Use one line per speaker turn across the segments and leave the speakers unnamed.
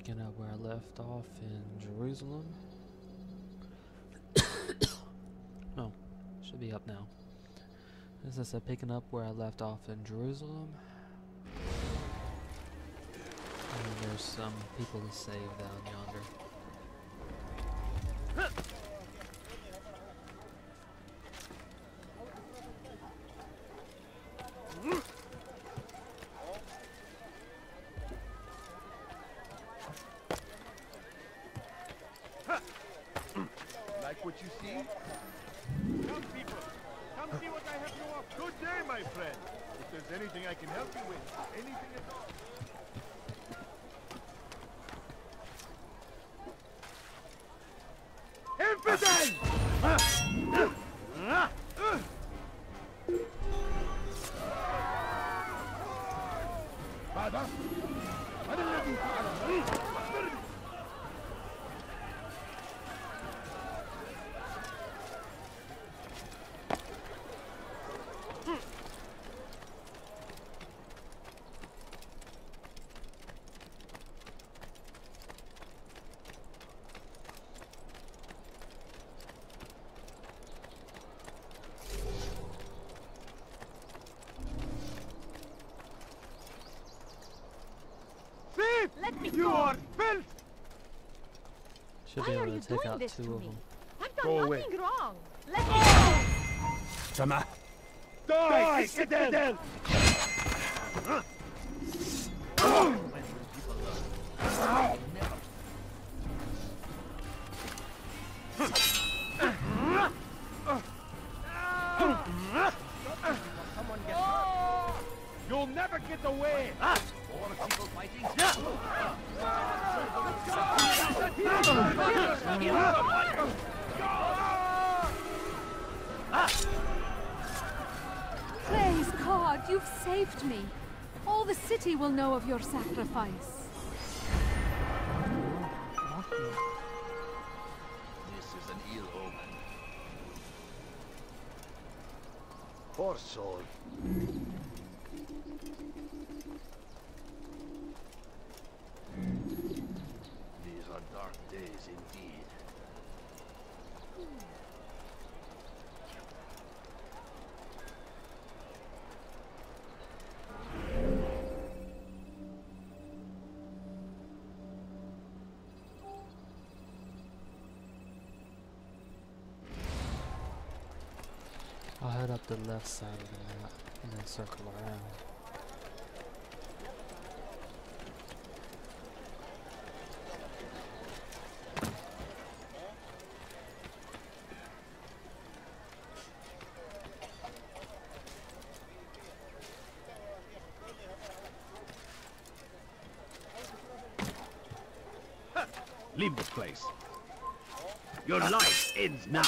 Picking up where I left off in Jerusalem. No, should be up now. As I said, picking up where I left off in Jerusalem. And there's some people to save down yonder.
Like what you see? Come, people. Come see what I have to offer. Good day, my friend. If there's anything I can help you with, anything at all. Infidel! Father? What is it, Father? You are filth!
Should be able to take out two of them.
I've done nothing wrong. Let me go!
Sama! Die, infidel! You'll never get away! More people fighting!
Praise God, you've saved me. All the city will know of your sacrifice.
This is an ill omen.
Poor soul.
These are dark days indeed.
I'll head up the left side of the map and then circle around.
Leave this place. Your life ends now.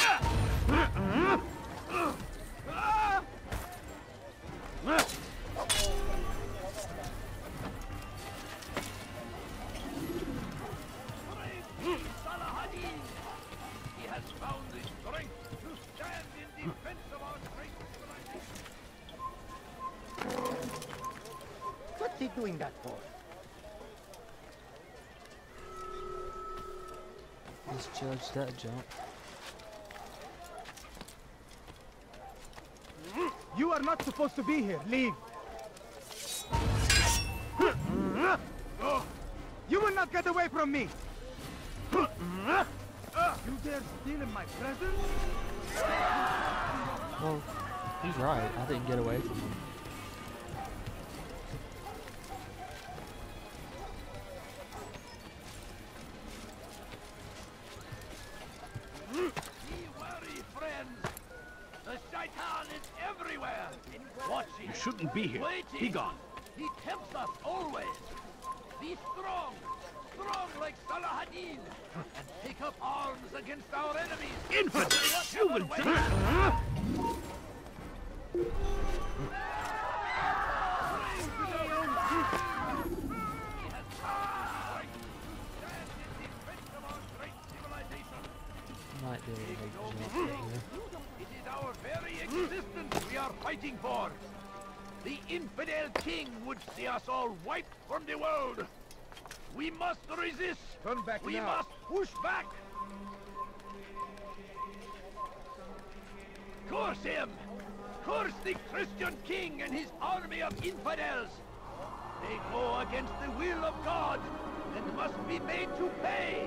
He has found the strength to stand in defense of our great civilization.
What's he doing that for?
Let's judge that jump.
You are not supposed to be here. Leave. You will not get away from me. You dare steal in my presence?
Well, he's right. I didn't get away from him.
Be wary, friends. The Shaitan is everywhere. Watching.
You shouldn't be here.
Waiting.
Be gone.
He tempts us always. Be strong. Strong like Salahadin. And take up arms against our enemies.
Infidel! You will die!
Might be able to make the jump right here.
It is our very existence we are fighting for. The infidel king would see us all wiped from the world. We must resist!
Turn back
We
now.
must push back! Curse him! Curse the Christian king and his army of infidels! They go against the will of God and must be made to pay!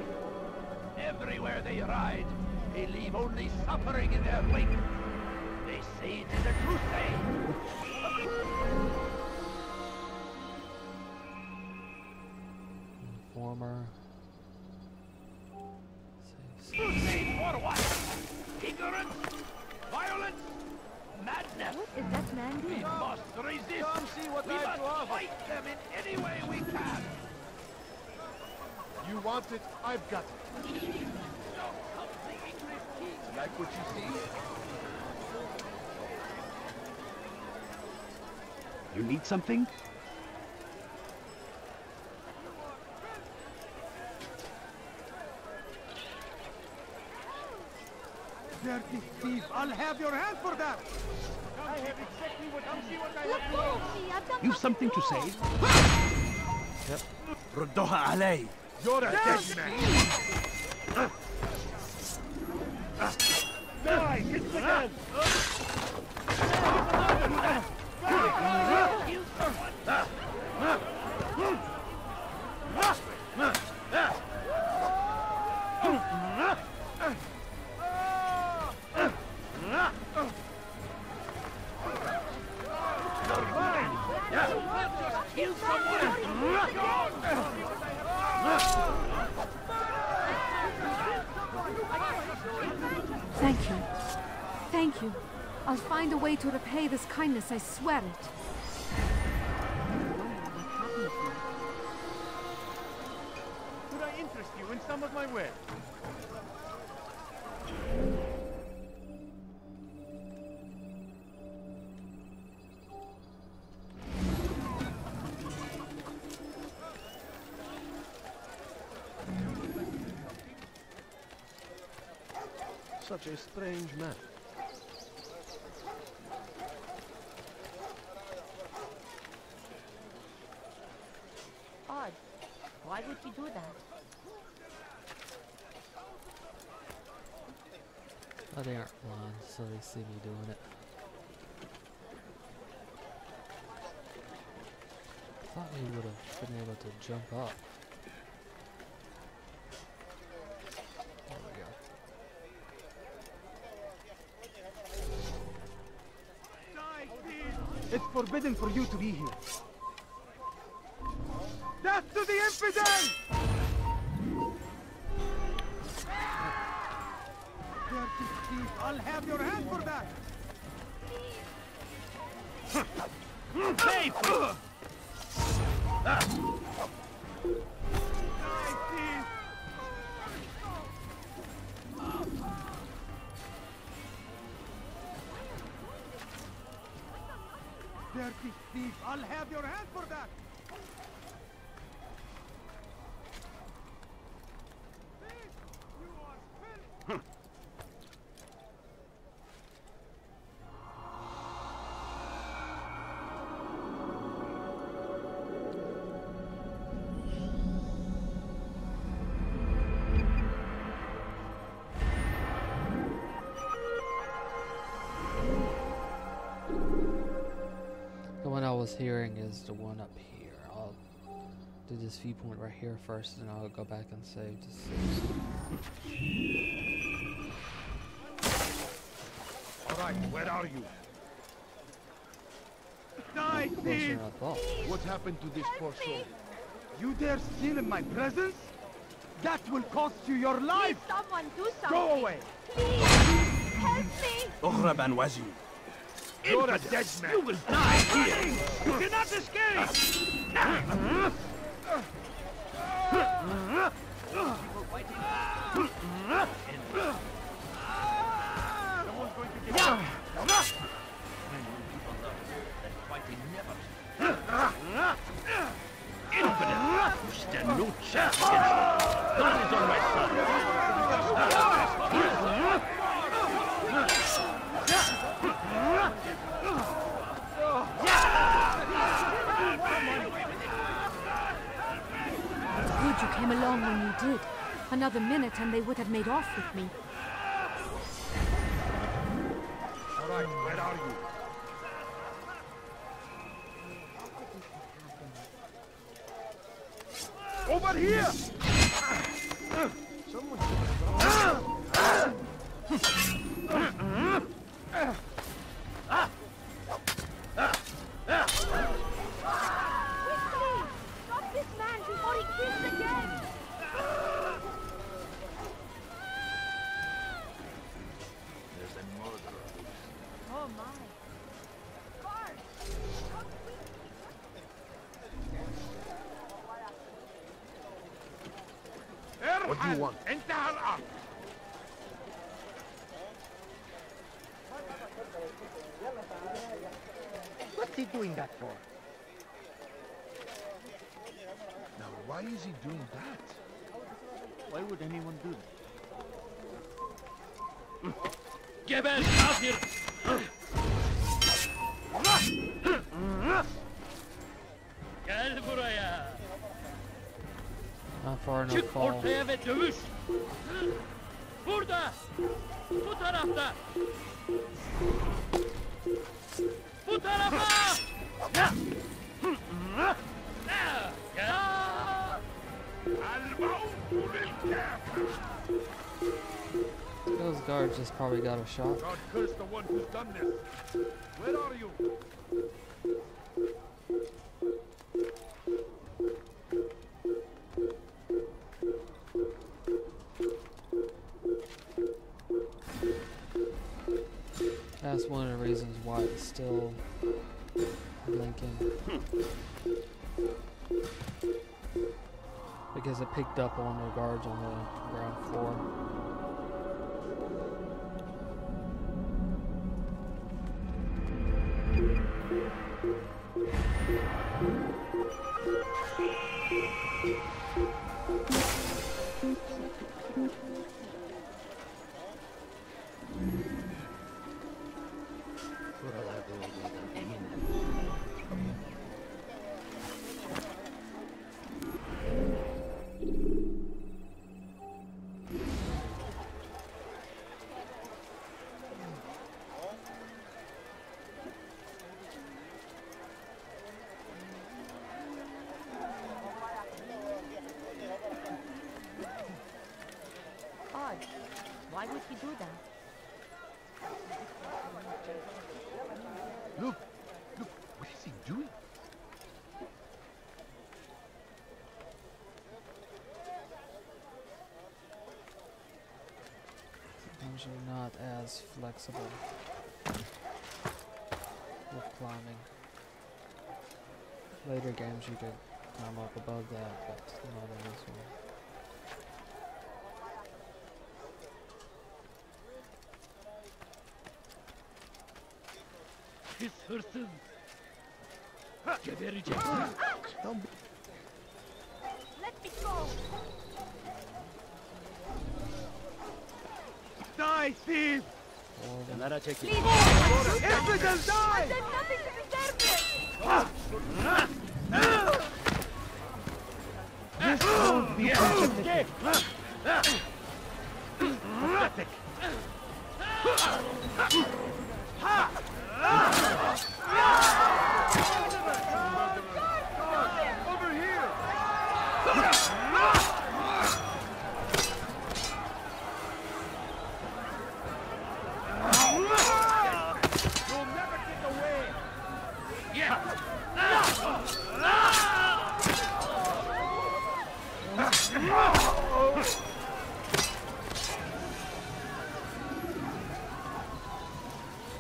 Everywhere they ride, they leave only suffering in their wake. They say it is a crusade!
Informer.
Crusade for what? Ignorance? Violence? Madness?
What is that man
We
doing?
must resist!
Come see what
We
I have to
must
offer.
fight them in any way we can!
You want it, I've got it.
Now comes the English king!
Like what you see?
You need something? Dirty thief! I'll have your hand for that!
I have exactly what you see what I
Let
have
go
to
of
offer.
me! I've done
You've something to
nothing
say?
wrong.
ردوها علي!
You're a dead man. Die! Hit the gun!
Thank you. Thank you. I'll find a way to repay this kindness, I swear it.
Could I interest you in some of my wares? Such a strange man.
Odd. Why would you do that?
Oh, they aren't blind, so they see me doing it. I thought we would have been able to jump up. There we go.
It's forbidden for you to be here. Death to the infidel! Dirty thief! I'll have your hand for that! Pay for it! Dirty thief! I'll have your hand for that!
The one I was hearing is the one up here. I'll do this viewpoint right here first, and I'll go back and save to see.
All right, where are you?
Die,
Closer
thief!
than I thought.
What happened to this poor soul?
You dare steal in my presence? That will cost you your life!
Please, someone do something.
Go away!
Please, help me.
اهرب عن وجهي.
You're a dead man.
You will die here! You cannot escape!
Someone's going to get you.
Infidel! You stand no chance against me! God is on my side!
you came along when you did. Another minute and they would have made off with me.
All right, where are you? Over here! Someone
Stop this man before he kills again!
There's a murderer.
Oh my. Guard!
What do you want? انتهى الأمر.
What's he doing that for?
Now, why is he doing that?
Why would anyone do that?
Geber kafir! Gel buraya!
Not far enough
Çık
fall.
ortaya ve dövüş! Burada! Bu tarafta! Bu tarafa! Gel!
Those guards just probably got a shot.
God curse the one who's done this. Where are you?
That's one of the reasons why it's still blinking. Because it picked up on the guards on the ground floor.
Odd. Why would he do that?
Look, look, what is he doing?
Sometimes you're not as flexible with climbing. Later games you could climb up above that, but not in this one.
Pis hırsız! Gebereceksin!
Let me go!
Die, thief!
Kenara çekil!
Infidel, die!
There's nothing to be there
This won't be pathetic.
Over here! You'll never get away!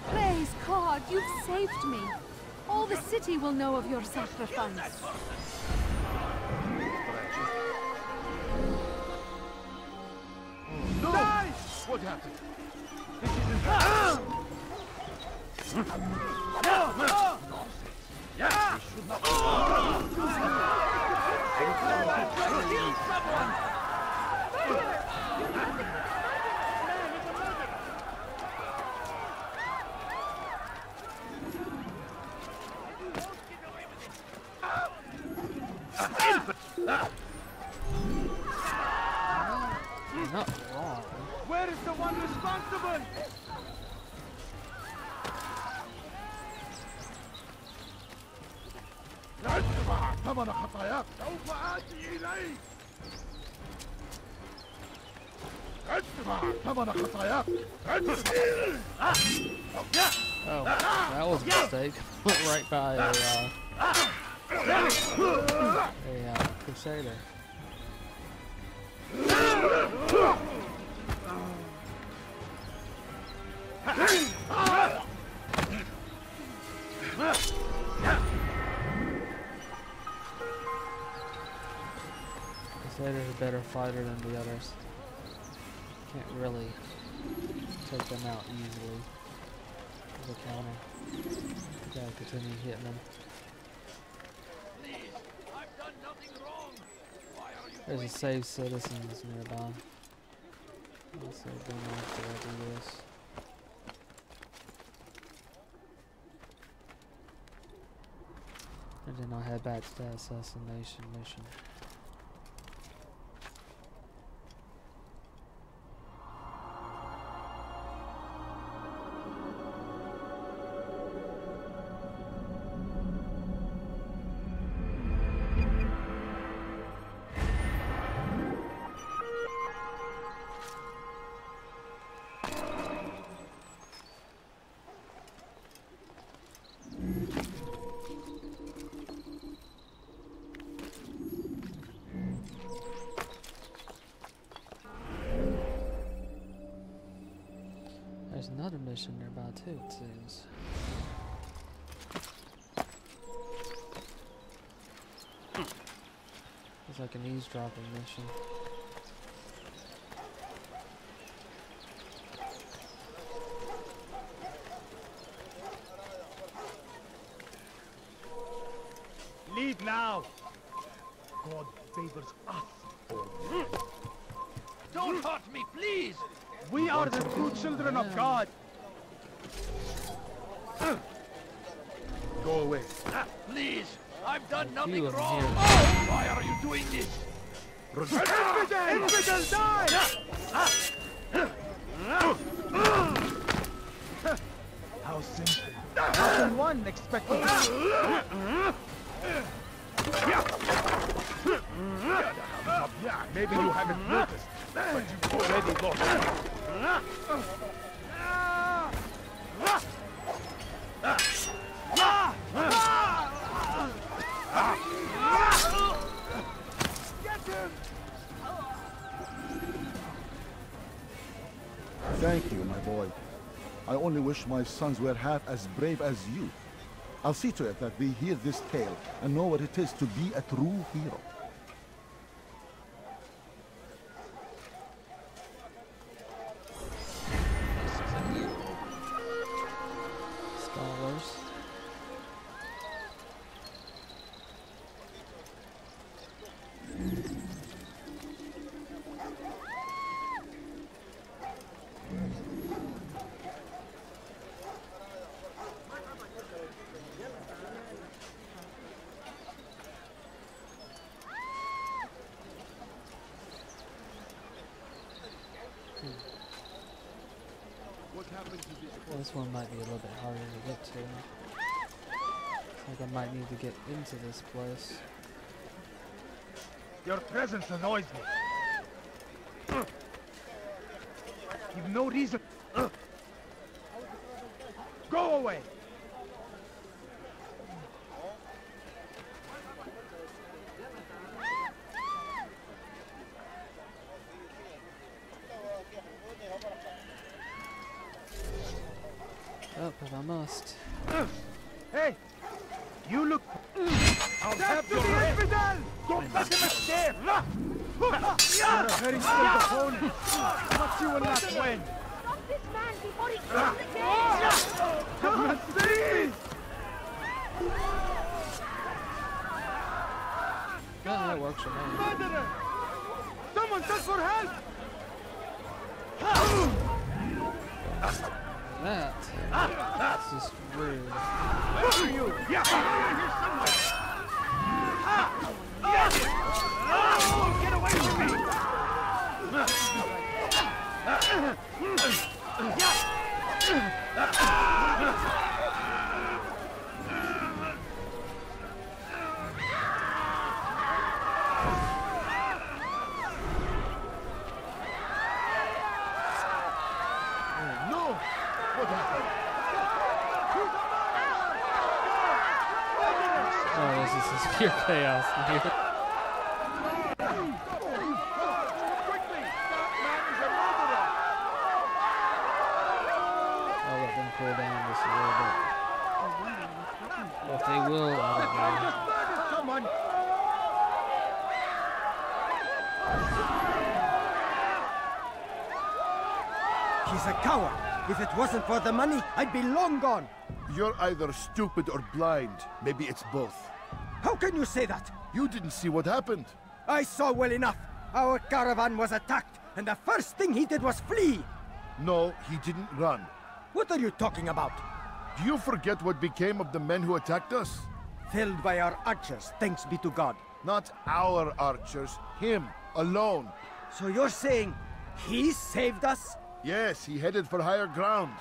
Praise God, you've saved me. All the city will know of your sacrifice.
No! What happened?
not wrong.
Where is the one responsible?
ادفع ثمن خطاياك سوف آتي إليك ادفع ثمن خطاياك
Oh, that was a mistake. Went right by a crusader. Crusader's a better fighter than the others. Can't really take them out easily. The counter. Gotta continue hitting them.
Please, I've done nothing wrong. Why are you
There's a
waiting?
save citizens nearby. Let's see if they know if I do this. And then I'll head back to that assassination mission. There's another mission nearby too, it seems. It's like an eavesdropping mission.
Leave now. God favors us.
Don't hurt me, please!
We are the true children of God.
Go away.
Please! I've done
Few
nothing
of them
wrong!
here.
Why are you doing this?
Infidel! Infidel, die! How simple. How can one expect to
Yeah, maybe you haven't noticed, but you've already lost.
Thank you, my boy. I only wish my sons were half as brave as you. I'll see to it that they hear this tale and know what it is to be a true hero.
Scholars.
What happened to this?
This one might be a little bit harder to get to. Like I might need to get into this place.
Your presence annoys me. You've no reason. Go away.
Oh, but I must.
Hey, you look. I'll have your infidel. Don't let him escape. You're a very skilled opponent, but you will not win.
Stop this man before he kills the king!
Please!
Yeah, that works for me.
Murderer! Someone send for help!
That's just rude.
Where are you? Yeah, here somewhere. Get away from me!
pure chaos here. I'll let them cool down just a little bit. If they will, I don't know.
Someone! He's a coward. If it wasn't for the money, I'd be long gone.
You're either stupid or blind. Maybe it's both.
How can you say that?
You didn't see what happened.
I saw well enough. Our caravan was attacked, and the first thing he did was flee.
No, he didn't run.
What are you talking about?
Do you forget what became of the men who attacked us?
Felled by our archers, thanks be to God.
Not our archers, him, alone.
So you're saying he saved us?
Yes, he headed for higher ground.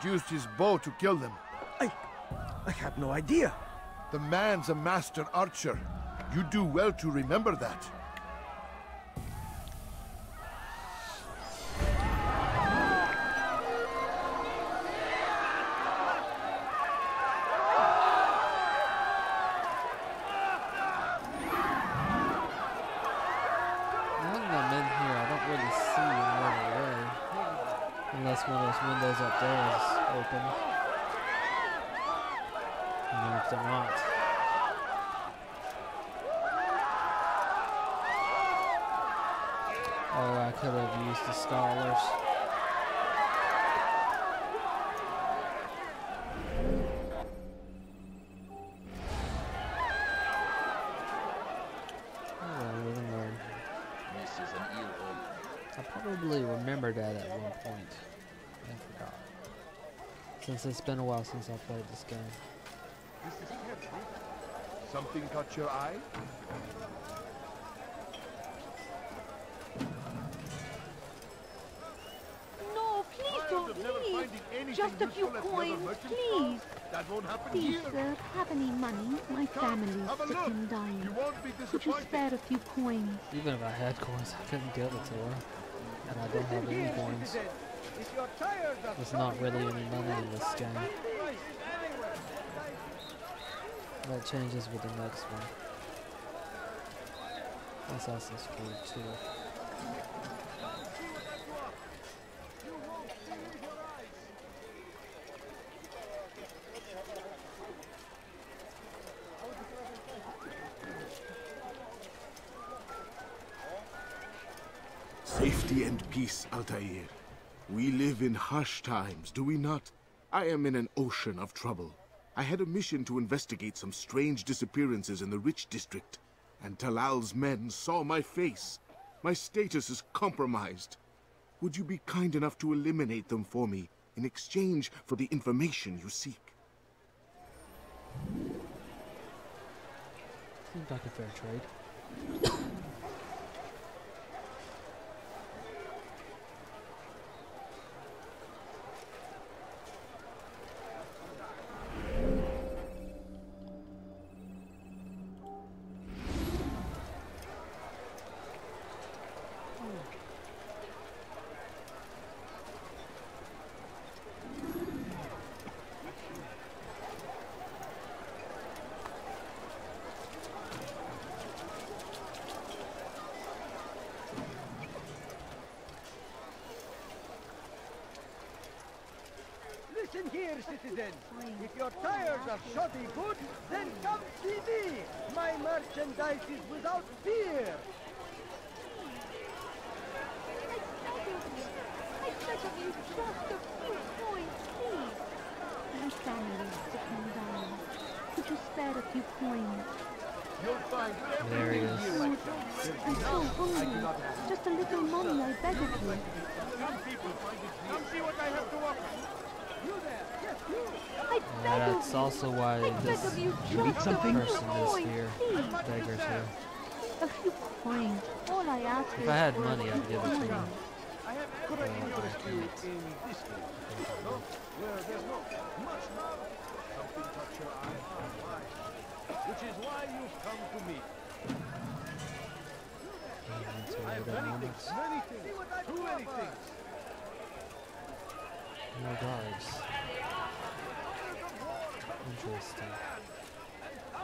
Used his bow to kill them.
I had no idea.
The man's a master archer. You do well to remember that.
Unless one of those windows up there is open. And if they're not. Oh, I could have used the scholars. I probably remembered that at one point and forgot. Since it's been a while since I played this game.
Something caught your eye?
No, please don't leave. Just a few coins, please.
That won't happen
Please,
here.
sir, have any money? My family's
have a
sick
look.
and dying.
You won't be
Could you
disappointed.
spare a few coins?
Even if I had coins, I couldn't give it to her. And I don't have any coins. There's not really any money in this game. That changes with the next one. Assassin's Creed 2.
Safety and peace, Altair. We live in harsh times, do we not? I am in an ocean of trouble. I had a mission to investigate some strange disappearances in the Rich District, and Talal's men saw my face. My status is compromised. Would you be kind enough to eliminate them for me in exchange for the information you seek?
Seems like a fair trade.
Listen here, citizens. If you're tired of shoddy goods, then come see me. My merchandise is without fear.
I beg of you, just a few coins, please. My family's sick and dying. Could you spare a few coins?
You'll find
There he
everything
is.
here, my friend.
I'm so hungry. Just a little money, I beg of you.
Come, people, come see what I have to offer.
I beg of
That's
you.
also why
I beg
this
of you,
person
just a few coins,
is here.
please.
Beggars here.
A few coins. All I ask is
If I had
for a
money, I'd
few
give it to
coins.
him.
Could I interest you in this field? No? Where there's no much knowledge. Something caught your eye. Which is why you've come to me. I have many things, too many things.
No guards. Interesting.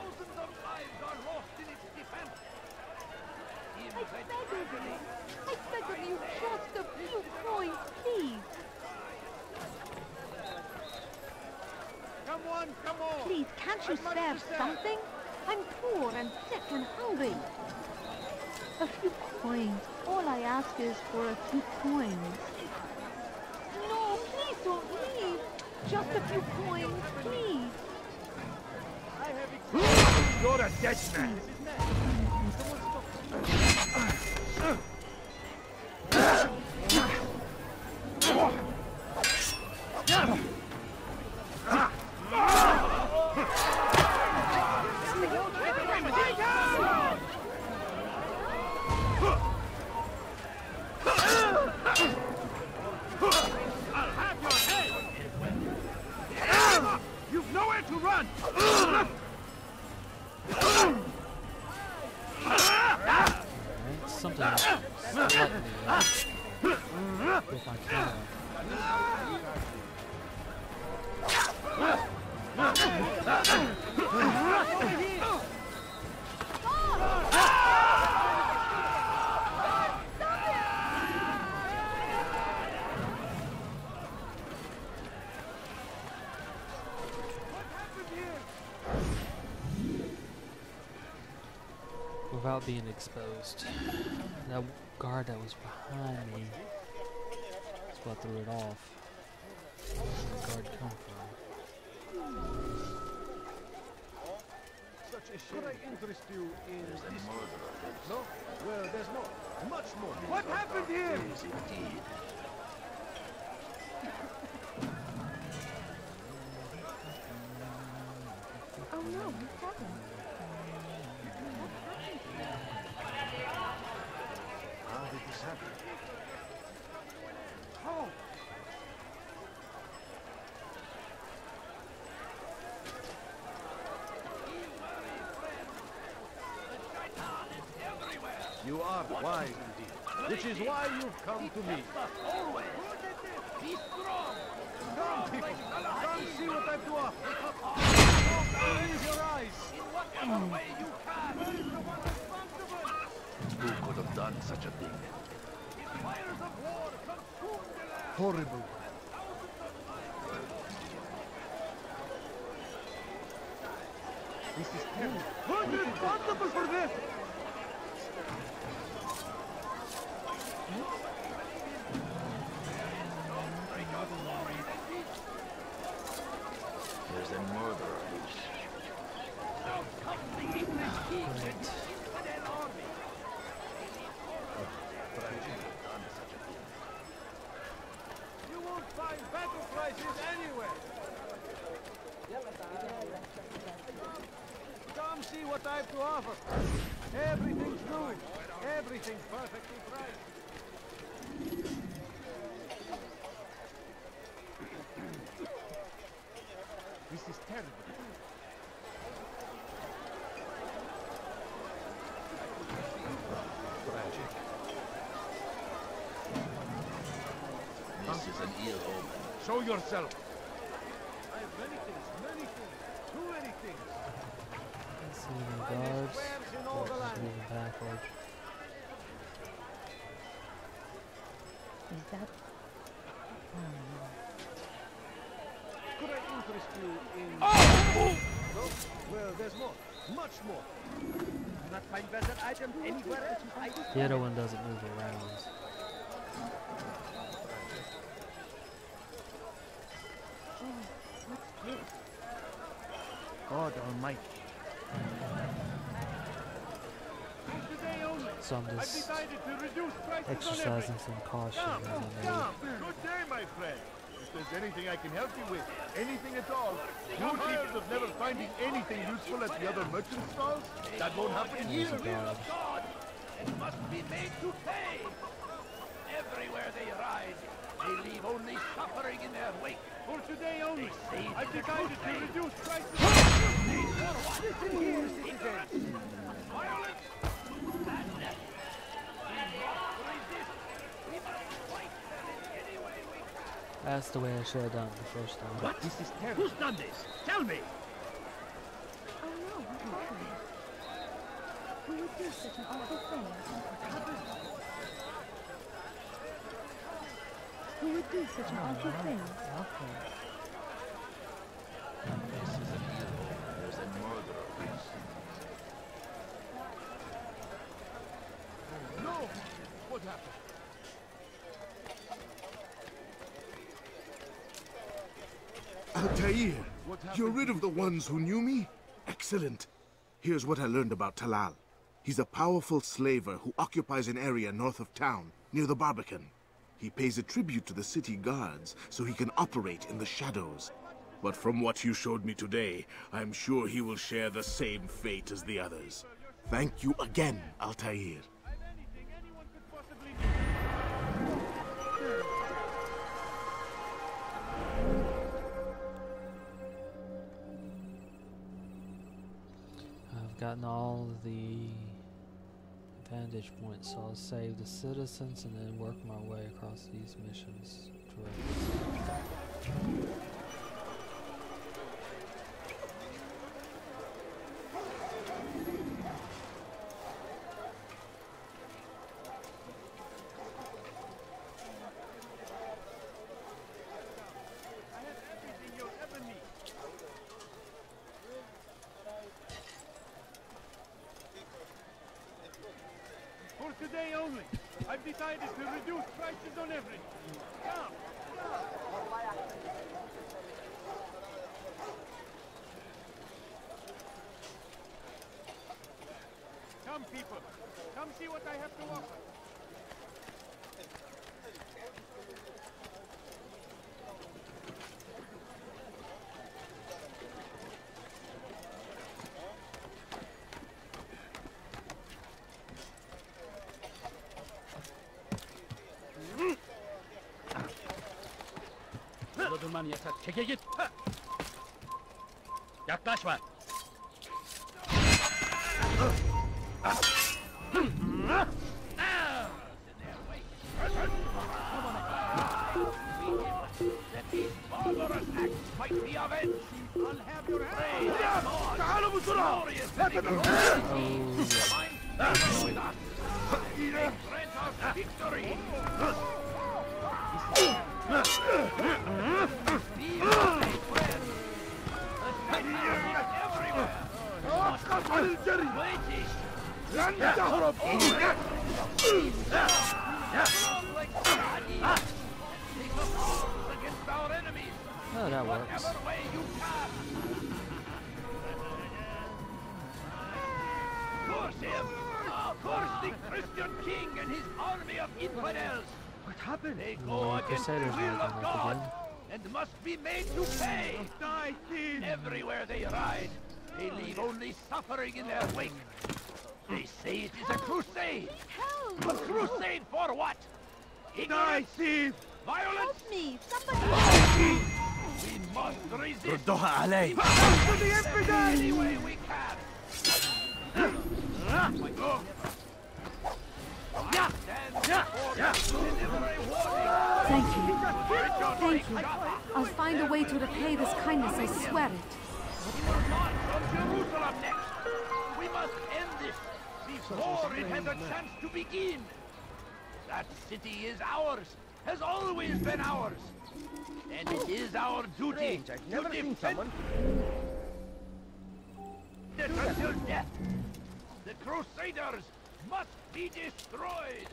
Thousands of lives are lost in its defense.
I beg of you, just a few coins, please.
Come on, come on!
Please, can't you
As much
spare
as that.
something? I'm poor and sick and hungry. A few coins. All I ask is for a few coins. No, please don't leave. Just a few coins, please.
I have experienced. You're a dead man.
I'll have your head! You've nowhere to run!
Alright, something slightly with my camera. Without being exposed. That guard that was behind me is what threw it off. Where did the guard come from?
Such a shame. Could I interest you in this? No? Well, there's more. Much more. What happened here?
Yes, indeed.
Oh no, what's happened?
How did this happen? How? You are wise indeed. Which is why you've come to me.
Always. Be strong.
Come, people. Come see what I've to offer. Close your eyes.
In whatever way you can.
Who could have done such a thing?
In fires of war, consume the land.
Horrible. This is terrible. Who's responsible for this?
There's a murderer loose.
Come the English king and
Right.
his infidel army.
You won't find battle prices anywhere. Come see what I have to offer. Everything's good. Everything's perfectly priced. This is terrible.
Tragic. This is an ill omen.
Show yourself. I have many things, too many things.
Let's see any guards.
Squares in all the
Just
land.
moving backward.
Is that...
Could I interest you in... No? Well, there's more. Much more.
Not find better items anywhere else.
The other one doesn't move around.
God Almighty. Today only,
So I'm
I've
just
decided to reduce prices
exercising some caution
on
as
everything.
I move.
Good day, my friend. If there's anything I can help you with, anything at all, you tired of never finding anything useful at the other merchant stalls? That won't happen
There's
here.
a guard.
God, and must be made to pay. Everywhere they ride, they leave only suffering in their wake.
For today only,
They say
I've
the
decided to
truth,
reduce prices.
Listen here, citizens. Violence, madness. We must resist. We must fight them in any way we can.
That's the way I should have done it the first time.
What?
This is terrible.
Who's done this? Tell me.
Oh no, what's happened? do such an awful thing? Who would do such an awful thing?
Okay.
This is a hero. There's a murderer.
No! What happened?
Altair,
What happened?
you're rid of the ones who knew me? Excellent. Here's what I learned about Talal. He's a powerful slaver who occupies an area north of town, near the Barbican. He pays a tribute to the city guards so he can operate in the shadows. But from what you showed me today, I'm sure he will share the same fate as the others. Thank you again, Altair.
Anything anyone could possibly need.
I've gotten all the vantage points, so I'll save the citizens and then work my way across these missions directly.
I have everything you'll ever need. For today only, I've decided to reduce prices on everything. Come, come, people. Come see what I have to offer.
Duman yasak. Çekil git. Yaklaşma.
I'll have your hand.
تعالوا بسرعة! لا تدعوا! Victory!
أسقط عن الجري.
لن تهرب! Against our enemies!
Oh, that works.
Whatever way you can! Curse him! Curse the Christian king and his army of infidels!
What happened?
They go
The
against the
Crusaders
will
might
of
come up
God
again.
and must be made to pay!
Die, thief.
Everywhere they ride, they leave only suffering in their wake. They say it is a crusade!
Help!
A crusade for what?
Die,
Ignorance!
thief.
Violence!
Help me! Somebody!
We must resist!
ردوها علي.
To the infidel.
Any way we can!
Thank you. Thank you. I'll find a way to repay this kindness, I swear it.
We will march on Jerusalem next! We must end this before it has a chance to begin! That city is ours, has always been ours! And it is our duty to defend it until death! The Crusaders must be destroyed!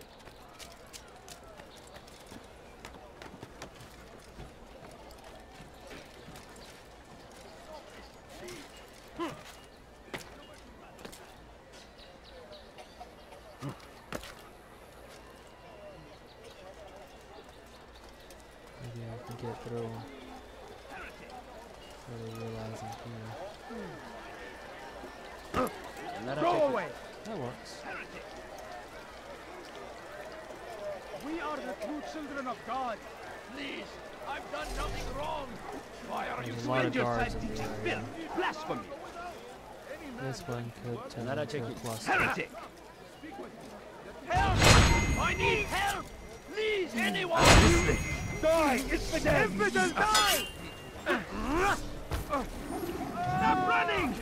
Maybe I can get through. Really realizing here.
Go away.
That works.
We are the true children of God.
Please, I've done nothing wrong! Why are you
There's a lot of
doing
guards
yourself
in the area.
Blasphemy.
This one could turn
Nara,
into
check
a
it.
cluster.
Heretic! Help! I need help! Please, anyone!
Die! Infidel! Infidel, die!
Stop running!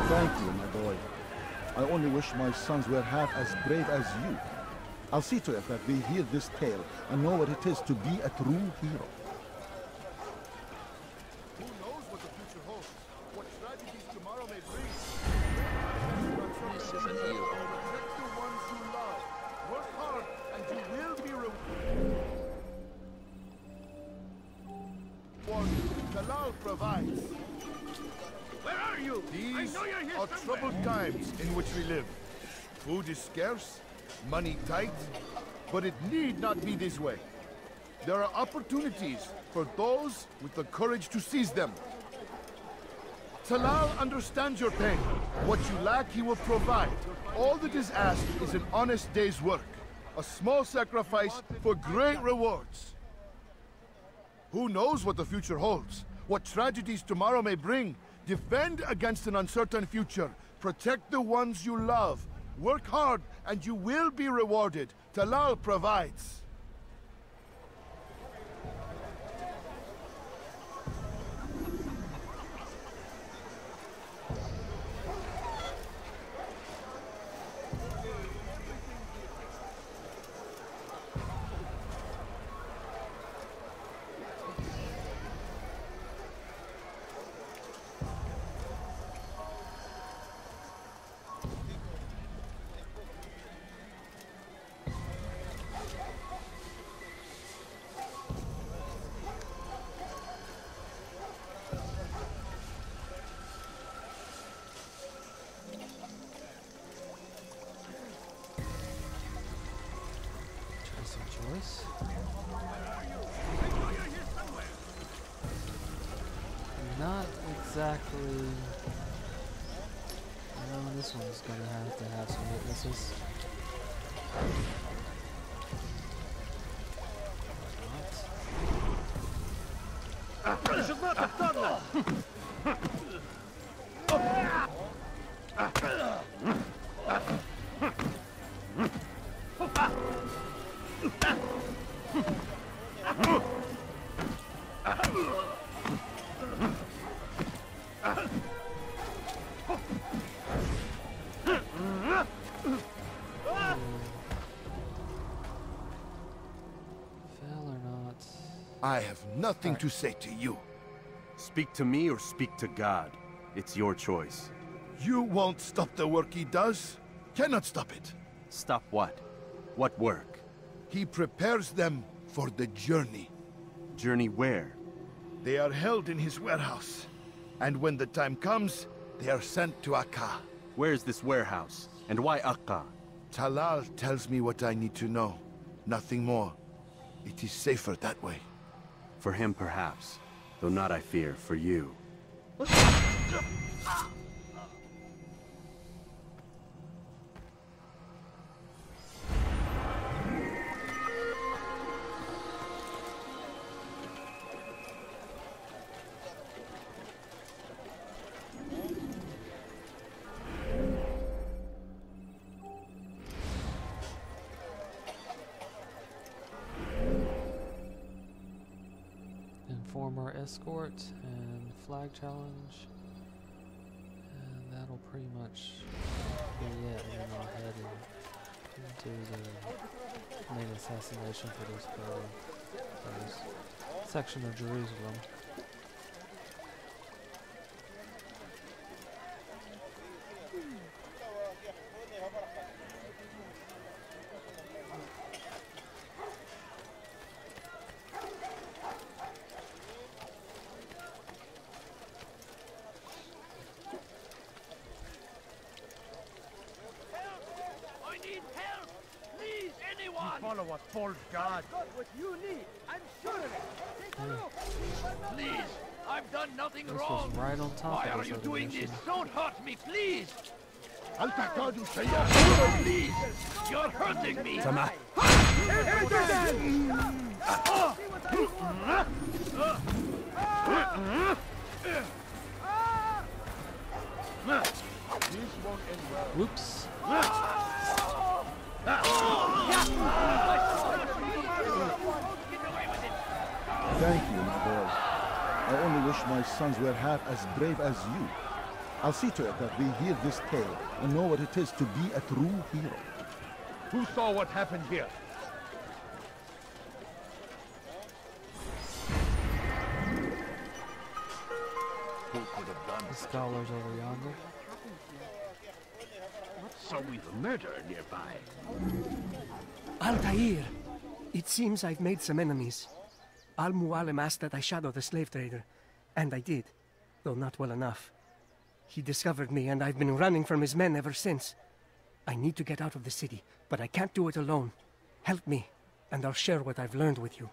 Thank you, my boy. I only wish my sons were half as brave as you. I'll see to it that they hear this tale and know what it is to be a true hero.
Who knows what the future holds? What tragedies tomorrow may bring?
This is an hero.
Protect the ones you love. Work hard, and you will be rewarded. Talal provides.
Where are you?
These are troubled times in which we live. Food is scarce, money tight, but it need not be this way. There are opportunities for those with the courage to seize them. Talal understands your pain. What you lack, he will provide. All that is asked is an honest day's work. A small sacrifice for great rewards. Who knows what the future holds? What tragedies tomorrow may bring? Defend against an uncertain future. Protect the ones you love. Work hard, and you will be rewarded. Talal provides.
Joyce? Not exactly. I know this one's gonna have to have some witnesses.
You should not have done that!
I have nothing to say to you.
Speak to me or speak to God. It's your choice.
You won't stop the work he does. Cannot stop it.
Stop what? What work?
He prepares them for the journey.
Journey where?
They are held in his warehouse. And when the time comes, they are sent to Akka.
Where is this warehouse? And why Akka?
Talal tells me what I need to know. Nothing more. It is safer that way.
For him, perhaps. Though not, I fear, for you.
Informer escort and flag challenge, and that'll pretty much be it. And then I'll head into the main assassination for this section of Jerusalem.
Follow a false god.
What you need, I'm sure of it. Take a look. Please, I've done nothing
This
wrong.
was right on top
Why
of
are
this
you
other
doing
mission.
this? Don't hurt me, please.
Please.
Please, you're hurting me.
Tama.
Whoops.
Thank you, my boy. I only wish my sons were half as brave as you. I'll see to it that they hear this tale and know what it is to be a true hero.
Who saw what happened here? Who could have done
The scholars over yonder.
so? We've a murderer nearby.
Altair! It seems I've made some enemies. Al-Mualim asked that I shadow the slave trader, and I did, though not well enough. He discovered me, and I've been running from his men ever since. I need to get out of the city, but I can't do it alone. Help me, and I'll share what I've learned with you.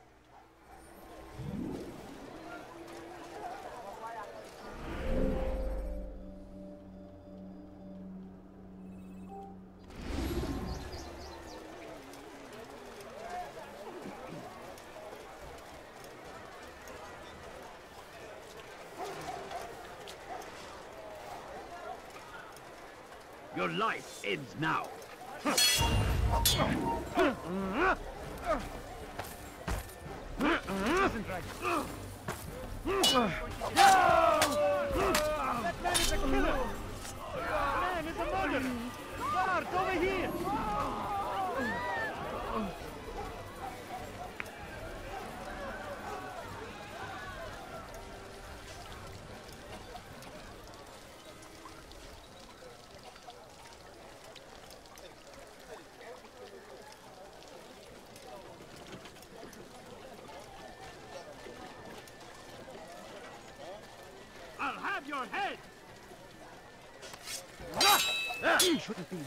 Your life ends now.
That man is a killer! That man is a murderer! Guards, over here!
I'll have your head!
Shouldn't be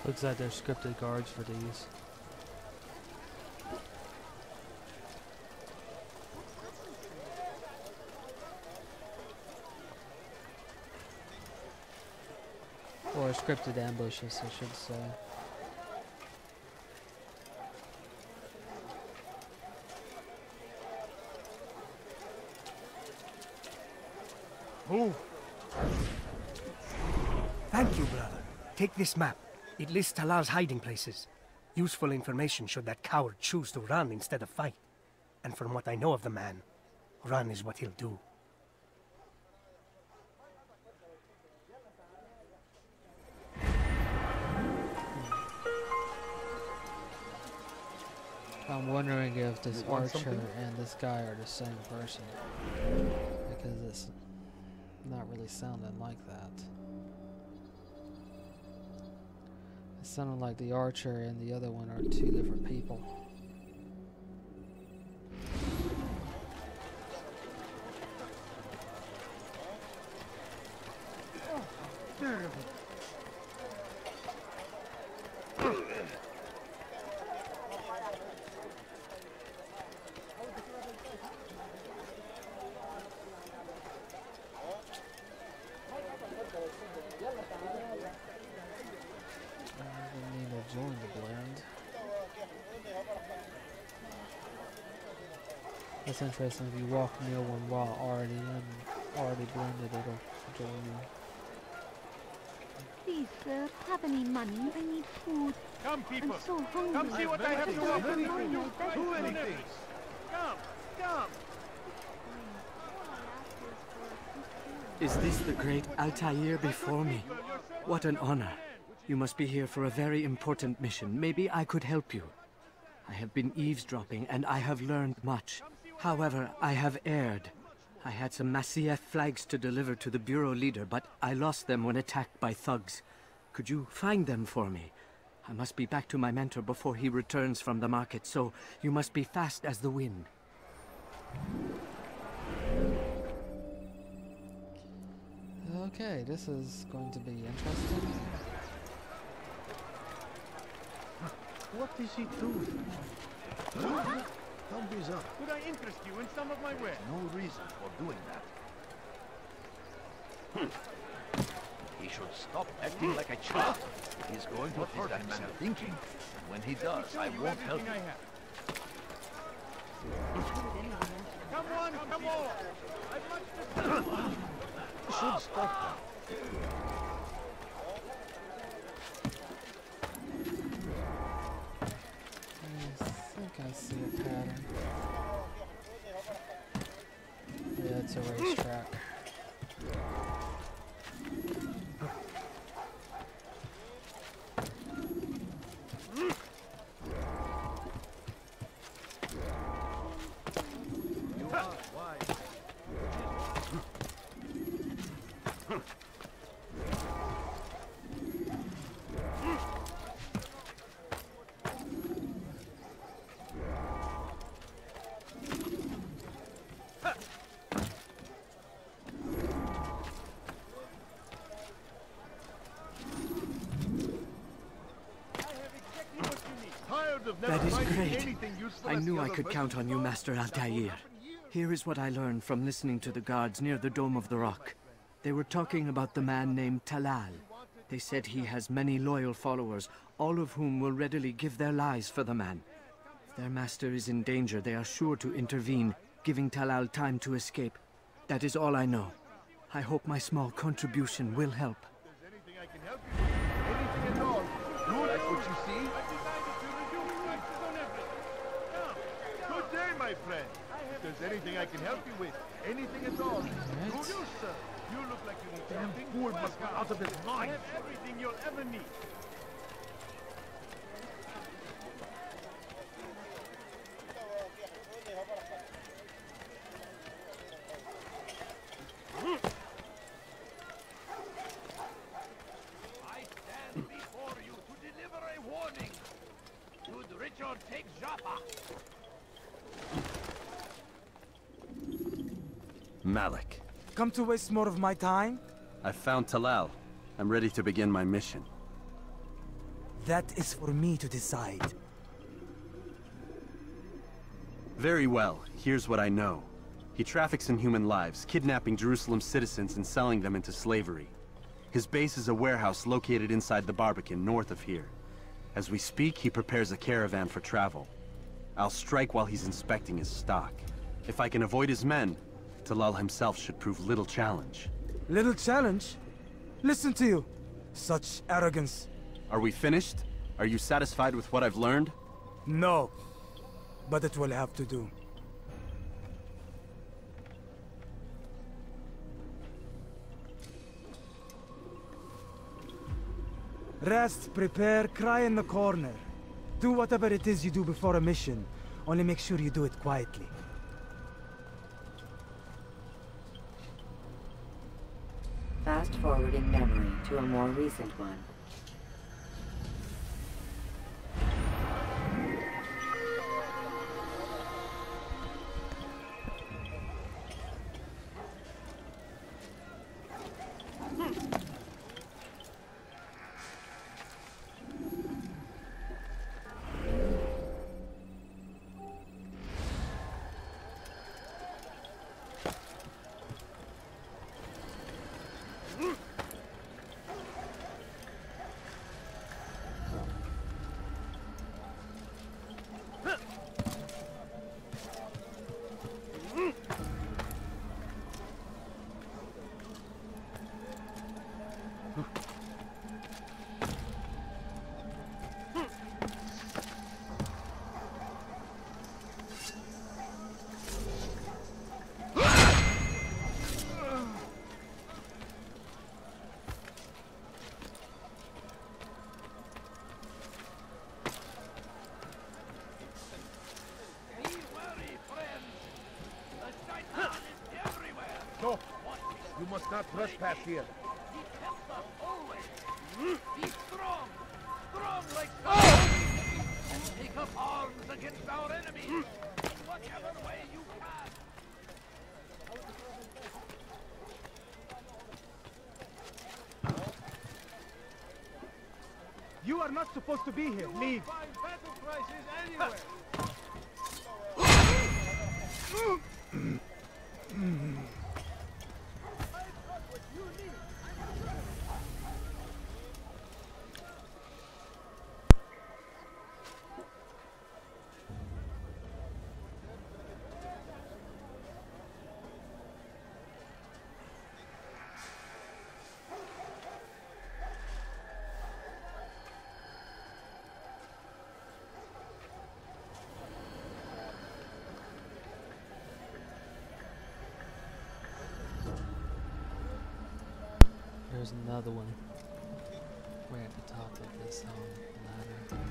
Looks like they're scripted guards for these. Or scripted ambushes, I should say.
Move!
Thank you, brother. Take this map. It lists Talar's hiding places. Useful information should that coward choose to run instead of fight. And from what I know of the man, run is what he'll do.
I'm wondering if this archer and this guy are the same person. Because it's not really sounding like that. It sounded like the archer and the other one are two different people. Join the blend. That's interesting. If you walk near one while already blended, it'll join you.
Please, sir, have any money? I need food.
Come, people!
I'm so hungry.
Come see what I have to offer you! Do
anything.
anything! Come! Come!
Is this the great Altair before me? What an honor. You must be here for a very important mission. Maybe I could help you. I have been eavesdropping, and I have learned much. However, I have erred. I had some Masyaf flags to deliver to the bureau leader, but I lost them when attacked by thugs. Could you find them for me? I must be back to my mentor before he returns from the market, so you must be fast as the wind.
Okay, this is going to be interesting.
What is he doing?
Thumbs up.
Could I interest you in some of my wares?
No reason for doing that. He should stop acting like a child. He's going to hurt himself thinking. And when he does, I won't help him.
Come on, come on! I've much to
Should stop that.
I think I see a pattern. Yeah, it's a racetrack.
That is great. I knew I could count on you, Master Altair. Here is what I learned from listening to the guards near the Dome of the Rock. They were talking about the man named Talal. They said he has many loyal followers, all of whom will readily give their lives for the man. If their master is in danger, they are sure to intervene, giving Talal time to escape. That is all I know. I hope my small contribution will help.
Anything I can help you with? Anything at all? You like what you see? Good day, my friend. If there's anything I can help you with, anything at all. Who you, sir? You look like you need something. Damn fool must be out of his mind. I have everything you'll ever need.
I stand before you to deliver a warning. Should Richard take Joppa?
Malik.
Come to waste more of my time?
I found Talal. I'm ready to begin my mission.
That is for me to decide.
Very well. Here's what I know. He traffics in human lives, kidnapping Jerusalem citizens and selling them into slavery. His base is a warehouse located inside the Barbican, north of here. As we speak, he prepares a caravan for travel. I'll strike while he's inspecting his stock. If I can avoid his men, Talal himself should prove little challenge.
Little challenge? Listen to you. Such arrogance.
Are we finished? Are you satisfied with what I've learned?
No. But it will have to do. Rest, prepare, cry in the corner. Do whatever it is you do before a mission. Only make sure you do it quietly.
Fast forward in memory to a more recent one.
No, you must not trespass here.
He helps us always. Be strong. Strong like stone. And take up arms against our enemies. In whatever way you can.
You are not supposed to be here. Leave.
Find battle prices anywhere.
There's another one way at the top of this ladder.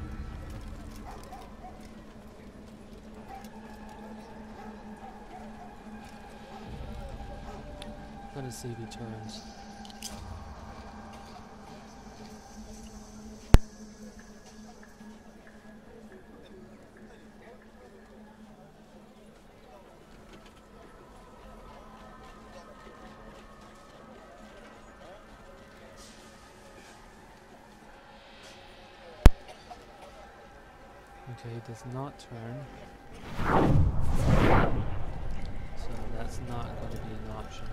Let us see if he turns. Okay, he does not turn. So that's not going to be an option.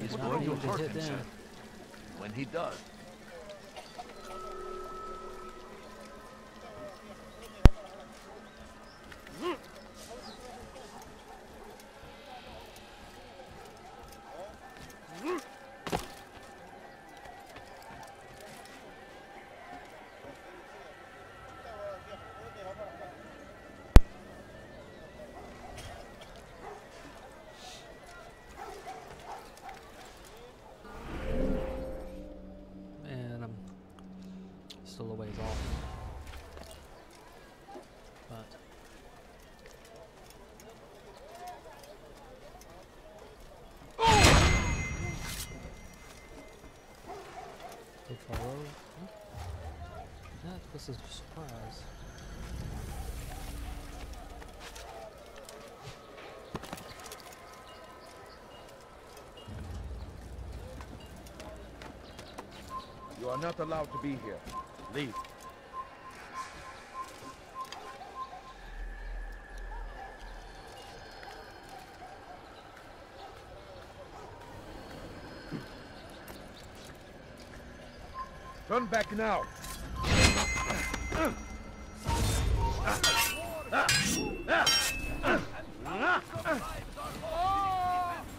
He's going to hurt himself. When he does,
still a ways off. But good follow. That was a surprise.
You are not allowed to be here. Leave. Turn back now.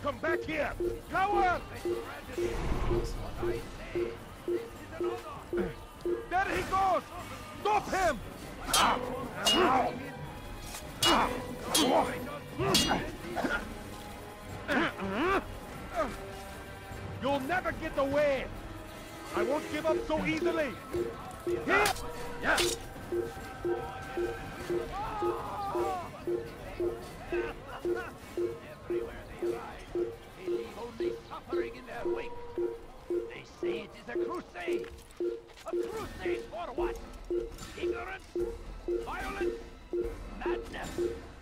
Come back here, coward! There he goes! Stop him! You'll never get away! I won't give up so easily! Here! Yeah.
everywhere they ride, they leave only suffering in their wake. They say it is a crusade. A crusade for what? Ignorance? Violence? Madness?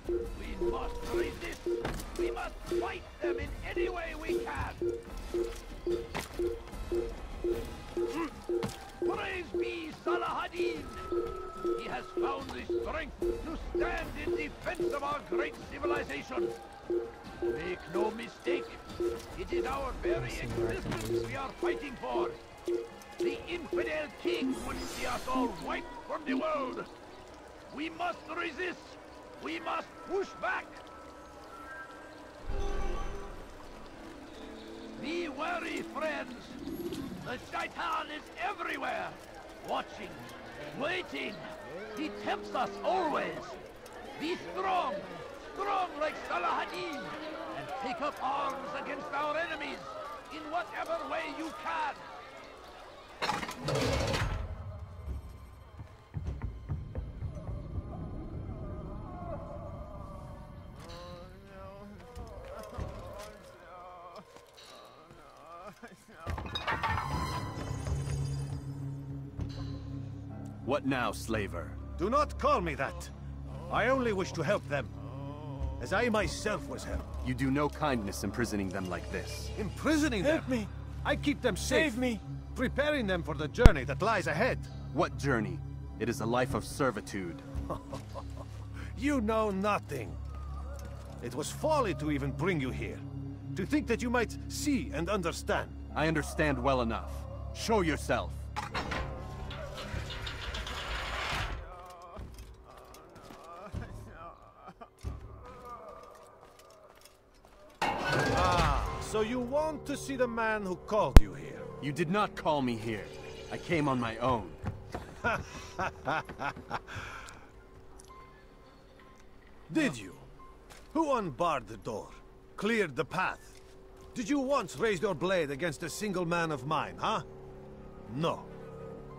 We must resist. We must fight them in any way we can. Praise be Salah ad-Din. He has found the strength to stand in defense of our great civilization. Make no mistake, it is our very existence we are fighting for. The infidel king would see us all wiped from the world. We must resist. We must push back. Be wary, friends. The Shaitan is everywhere, watching, waiting. He tempts us always. Be strong, strong like Salah-ad-Din, and take up arms against our enemies in whatever way you can.
What now, slaver?
Do not call me that. I only wish to help them, as I myself was helped.
You do no kindness imprisoning them like this.
Imprisoning them?
Help me!
I keep them safe.
Save me!
Preparing them for the journey that lies ahead.
What journey? It is a life of servitude.
You know nothing. It was folly to even bring you here. To think that you might see and understand.
I understand well enough. Show yourself.
So you want to see the man who called you here?
You did not call me here. I came on my own.
Did you? Who unbarred the door? Cleared the path? Did you once raise your blade against a single man of mine, huh? No.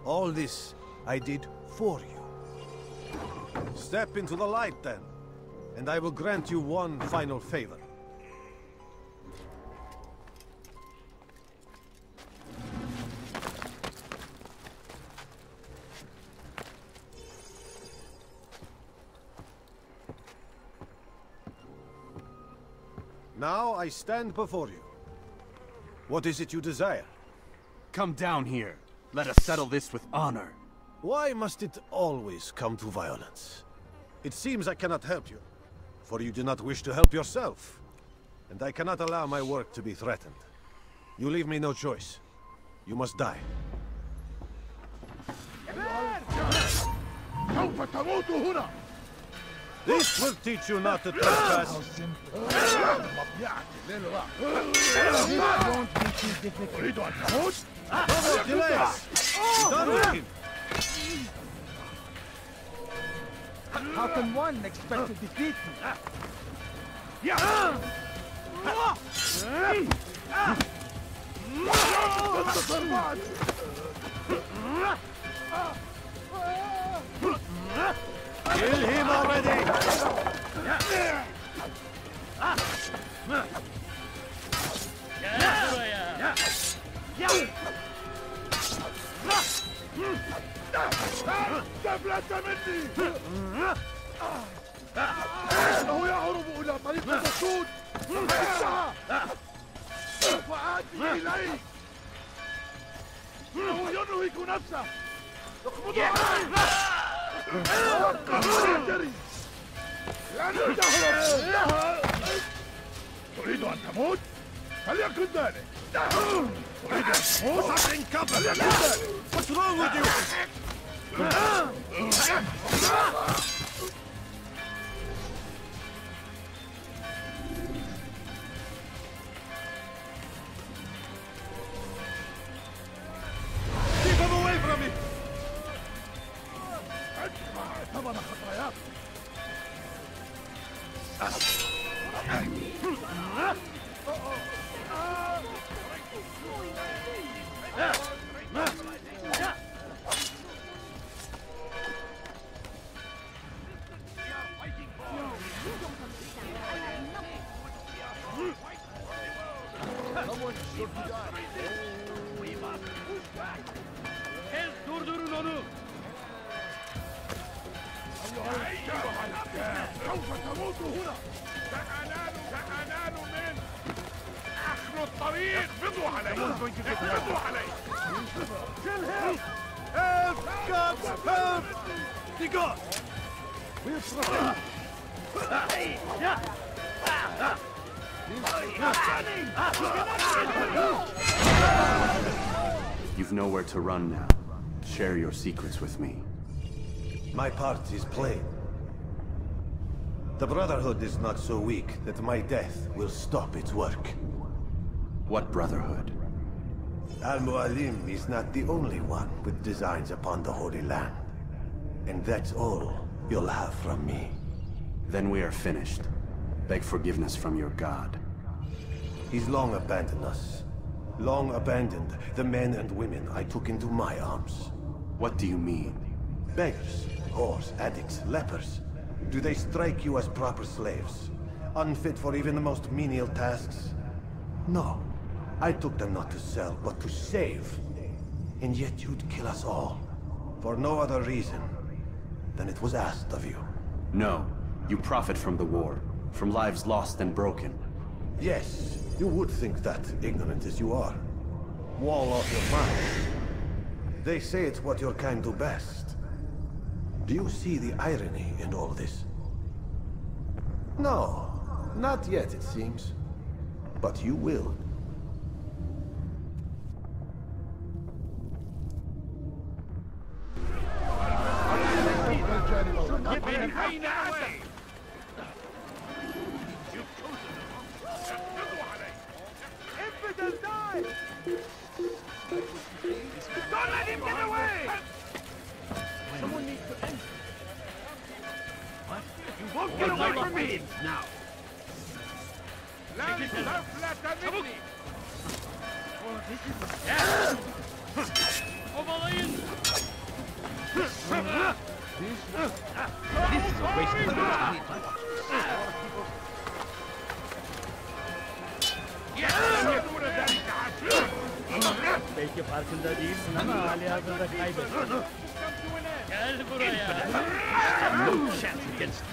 All this I did for you. Step into the light then, and I will grant you one final favor. Now I stand before you. What is it you desire?
Come down here. Let us settle this with honor.
Why must it always come to violence? It seems I cannot help you, for you do not wish to help yourself. And I cannot allow my work to be threatened. You leave me no choice. You must die. This will teach you not to trespass. No delays! Done with him!
How can one expect to defeat me?
Kill him already!
إنه يهرب إلى طريق الأسود. سوف آتي إليه. إنه ينهك نفسه. اقبضوا عليه. لن تهرب. تريد أن تموت؟ فليكن ذلك. تريد أن تموت؟ فليكن ذلك.
What's wrong with you? Keep him away from me!
ثمن خطاياك.
Durdurun onu.
سوف تموت هنا. سأنال من أخلو الطريق. اقبضوا عليه. اقبضوا عليه.
Kill him! Help! Gods, help! The gods! We'll protect.
You've nowhere to run now. Share your secrets with me.
My part is plain. The Brotherhood is not so weak that my death will stop its work.
What Brotherhood?
Al-Mualim is not the only one with designs upon the Holy Land. And that's all you'll have from me.
Then we are finished. Beg forgiveness from your god.
He's long abandoned us. Long abandoned the men and women I took into my arms.
What do you mean?
Beggars, whores, addicts, lepers. Do they strike you as proper slaves? Unfit for even the most menial tasks? No. I took them not to sell, but to save. And yet you'd kill us all. For no other reason than it was asked of you.
No. You profit from the war. From lives lost and broken.
Yes, you would think that, ignorant as you are. Wall off your mind. They say it's what your kind do best. Do you see the irony in all this? No, not yet, it seems. But you will.
Get behind that way! Infidel, die! Don't let him get away! Someone needs to end. What? You won't get away from me! Now! Oh, this is a waste of time.
Belki farkında değilsin ama halihazırda kaybettin. Gel buraya.
No chance against you.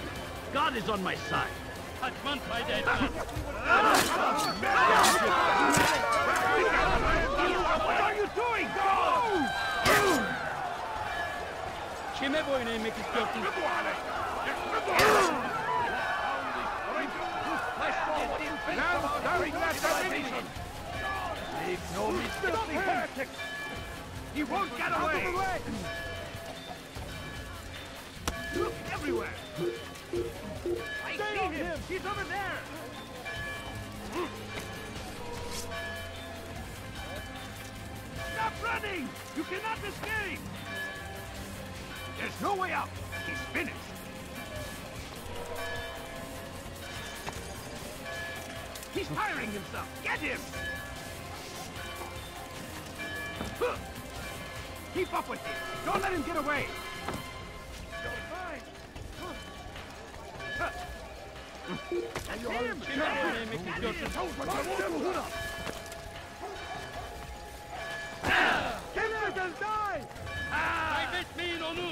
God is on my side.
Kaçman fayda etmez.
What are you doing? Go!
Kime boyun eğmek istiyorsun?
Make no mistake, heretic! He won't get away! Look everywhere! I see him! He's over there! Stop running! You cannot escape! There's no way out! He's finished! He's firing himself! Get him! Keep up with him! Don't let him get away! That's him!
Kimlerden die! Kaybetmeyin onu!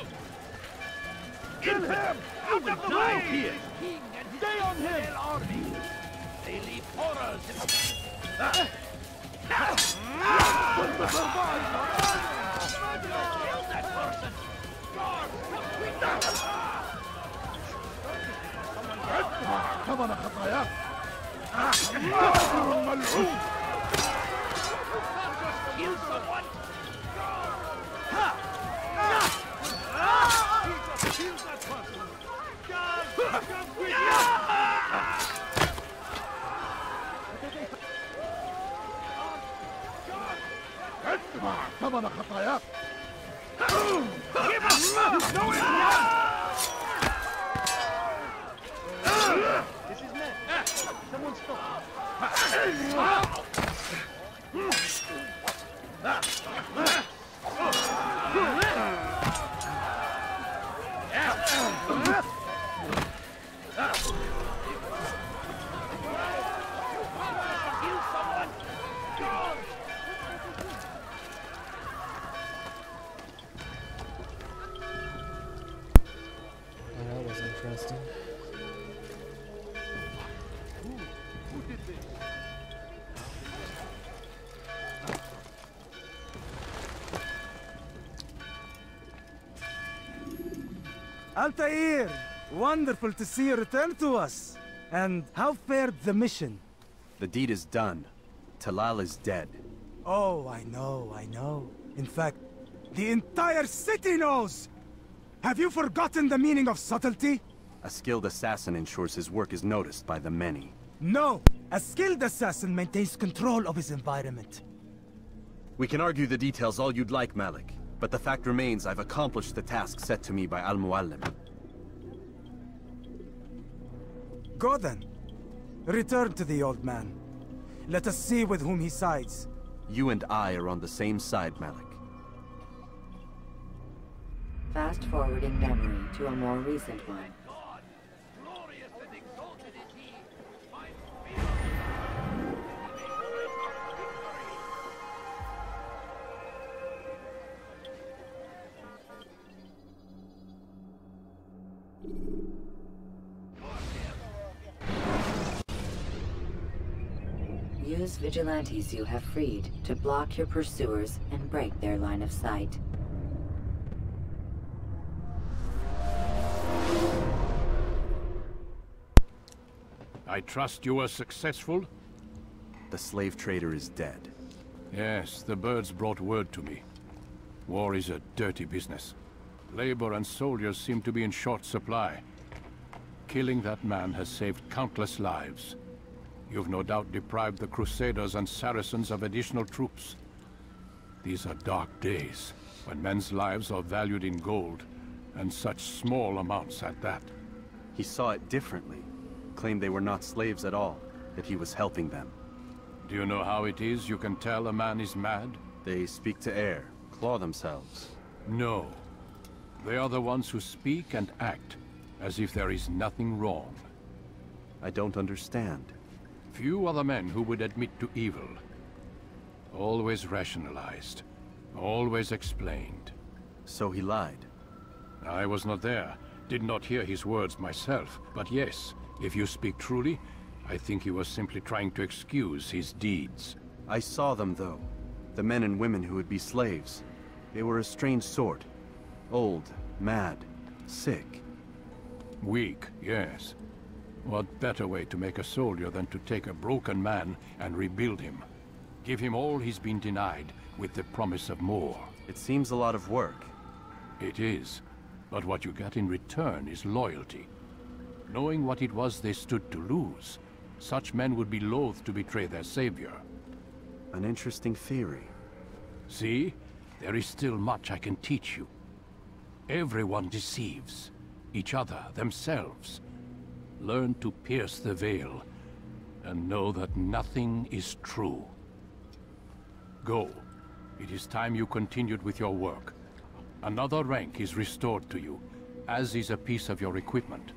Kill him! Out of the way! Here.
Stay on him!
Army. They leave horrors in Kill that person!
Come on, Khataya!
Kill someone! Kill that person!
Come on, Khataya!
Give us! No, it's not!
This is net. Someone stop.
That was interesting.
Altair! Wonderful to see you return to us. And how fared the mission?
The deed is done. Talal is dead.
Oh, I know. In fact, the entire city knows! Have you forgotten the meaning of subtlety?
A skilled assassin ensures his work is noticed by the many.
No! A skilled assassin maintains control of his environment.
We can argue the details all you'd like, Malik. But the fact remains I've accomplished the task set to me by Al-Mualim.
Go then. Return to the old man. Let us see with whom he sides.
You and I are on the same side, Malik.
Fast forwarding memory to a more recent one. Use vigilantes you have freed to block your pursuers and break their line of sight.
I trust you were successful?
The slave trader is dead.
Yes, the birds brought word to me. War is a dirty business. Labor and soldiers seem to be in short supply. Killing that man has saved countless lives. You've no doubt deprived the Crusaders and Saracens of additional troops. These are dark days, when men's lives are valued in gold, and such small amounts at that.
He saw it differently. Claimed they were not slaves at all, that he was helping them.
Do you know how it is you can tell a man is mad?
They speak to air, claw themselves.
No. They are the ones who speak and act, as if there is nothing wrong.
I don't understand.
Few are the men who would admit to evil. Always rationalized. Always explained.
So he lied?
I was not there. Did not hear his words myself. But yes, if you speak truly, I think he was simply trying to excuse his deeds.
I saw them, though. The men and women who would be slaves. They were a strange sort. Old, mad, sick.
Weak, yes. What better way to make a soldier than to take a broken man and rebuild him? Give him all he's been denied, with the promise of more.
It seems a lot of work.
It is. But what you get in return is loyalty. Knowing what it was they stood to lose, such men would be loath to betray their savior.
An interesting theory.
See? There is still much I can teach you. Everyone deceives. Each other, themselves. Learn to pierce the veil, and know that nothing is true. Go. It is time you continued with your work. Another rank is restored to you, as is a piece of your equipment.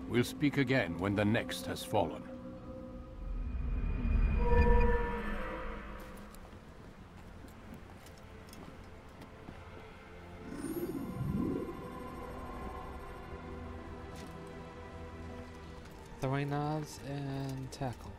We'll speak again when the next has fallen.
Throwing knives and tackle.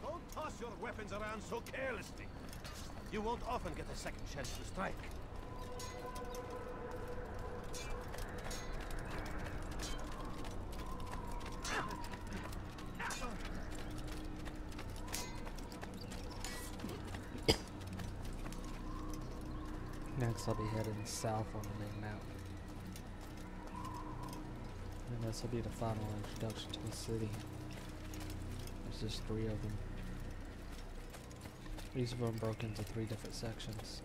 Don't toss your weapons around so carelessly. You won't often get a second chance to strike.
Next I'll be heading south on the main map. And this will be the final introduction to the city. There's just 3 of them. Each of them broke into 3 different sections.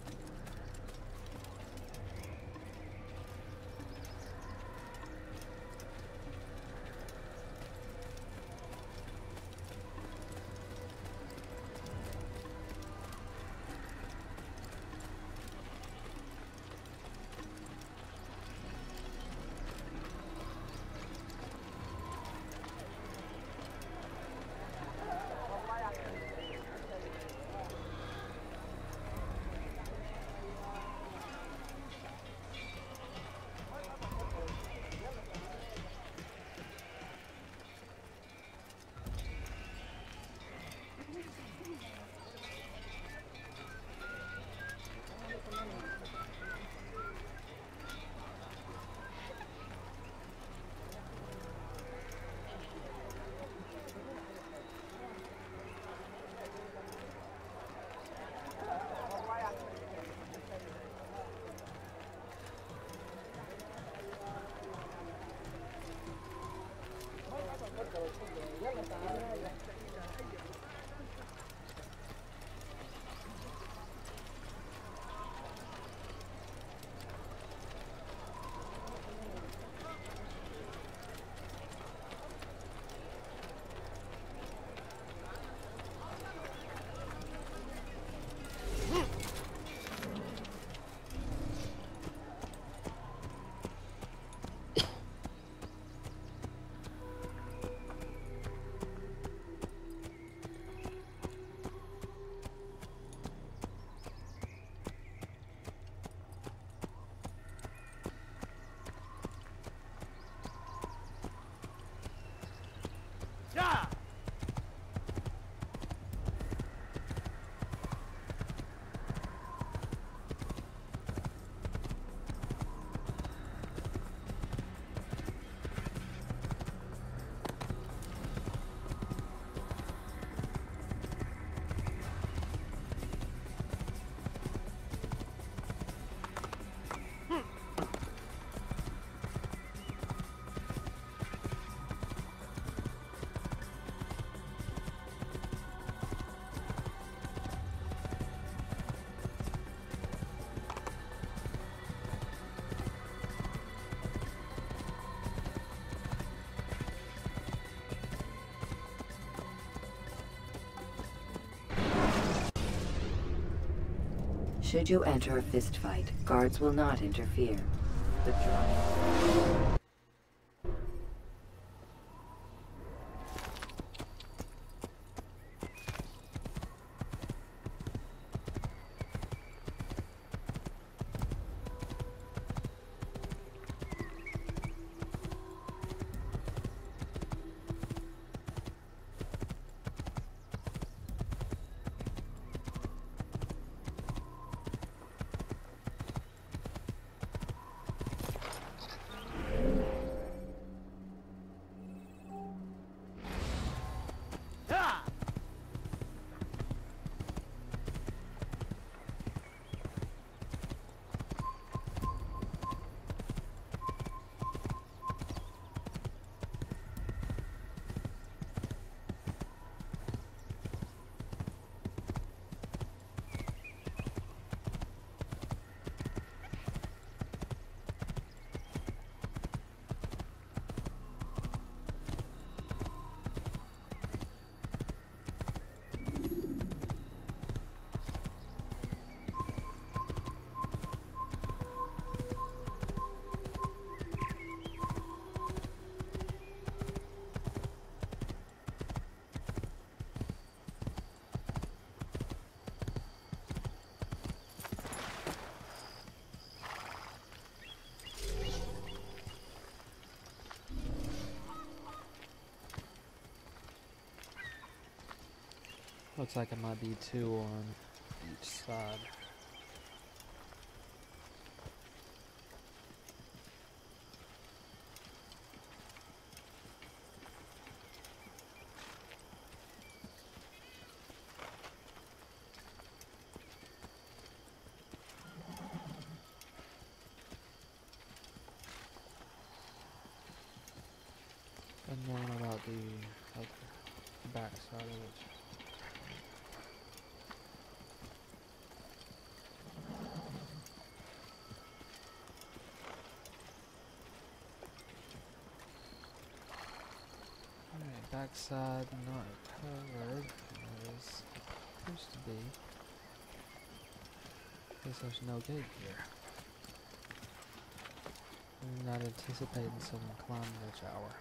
Should you enter a fist fight, guards will not interfere. Withdraw.
Looks like it might be 2 on each side. Unknown about the back side of it. Backside not covered as it appears to be. Guess there's no gate here. I'm not anticipating someone climbing the tower.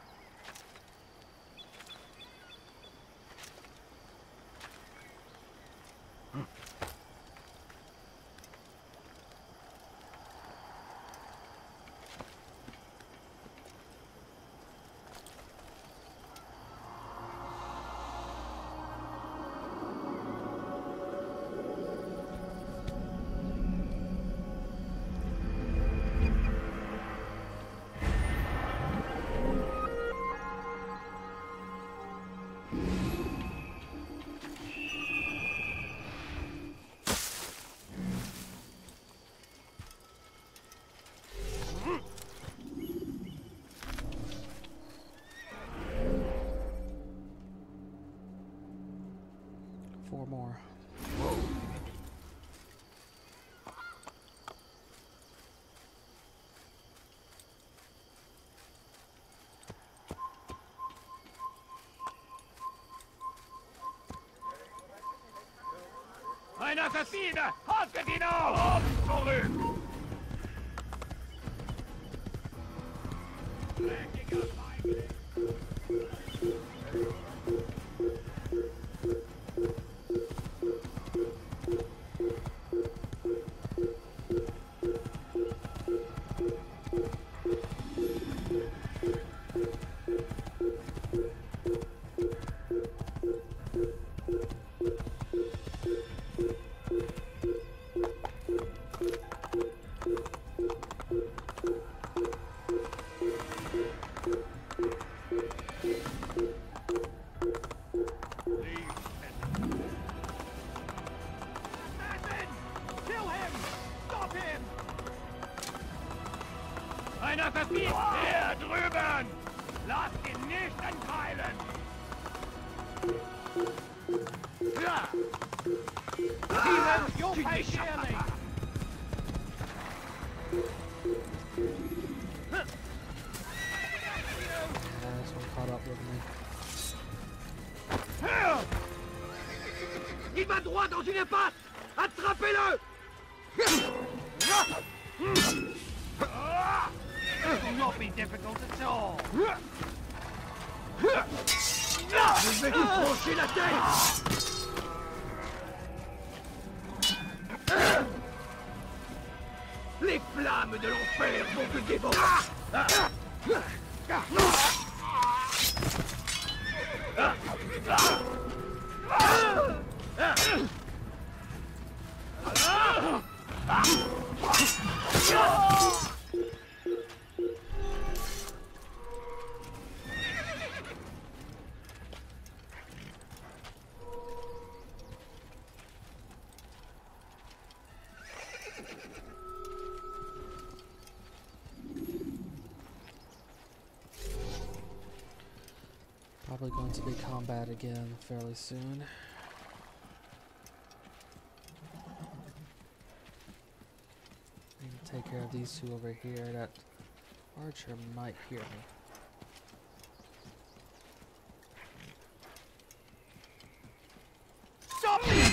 Four more.
Ein Assassine! Haltet ihn auf! Zurück! Ein Assassin! Hier drüben! Lasst ihn nicht entkeilen! Ja! Steven, you're gefährlich!
This one caught up with me.
Il va droit dans une impasse! Attrapez-le! This will not be difficult at all.
Je vais te trancher la tête!
Les flammes de l'enfer vont te dévorer.
Probably going to be combat again fairly soon. Need to take care of these two over here. That archer might hear me.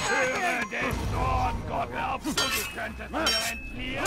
Höre den Zorn Gottes, du könntest mir entfliehen.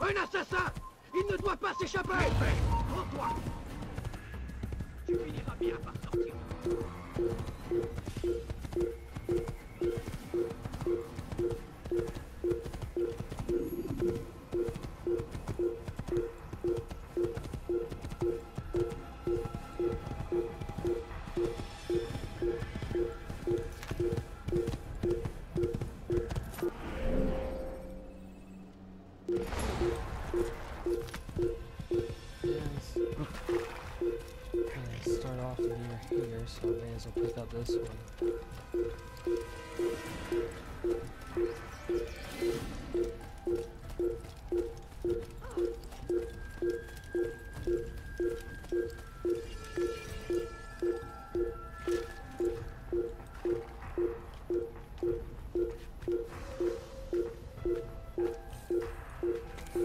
Un assassin! Il ne doit pas s'échapper! Rends-toi! Tu finiras bien par sortir.
Start off near here, so I may as well pick up this one.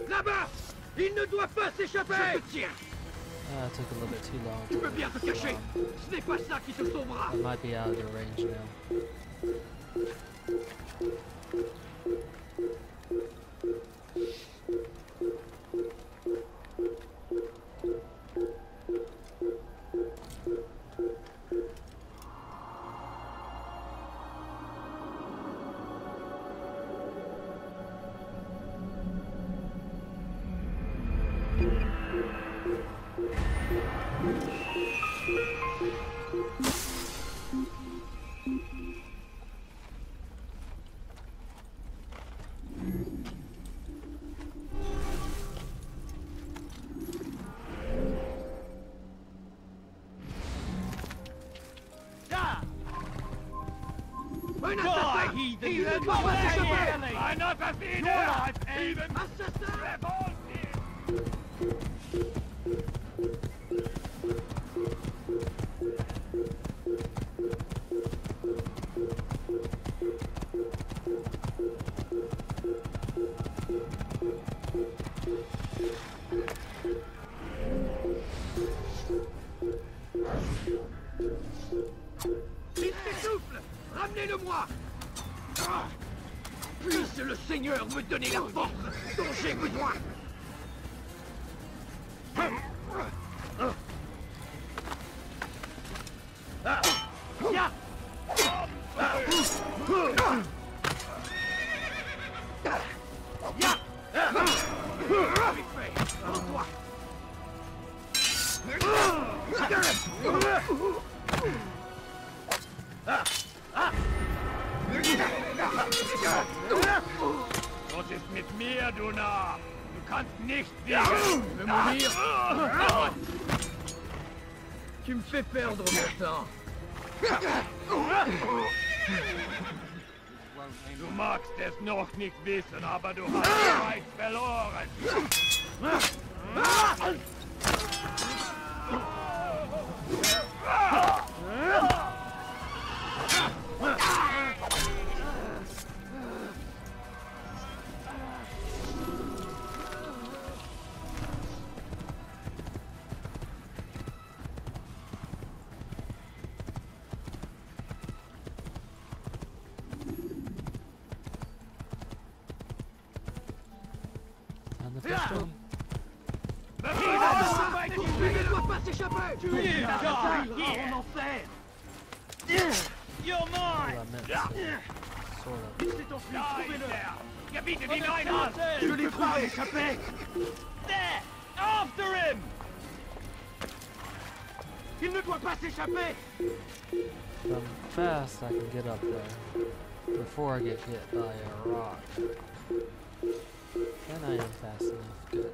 Là-bas! Il ne doit pas s'échapper! Je te tiens!
That took a little bit too long.
Tu peux bien te cacher! Ce n'est pas ça qui te sauvera!
I might be out of your range now.
Un assassin! Il ne doit pas s'échapper!
Another feeder! Your life ends!
Assassin!
Revolt!
Il s'essouffle! Ramenez-le-moi!
Puisse le Seigneur me donner la force dont j'ai besoin.
Was ist mit mir, du Narr? Du kannst nicht siegen. Je veux mourir?
Tu me fais perdre mon temps.
Du magst es noch nicht wissen, aber du hast bereits verloren.
You're mine!
C'est ton fils, trouvez-le! Capite die Einheit!
Je l'ai trouvé, échappé!
There! After him!
Il ne doit pas s'échapper!
If I'm fast, I can get up there before I get hit by a rock. And I am fast enough. Good.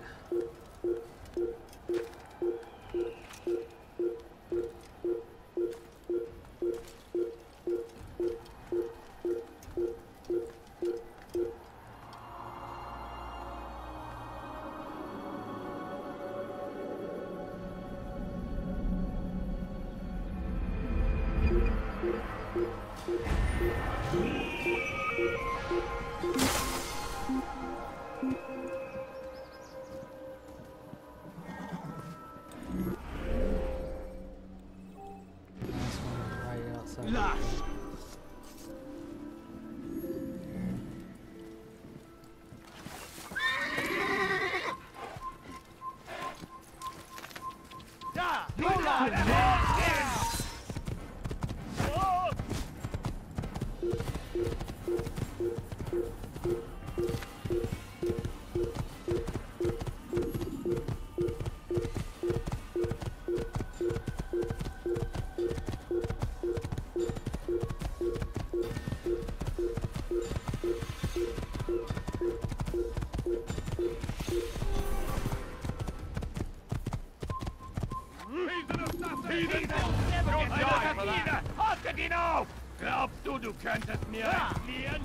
Haltet ihn auf! Glaubst du, du könntest mir entfliehen?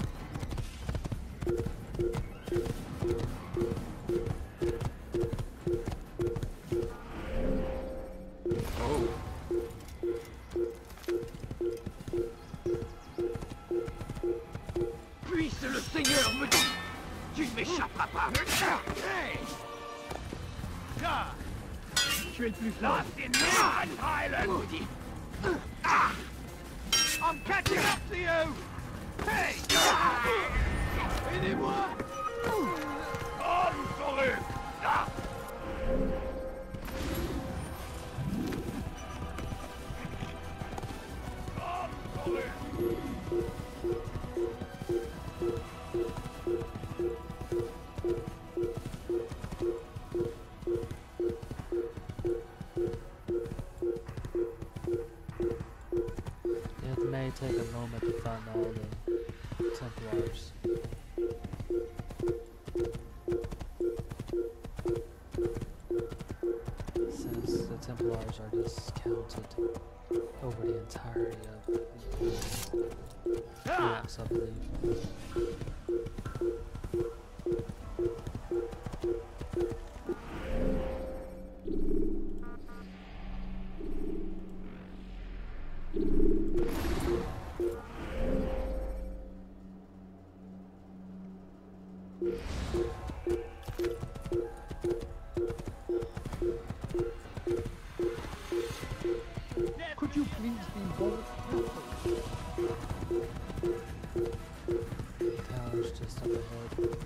Oh. Puisse le Seigneur me dire... Tu ne m'échapperas pas! Hey! Tu es le plus fort!
Lass ihn nicht anheilen!
I'm catching up to you! Hey! Aidez-moi!
Komm zurück! Komm zurück!
It may take a moment to find all the Templars. Since the Templars are discounted over the entirety of the maps, I believe.
Could you please be bold?
Towers village just up ahead.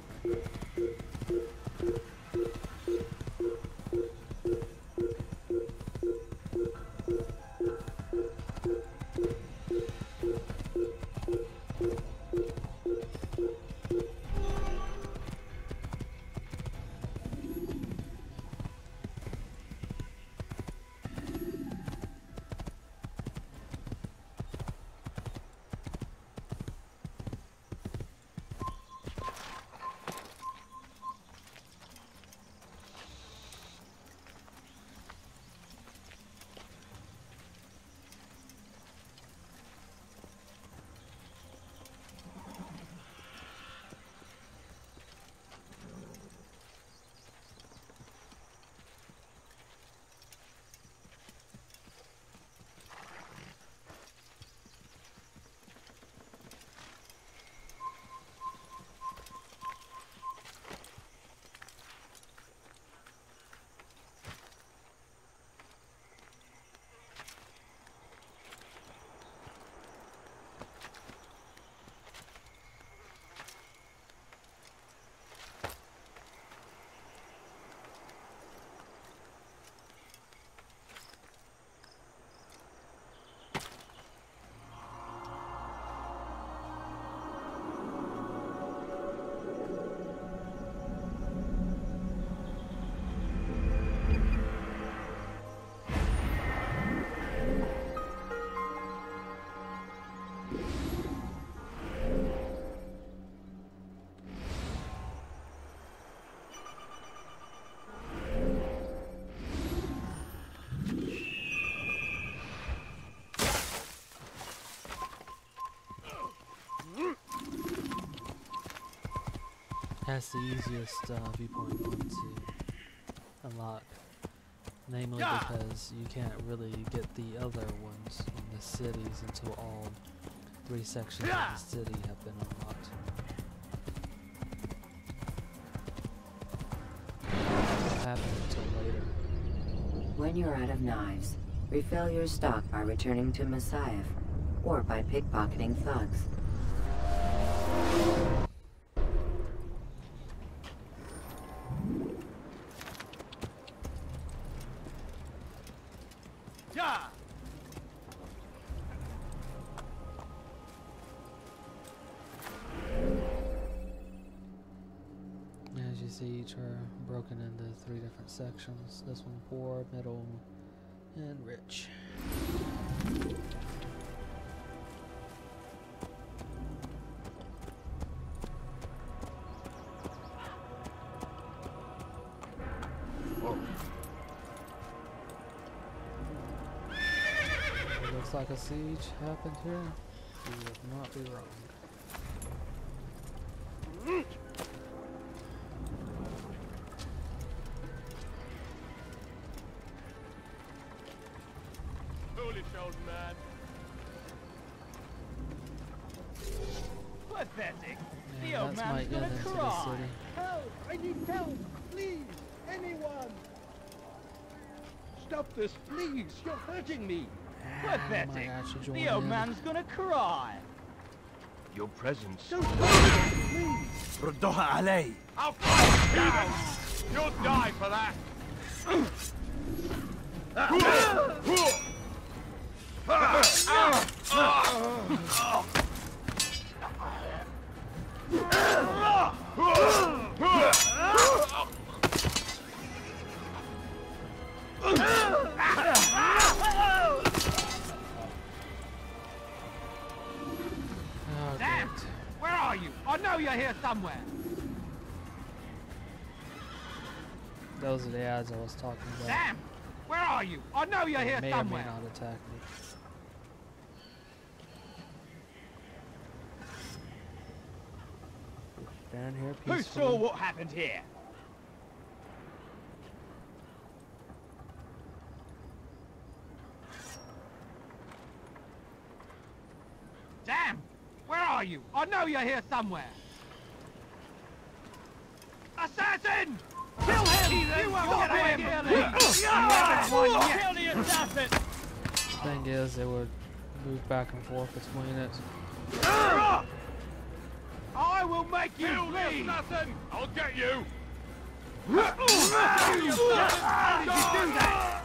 That's the easiest viewpoint one to unlock, namely because you can't really get the other ones in the cities until all 3 sections of the city have been unlocked. It won't happen until later.
When you're out of knives, refill your stock by returning to Masyaf, or by pickpocketing thugs.
As you see, each are broken into 3 different sections. This one poor, middle, and rich. It looks like a siege happened here. You would not be wrong.
Foolish old man. Pathetic. The old man's gonna cry.
Help! I need help! Please! Anyone!
Stop this, please. You're hurting me. Pathetic. The
join
old
in.
man's gonna cry. Your presence.
Don't touch me, please!
ردوها علي.
I'll fight down. You'll die for that. Damn! Where are you? I know you're here somewhere.
Those are the ads I was talking about.
Damn! Where are you? I know you're here
May
somewhere.
or may not attack me. Stand here peacefully.
Who saw what happened here? Damn! Where are you? I know you're here somewhere. Assassin! Kill him! You won't get away from me! Kill the assassin!
The thing is, they would move back and forth between it.
I I will make you bleed!
Nothing! I'll get you!
How did you do that?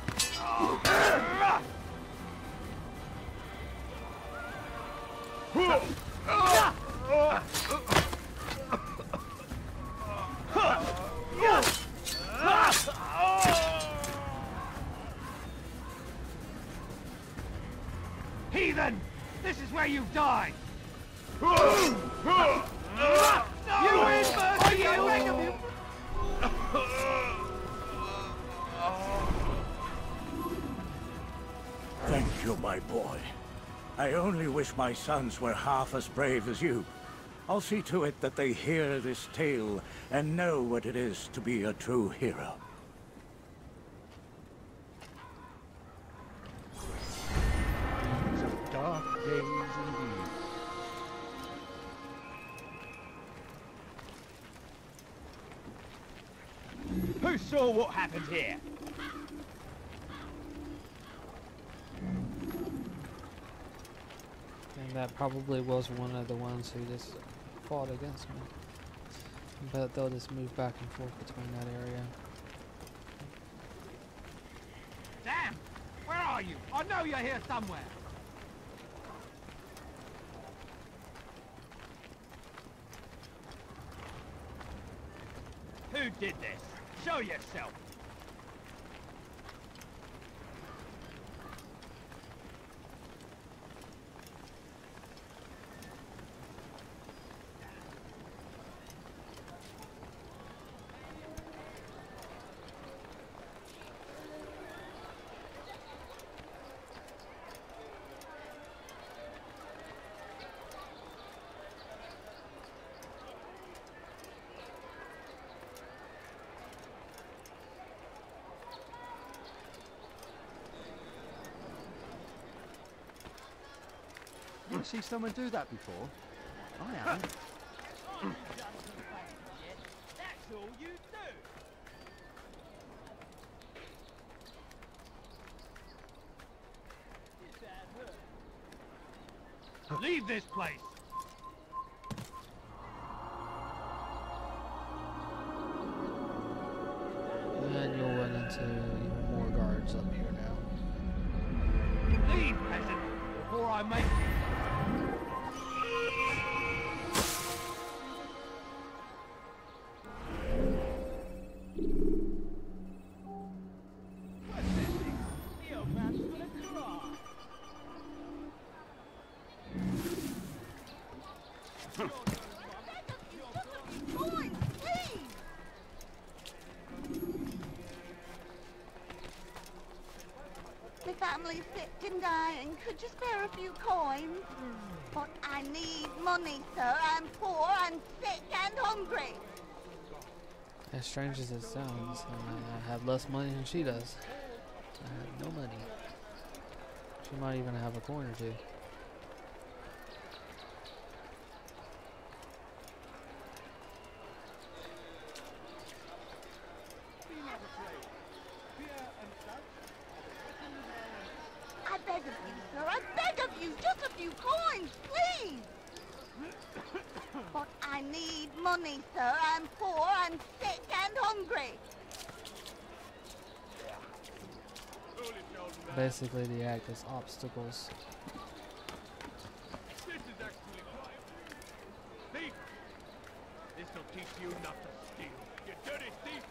Heathen! This is where you die! You win, Bertie! I beg of you!
Thank you, my boy. I only wish my sons were half as brave as you. I'll see to it that they hear this tale and know what it is to be a true hero.
Some dark days indeed.
Who saw what happened here?
And that probably was one of the ones who just fought against me. But they'll just move back and forth between that area.
Damn! Where are you? I know you're here somewhere! Who did this? Show yourself!
You see someone do that before? I haven't.
That's all you do! Leave this place!
And you'll run into even more guards up here now.
Leave, peasant, before I make you!
My family's sick and dying. Could you spare a few coins? But I need money, sir. I'm poor and sick and hungry.
As strange as it sounds, I have less money than she does. I have no money. She might even have a coin or two.
I beg of you, sir. I beg of you. Just a few coins, please. But I need money, sir. I'm poor and sick and hungry.
Basically, they act as obstacles.
This is actually quite... Thief! This'll teach you not to steal. You dirty thief!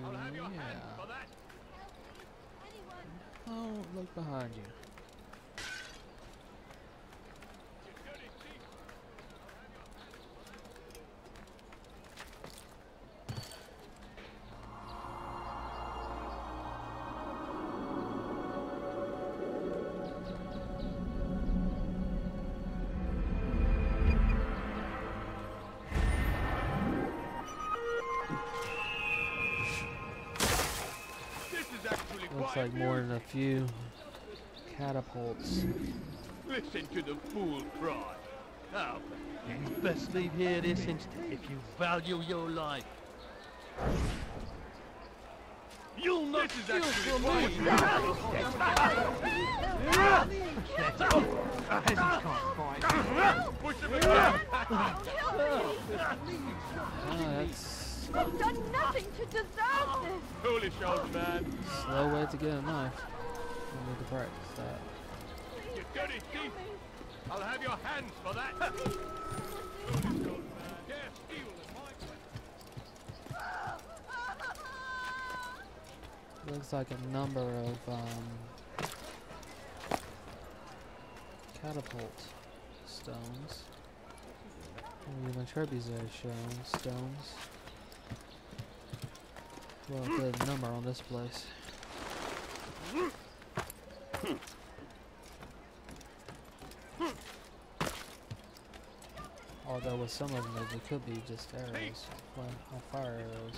I'll have your hands for that!
Oh, look behind you. Looks like more than a few catapults.
Listen to the fool cry. Now, you best leave here this instant if you value your life. You'll not kill from me! Push him again!
I've done nothing to deserve this!
Foolish old man!
Slow way to get a knife. I need to practice that.
You dirty thief! I'll have your hands for that!
Looks like a number of catapult stones. And even trebuchet stones. Well, good number on this place. Although with some of them, it could be just arrows, fire arrows.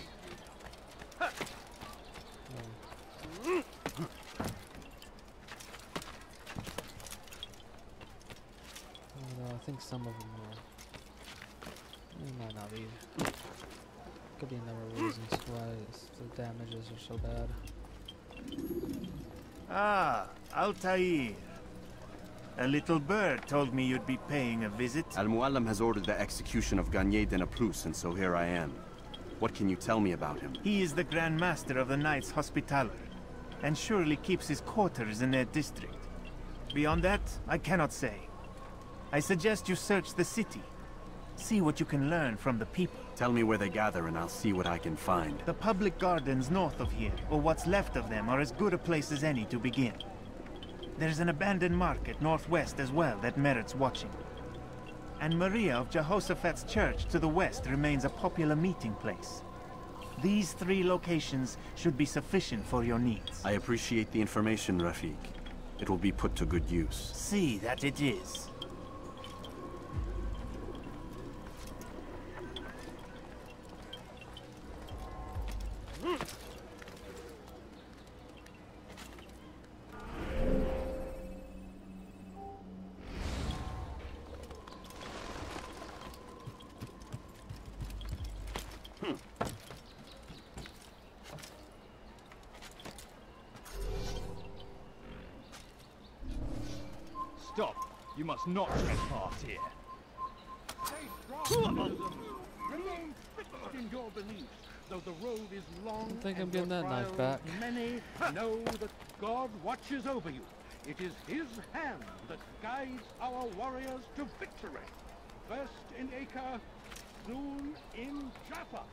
Although I think some of them are. It might not be. Could be a number of reasons why the damages are so bad.
Ah, Altair. A little bird told me you'd be paying a visit.
Al-Mualim has ordered the execution of Garnier de Naplouse, and so here I am. What can you tell me about him?
He is the Grand Master of the Knights Hospitaller, and surely keeps his quarters in their district. Beyond that, I cannot say. I suggest you search the city. See what you can learn from the people.
Tell me where they gather and I'll see what I can find.
The public gardens north of here, or what's left of them, are as good a place as any to begin. There's an abandoned market northwest as well that merits watching. And Maria of Jehoshaphat's church to the west remains a popular meeting place. These 3 locations should be sufficient for your needs.
I appreciate the information, Rafiq. It will be put to good use.
See that it is.
Stop! You must not trespass here.
Remain fixed in your beliefs, though the road is long.
I think I'm getting that knife back.
Many know that God watches over you. It is His hand that guides our warriors to victory. First in Acre, soon in Jaffa.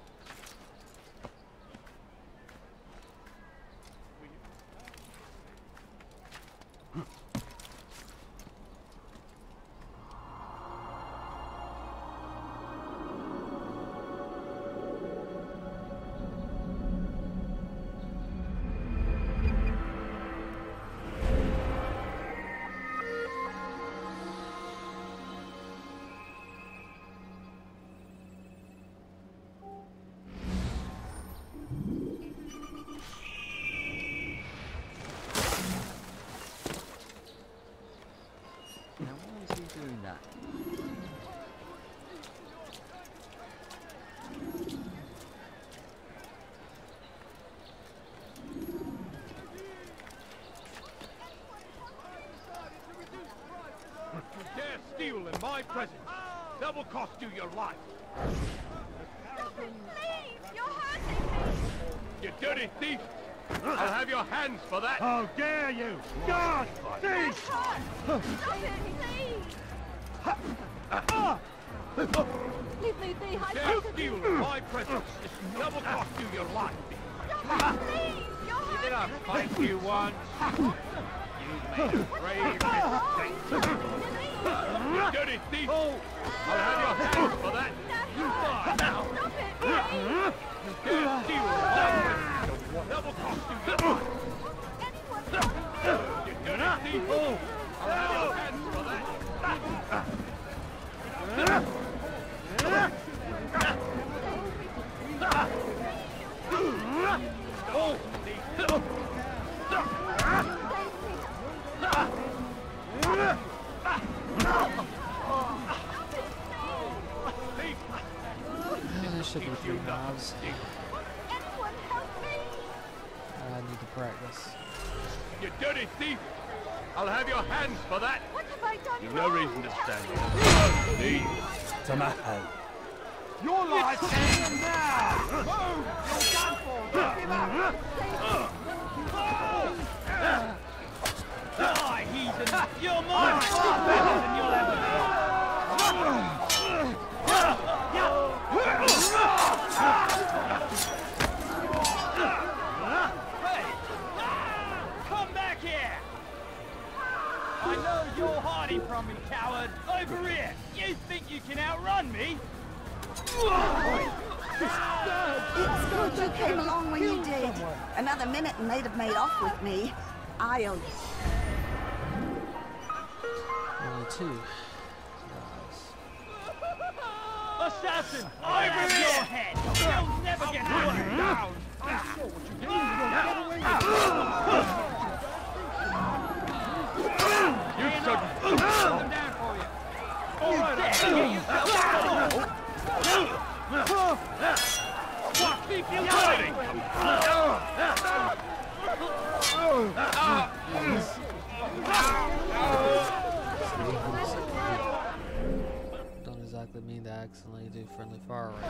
Doing that.
You dare steal in my presence. That will cost you your life.
Please, you're hurting me!
You dirty thief! I'll have your hands for that!
How dare you! God! Thief!
Stop it, please! Leave me be, I
Dare steal in my presence. That will cost you your life.
Stop it, please! You're
Did I fight you once? You made a brave mistake. You dirty thief! I'll have your hands for that. You die now.
Stop it, please!
You dare steal in my presence. That will cost you your life. You dirty thief! I'll have your hands for that.
There should be 3 knives. practice.
You dirty thief! I'll have your hands for that!
What have I done
You've no
wrong?
reason to stand here. Leave.
Tamahal.
Your life ends now! Move! You're done for! Give up!
Die, heathen! You're mine! Far better than you'll ever be! Hey! Come back here! I know you're hiding from me, coward! Over here! You think you can outrun me?
It's good you came along when you did. Another minute and they'd have made off with me. I owe you.
Only 2.
Assassin! Over your head! You'll never get taken down!
I saw what you did. You don't get away with it.
You shouldn't. Put them down for you. All right, get yourself What? Keep you fighting!
Don't exactly mean to accidentally do friendly fire right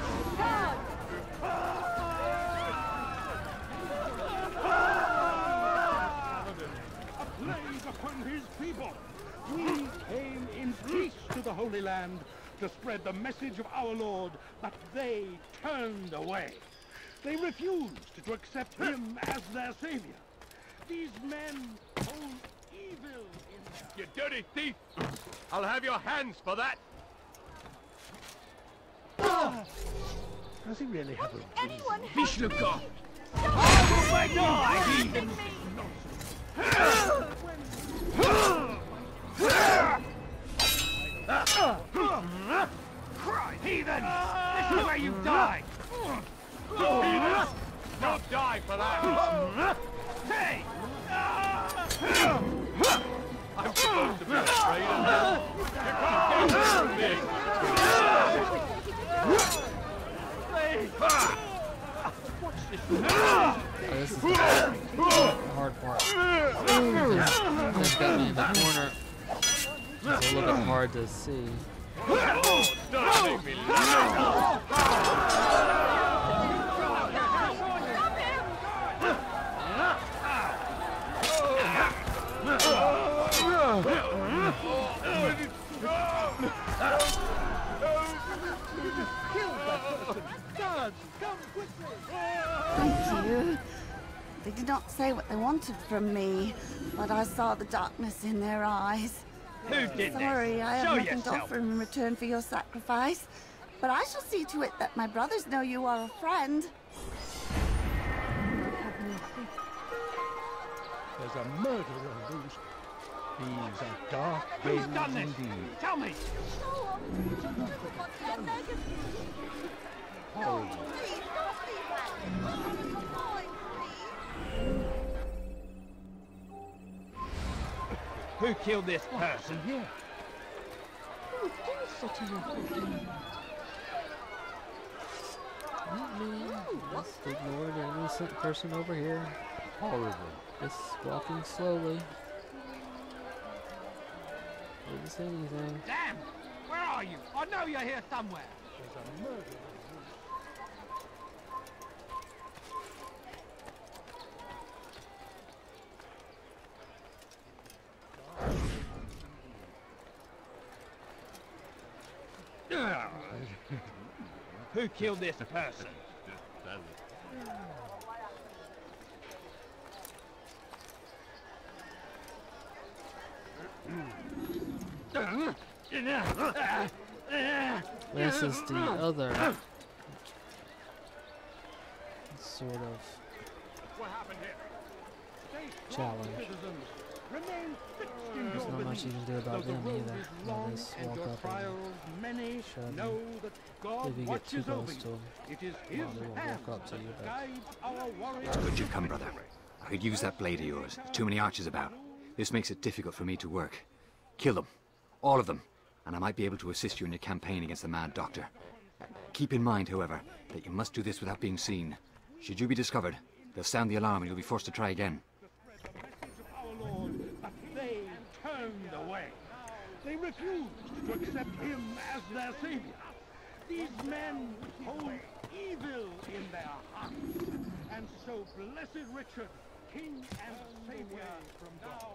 A plague upon his people. We came in peace to the Holy Land to spread the message of our Lord, but they turned away. They refused to accept him as their savior. These men hold evil in their...
You dirty thief! I'll have your hands for that!
Does he really have a...
Anyone help
Vishnuka!
me?
Oh my God! Heathen! Cry, heathen! This is where you die! Heathens! Don't die for that! Hey! I'm supposed to be afraid of them! You can't get away from me!
This is the hard part. This got me in the corner. It's a little bit hard to see.
Don't make me
Thank you. They did not say what they wanted from me, but I saw the darkness in their eyes.
Who did this?
Sorry, I have
Show
nothing to
yourself.
offer in return for your sacrifice. But I shall see to it that my brothers know you are a friend.
There's a murderer loose. These are dark
Who's
days
done this?
indeed.
Tell me!
Oh.
Who killed this person?
Yeah.
Who would do such an awful thing?
Not me. Just ignore the innocent person over here.
Horrible.
Just walking slowly. Didn't say anything.
Damn! Where are you? I know you're here somewhere.
There's a murderer.
Who killed this person?
This is the other sort of challenge. There's not much you can do about them either. You just walk up and shove them. If you get too close to them, they will walk up to you. But
It's good you've come, brother. I could use that blade of yours. There's too many archers about. This makes it difficult for me to work. Kill them. All of them. And I might be able to assist you in your campaign against the Mad Doctor. Keep in mind, however, that you must do this without being seen. Should you be discovered, They'll sound the alarm and you'll be forced to try again.
Our Lord, but they turned away. They refused to accept him as their savior. These men hold evil in their hearts. And so blessed Richard, king and savior from now,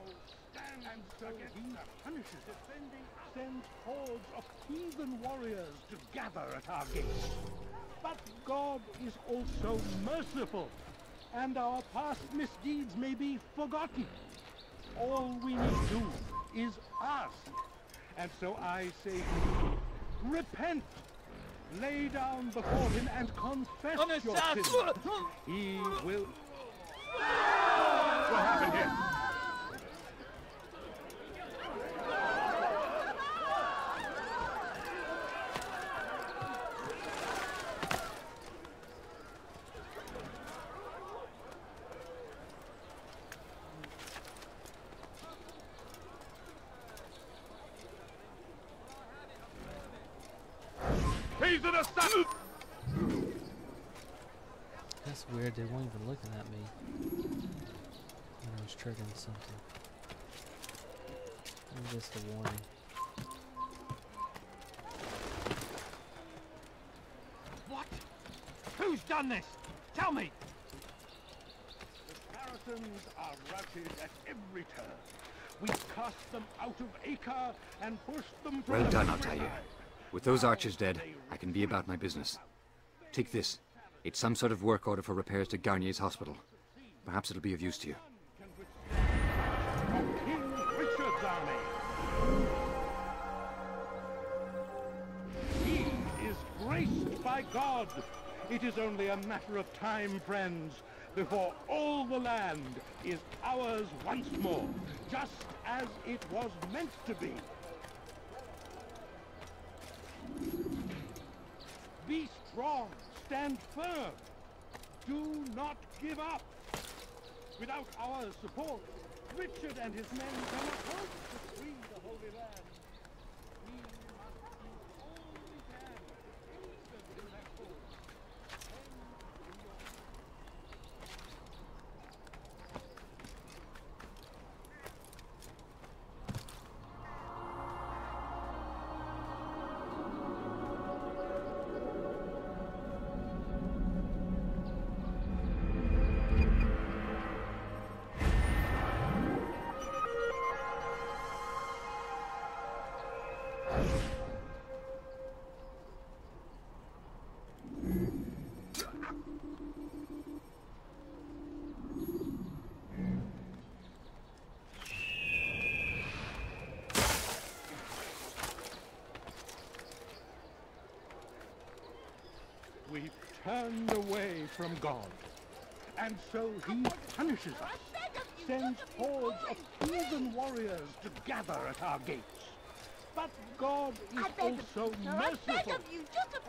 stands and so he punishes, sends hordes of heathen warriors to gather at our gates. But God is also merciful, and our past misdeeds may be forgotten. All we need do is ask. And so I say to you, repent, lay down before him and confess your sins. He will...
What happened here?
That's weird, they weren't even looking at me when I was triggering something. Maybe just a warning.
What? Who's done this? Tell me! The Saracens are routed at every turn. We cast them out of Acre and pushed them from
Well done, Altair. With those archers dead, I can be about my business. Take this. It's some sort of work order for repairs to Garnier's hospital. Perhaps it'll be of use to you.
King Richard's army. He is graced by God. It is only a matter of time, friends, before all the land is ours once more, just as it was meant to be. Be strong, stand firm. Do not give up. Without our support, Richard and his men cannot hope to free the Holy Land. We must do all we can to aid them in that cause. We've turned away from God, and so he punishes us, sends hordes of heathen warriors to gather at our gates. But God is also merciful,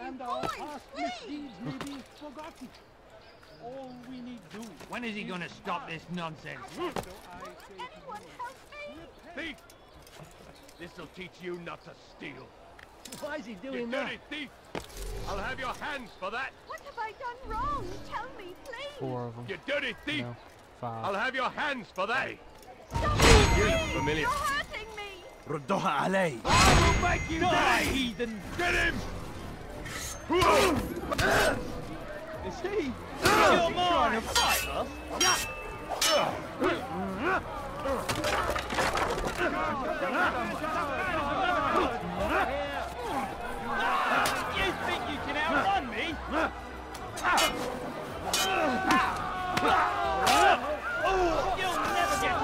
and our past misdeeds may be forgotten. All we need do...
When is he going to stop this nonsense?
Anyone help me?
Thief! This'll teach you not to steal.
Why is he
You
doing that?
dirty thief! I'll have your hands for that!
What have I done wrong? Tell me, please.
4 of them.
You dirty thief!
No, 5.
I'll have your hands for that!
Stop
You
me,
look
please.
familiar.
You're hurting me.
ردوها علي.
I will make you die, heathen!
Get him!
Is he? You're trying to fight us? You think you can outrun me? You'll never get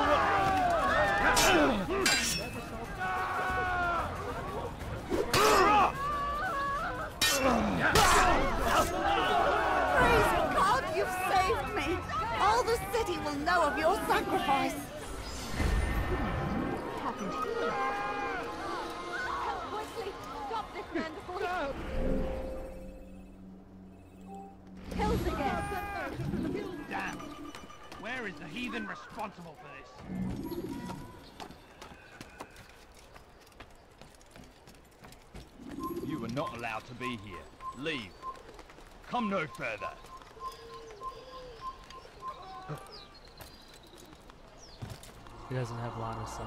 Praise God, you've saved me. All the city will know of your sacrifice.
What happened here? Help quickly. Stop this man before he... Kills again.
Damn! Where is the heathen responsible for this?
You are not allowed to be here. Leave. Come no further.
He doesn't have line of sight.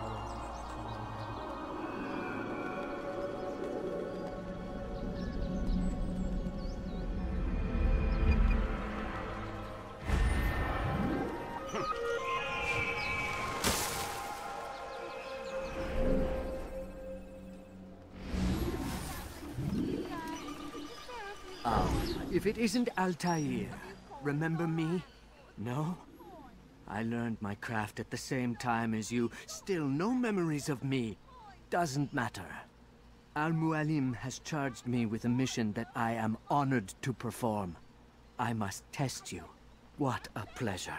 If it isn't Altair, remember me? No? I learned my craft at the same time as you. Still no memories of me. Doesn't matter. Al-Mualim has charged me with a mission that I am honored to perform. I must test you. What a pleasure.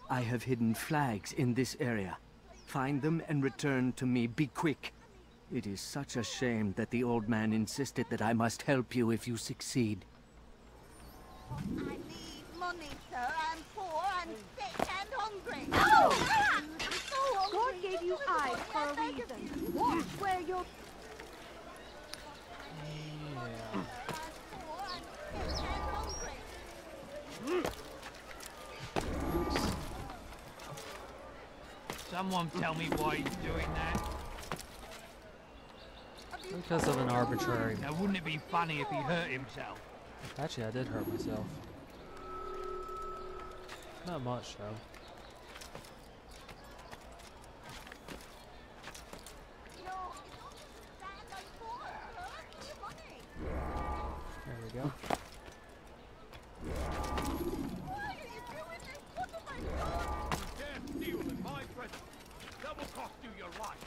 I have hidden flags in this area. Find them and return to me. Be quick. It is such a shame that the old man insisted that I must help you if you succeed.
I need money, sir. I'm poor and sick and hungry. Oh! I'm so hungry.
God gave you eyes for a reason. Watch where you're...
Someone tell me why he's doing that.
Because of an arbitrary...
Now wouldn't it be funny if he hurt himself?
Actually, I did hurt myself. Not much, though. There we go.
Why are you doing this? What have I done? You dare steal in my presence. That will cost you your life.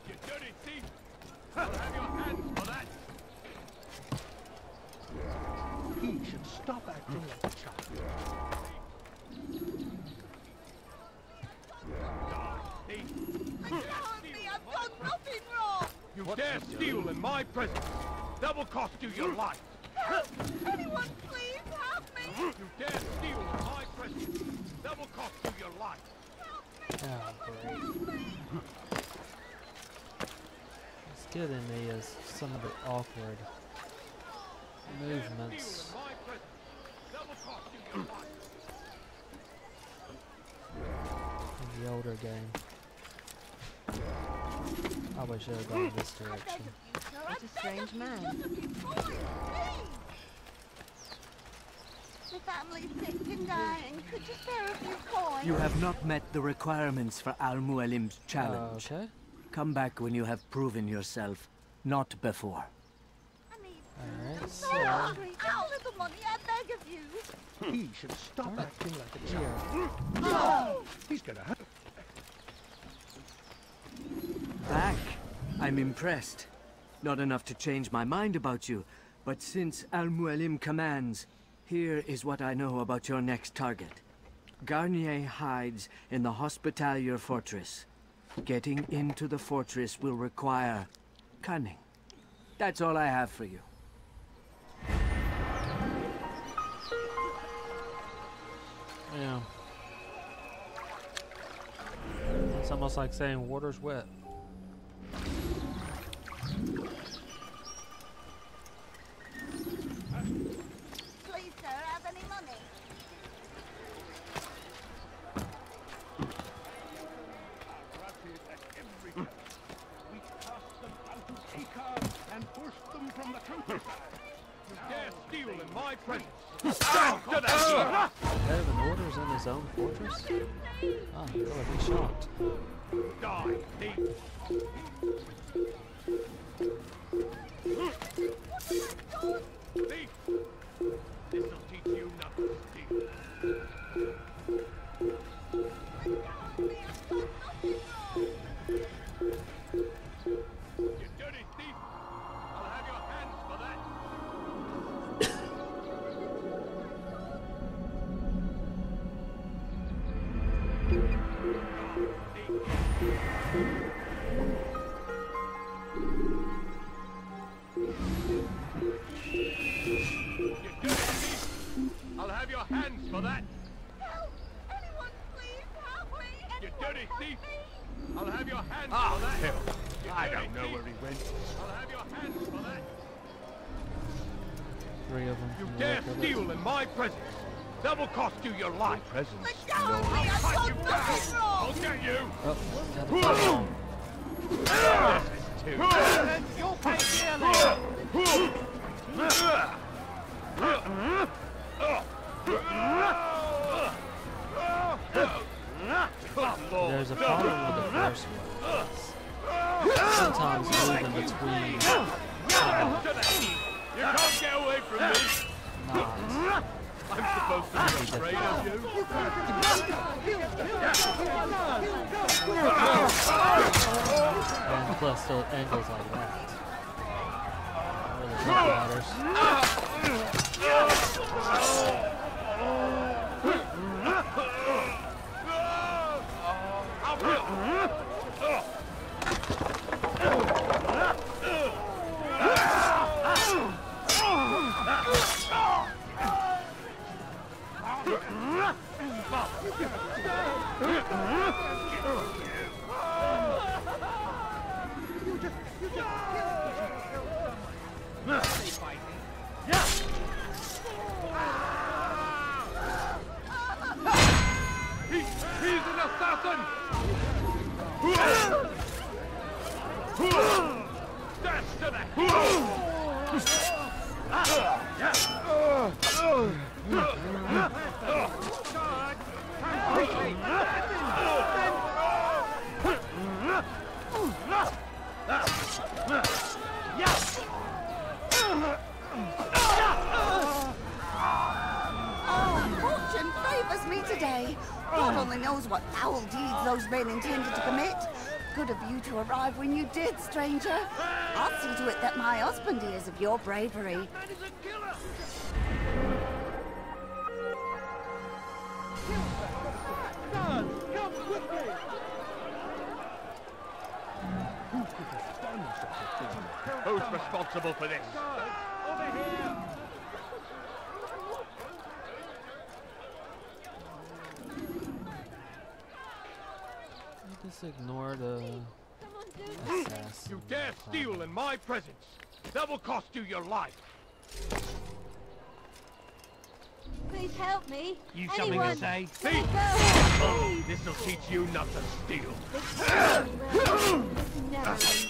You dirty thief! I'll have your hands for that.
He should stop acting like a child.
I've done nothing wrong! You dare steal in my presence! That will cost you your life!
Help! Anyone, please help me!
You dare steal in my presence! That will cost you your life!
Oh, great. What's getting me is some of the awkward movements in the older game. Probably should have gone this direction.
What a strange man.
The family's sick and dying. Could you spare a few coins?
You have not met the requirements for Al-Mualim's challenge.
Okay.
Come back when you have proven yourself, not before.
Alright,
So hungry. How little money, I beg of you.
He should stop acting like a child.
No!
He's gonna hurt.
Back? I'm impressed. Not enough to change my mind about you, but since Al-Mualim commands, here is what I know about your next target. Garnier hides in the Hospitalier Fortress. Getting into the fortress will require cunning. That's all I have for you.
Yeah. It's almost like saying water's wet.
Please, sir, have any money?
We cast them out of Acre and pushed them from the countryside. You dare steal in my presence. After that!
Head of an orders in his own fortress? Oh, you're gonna be shocked.
Die, thief! Thief! This'll teach you not to steal. You dirty thief! I'll have your hands for that! I'll have your hands for that!
Help! Anyone, please help me!
You dirty thief! I'll have your hands
Ah,
for that!
hell.
You
I
dirty
don't know
thief.
where he went.
I'll have your hands for that!
3 of them.
You
from the
dare
look of it.
steal in my presence! That will cost you your life.
Presence.
Let go of me! I've done nothing wrong!
I'll get you.
Oh, got
This is too bad. You'll pay
There's a problem with the first one. Sometimes moving between
You can't get away from me.
nods.
I'm supposed to be afraid of you.
And plus the angles like that. Really matters.
He's an assassin! Destiny!
Fortune favors me today. God only knows what foul deeds those men intended to commit. Good of you to arrive when you did, stranger. I'll see to it that my husband hears of your bravery.
Who's responsible for this?
Over here!
Just ignore the assassin.
You dare steal in my presence. That will cost you your life.
Please help me.
You something to say?
Thief! This'll teach you not to steal.
Never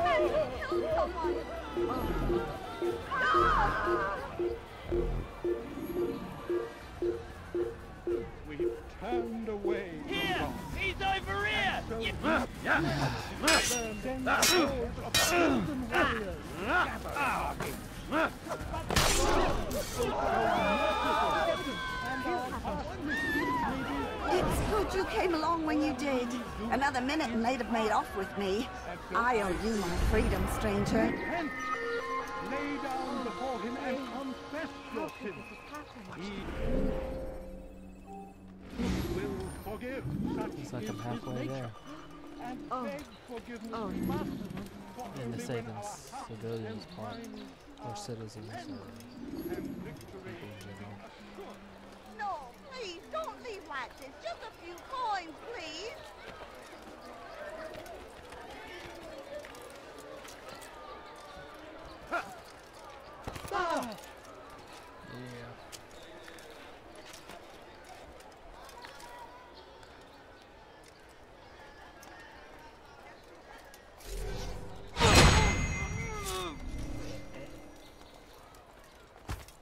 ends well.
We've turned away.
Here! He's over here!
It's good you came along when you did. Another minute and they'd have made off with me. I owe you my freedom, stranger.
Lay down before him and confess your sins. He will forgive such
Looks like I'm
is
halfway
his nature.
there.
And beg forgiveness
Oh,
In the saving civilians part, or citizens, or people in general.
No, please, don't leave like this. Just a few coins, please.
Yeah.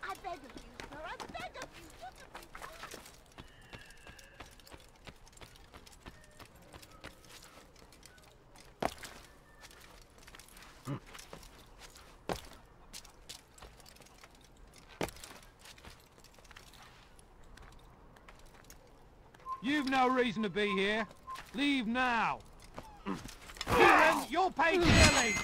I beg of you, sir. I beg of you. Just a few coins.
You've no reason to be here. Leave now. Kieran, you'll pay dearly.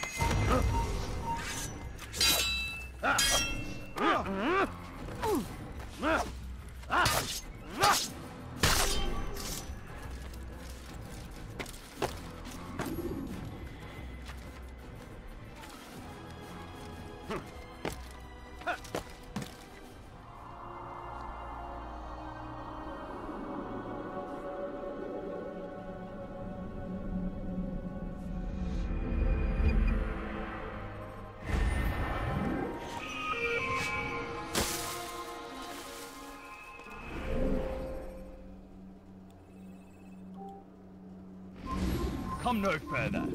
come no further.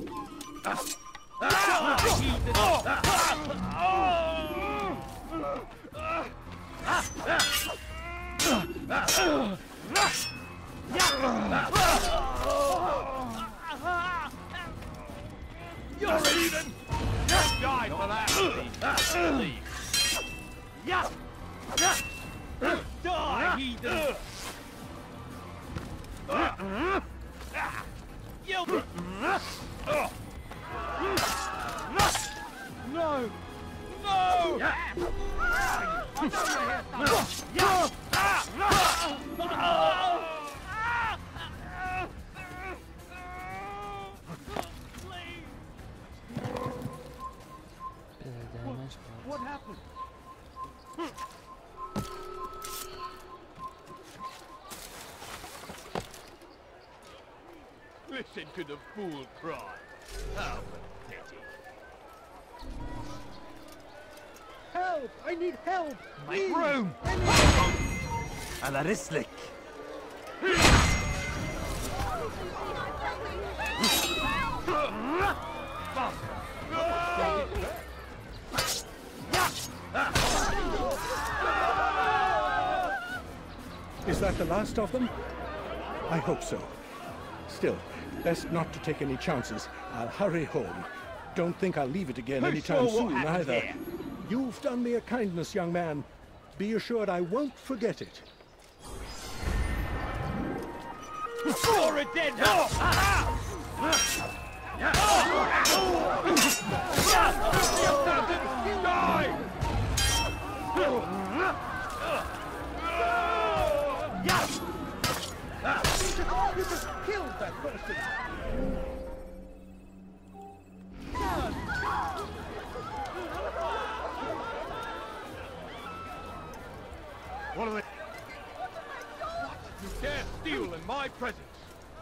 You're heathen! Die for that!
Die, heathen! You... No! No! What happened?
Listen to the fool cry. How pathetic.
Help! I need help!
Make room!
Alarislik.
Is that the last of them? I hope so. Still, best not to take any chances. I'll hurry home. Don't think I'll leave it again anytime soon, either.
Here?
You've done me a kindness, young man. Be assured I won't forget it.
You're a dead
You just killed that person!
What are they? You dare steal in my presence.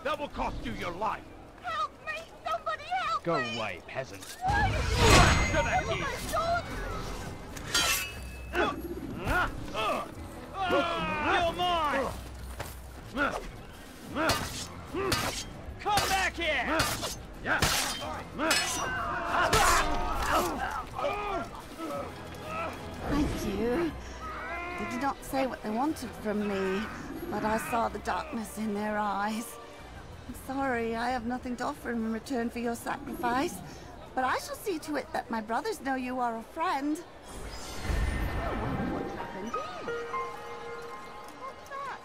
That will cost you your life.
Help me! Somebody help
Go
me!
away, peasant. You're mine! Come back here!
Thank you. They did not say what they wanted from me, but I saw the darkness in their eyes. I'm sorry, I have nothing to offer in return for your sacrifice, but I shall see to it that my brothers know you are a friend. What's happened here? What's that?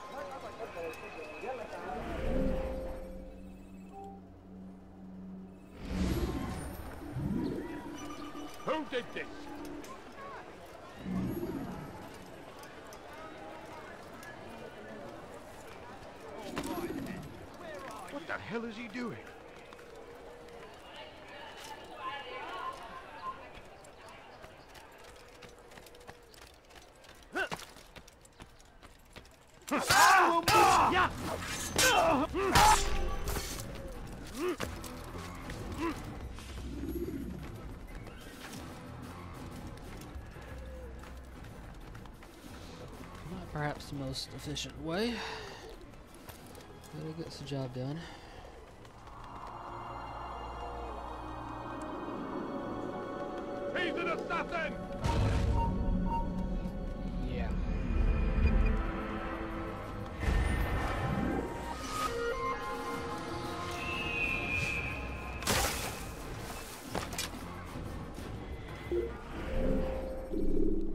Who did this? What the hell is he doing?
Not perhaps the most efficient way, but it gets the job done.
He's an assassin!
Yeah.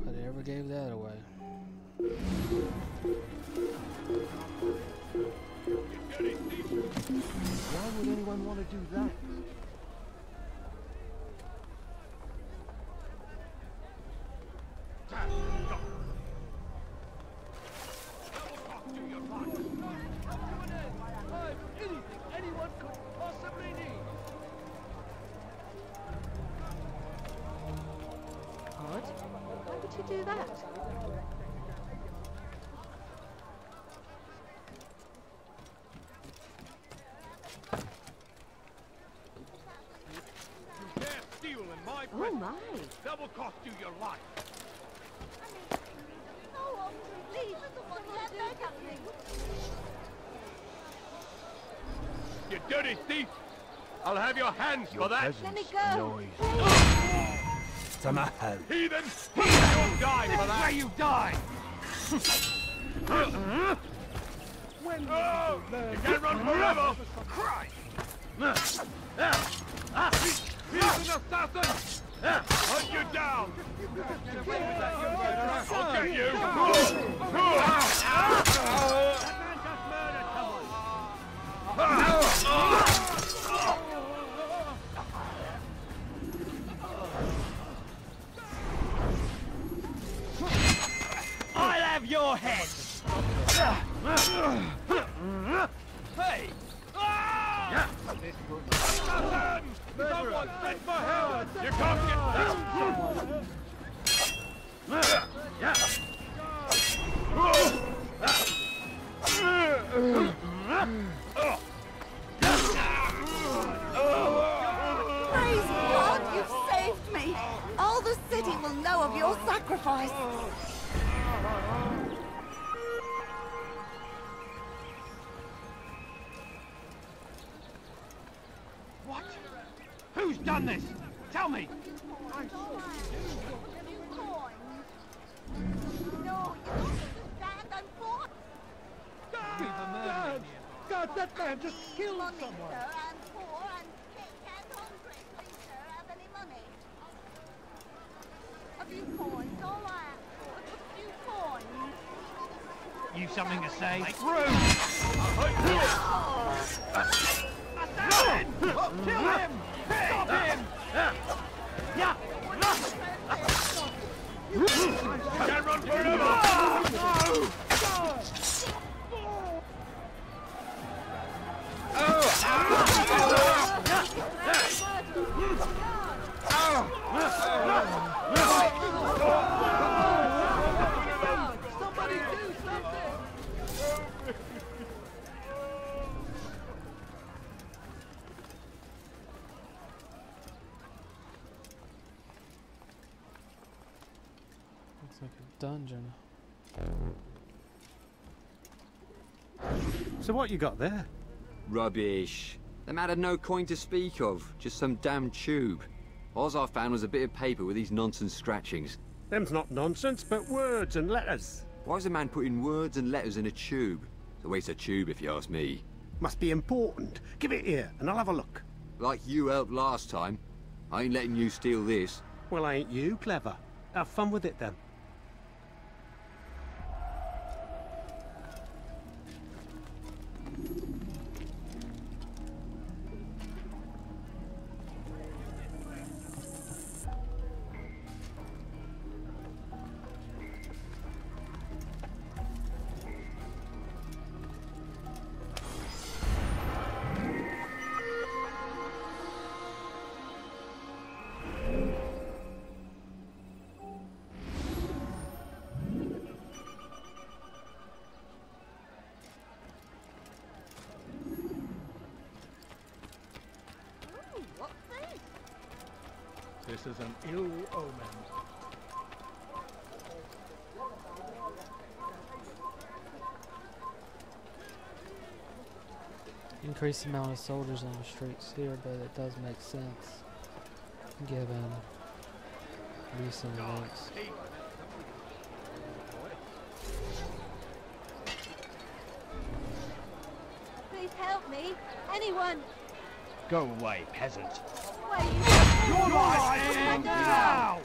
I never gave that away.
Why would anyone want to do that?
Odd. Why would you do that?
You dare steal in my
Oh
presence.
my!
That will cost you your life.
No, please, somebody let that happen.
You dirty thief!
I'll have your hands for that.
Let me go.
Samahal. Heathen! You'll die for that!
This is where you die!
When you can't run forever! Christ! He's an assassin! Hunt you down! I'll get you!
I'll have your head! Hey!
Someone send for help! You can't get
Praise God, you've saved me! All the city will know of your sacrifice!
What? Who's done this? Tell me!
God, that man just killed someone!
You something to say?
Kill him! Stop him!
Yeah!
Can't run forever!
Somebody do something!
Looks like a dungeon.
So what you got there?
Rubbish. The man had no coin to speak of, just some damn tube. All I found was a bit of paper with these nonsense scratchings.
Them's not nonsense, but words and letters.
Why is a man putting words and letters in a tube? It's a waste of tube, if you ask me.
Must be important. Give it here, and I'll have a look.
Like you helped last time. I ain't letting you steal this.
Well, ain't you clever? Have fun with it, then.
This is an ill omen.
Increase the amount of soldiers on the streets here, but it does make sense given recent events.
Please help me. Anyone.
Go away, peasant.
Why
You're lying now!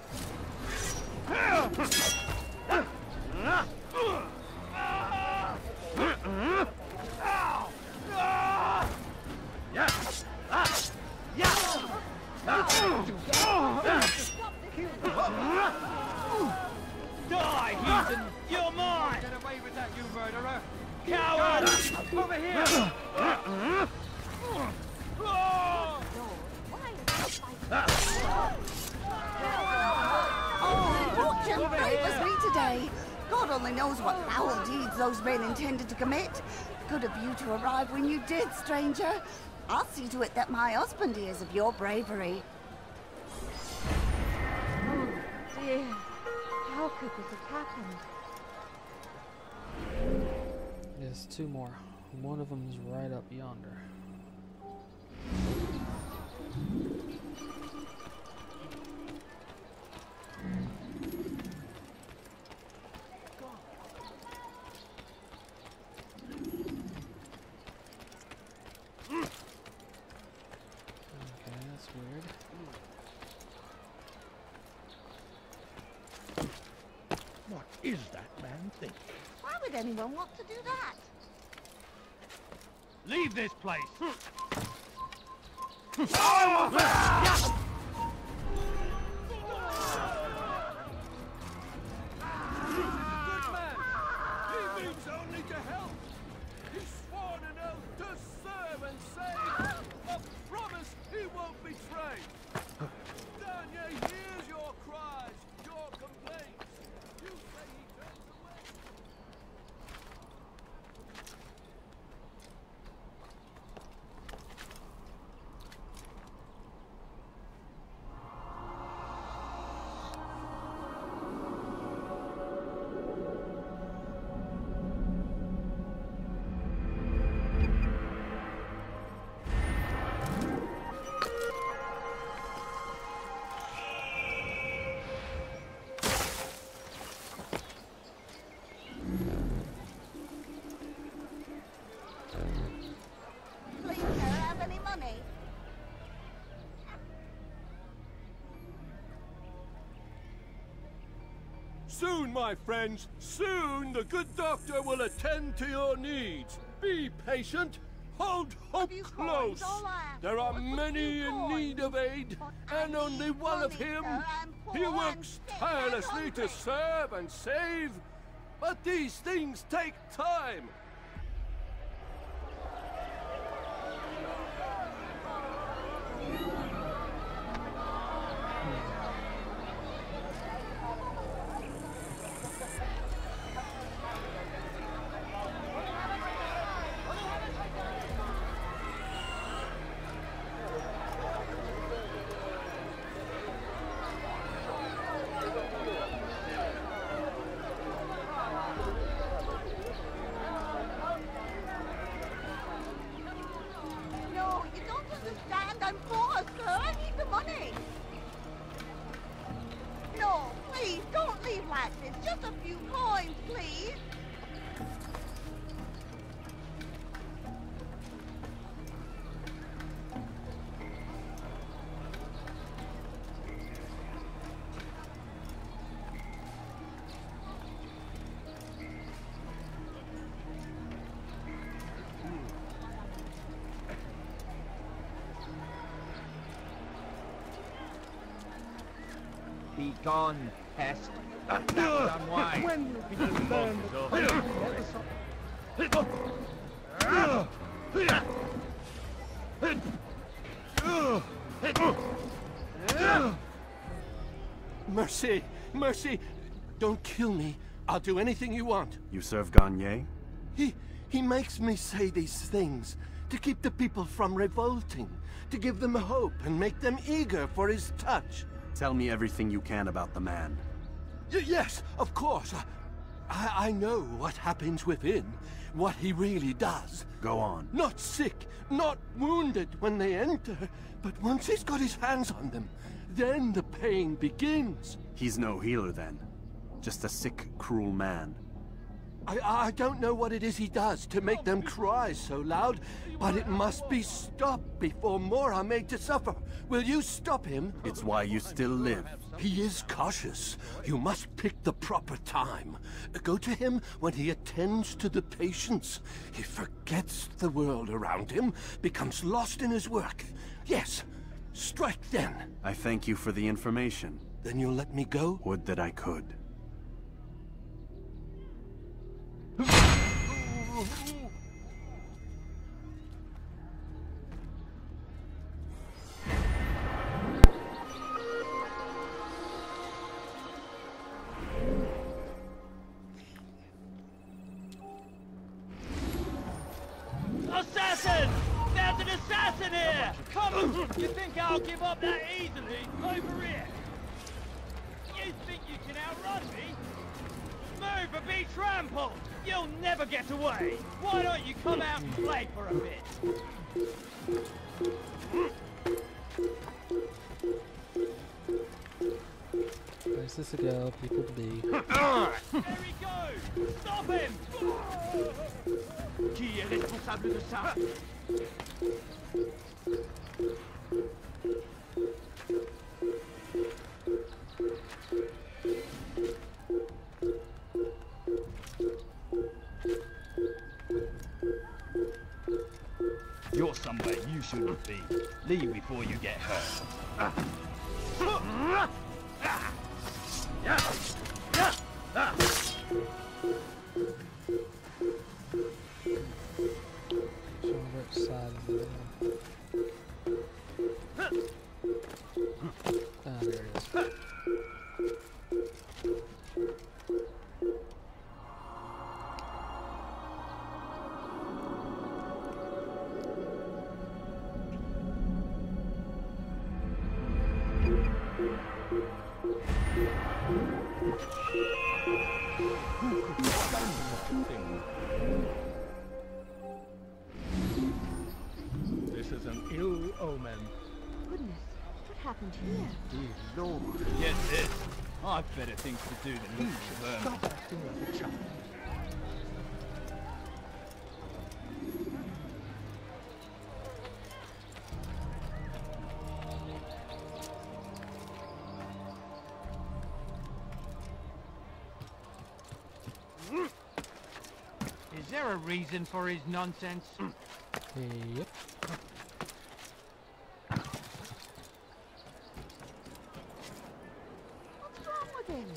Die, heathen! You're mine! Get away with that, you murderer! Coward! Over here!
Fortune favors me today. God only knows what foul deeds those men intended to commit. Good of you to arrive when you did, stranger. I'll see to it that my husband hears of your bravery.
Oh, dear. How could this have happened?
There's two more. One of them is right up yonder. That's weird.
What is that man thinking?
Why would anyone want to do that?
Leave this place!
He means only to help. He's sworn an oath to serve and save. A promise he won't betray. Danye hears your cries, your complaints. You say he turns away.
Please, sir, have any money?
Soon, my friends, soon the good doctor will attend to your needs. Be patient. Hold hope close. There are many in need of aid, and only one of him. He works tirelessly to serve and save, but these things take time.
No, you don't understand. I'm poor, sir. I need the money. No, please, don't leave like this. Just a few coins, please.
Be gone, pest. That was unwise.
When will you learn
Mercy! Mercy! Don't kill me. I'll do anything you want.
You serve Garnier?
He makes me say these things to keep the people from revolting, to give them hope and make them eager for his touch.
Tell me everything you can about the man.
Yes, of course. I know what happens within, what he really does.
Go on.
Not sick, not wounded when they enter, but once he's got his hands on them, then the pain begins.
He's no healer then. Just a sick, cruel man.
I don't know what it is he does to make them cry so loud, but it must be stopped before more are made to suffer. Will you stop him?
It's why you still live.
He is cautious. You must pick the proper time. Go to him when he attends to the patients. He forgets the world around him, becomes lost in his work. Yes, strike then.
I thank you for the information.
Then you'll let me go?
Would that I could.
Assassin! There's an assassin here! Come on! You think I'll give up that easily? Over here! You think you can outrun me? Move or be trampled! You'll never get away! Why don't you come out and play for a bit?
Places to go, people to be.
There he goes! Stop him! Qui est responsable de ça?
shouldn't be. Leave before you get hurt.
Which side of the room? Ah, there it is.
This is an ill omen.
Goodness, what happened here?
Dear Lord. Get this. I've better things to do than look for them. Stop acting like a child.
Is there a reason for his nonsense?
Yep.
What's wrong with him?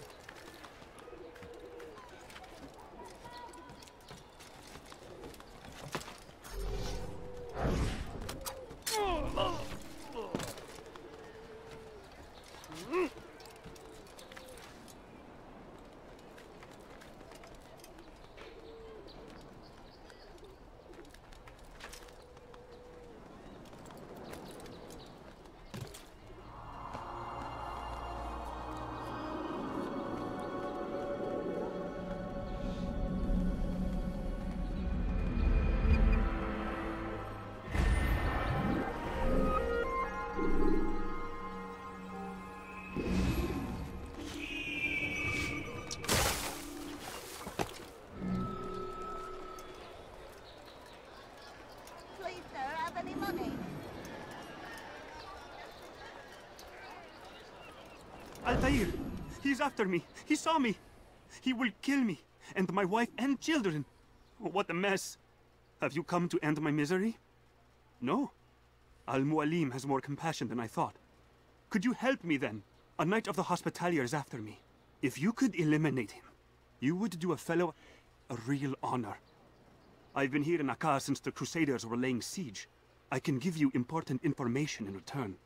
Please, sir, have any money?
Altair! He's after me! He saw me! He will kill me! And my wife and children! Oh, what a mess! Have you come to end my misery? No. Al-Mualim has more compassion than I thought. Could you help me then? A knight of the Hospitalier is after me. If you could eliminate him, you would do a fellow a real honor. I've been here in Akkar since the Crusaders were laying siege. I can give you important information in return.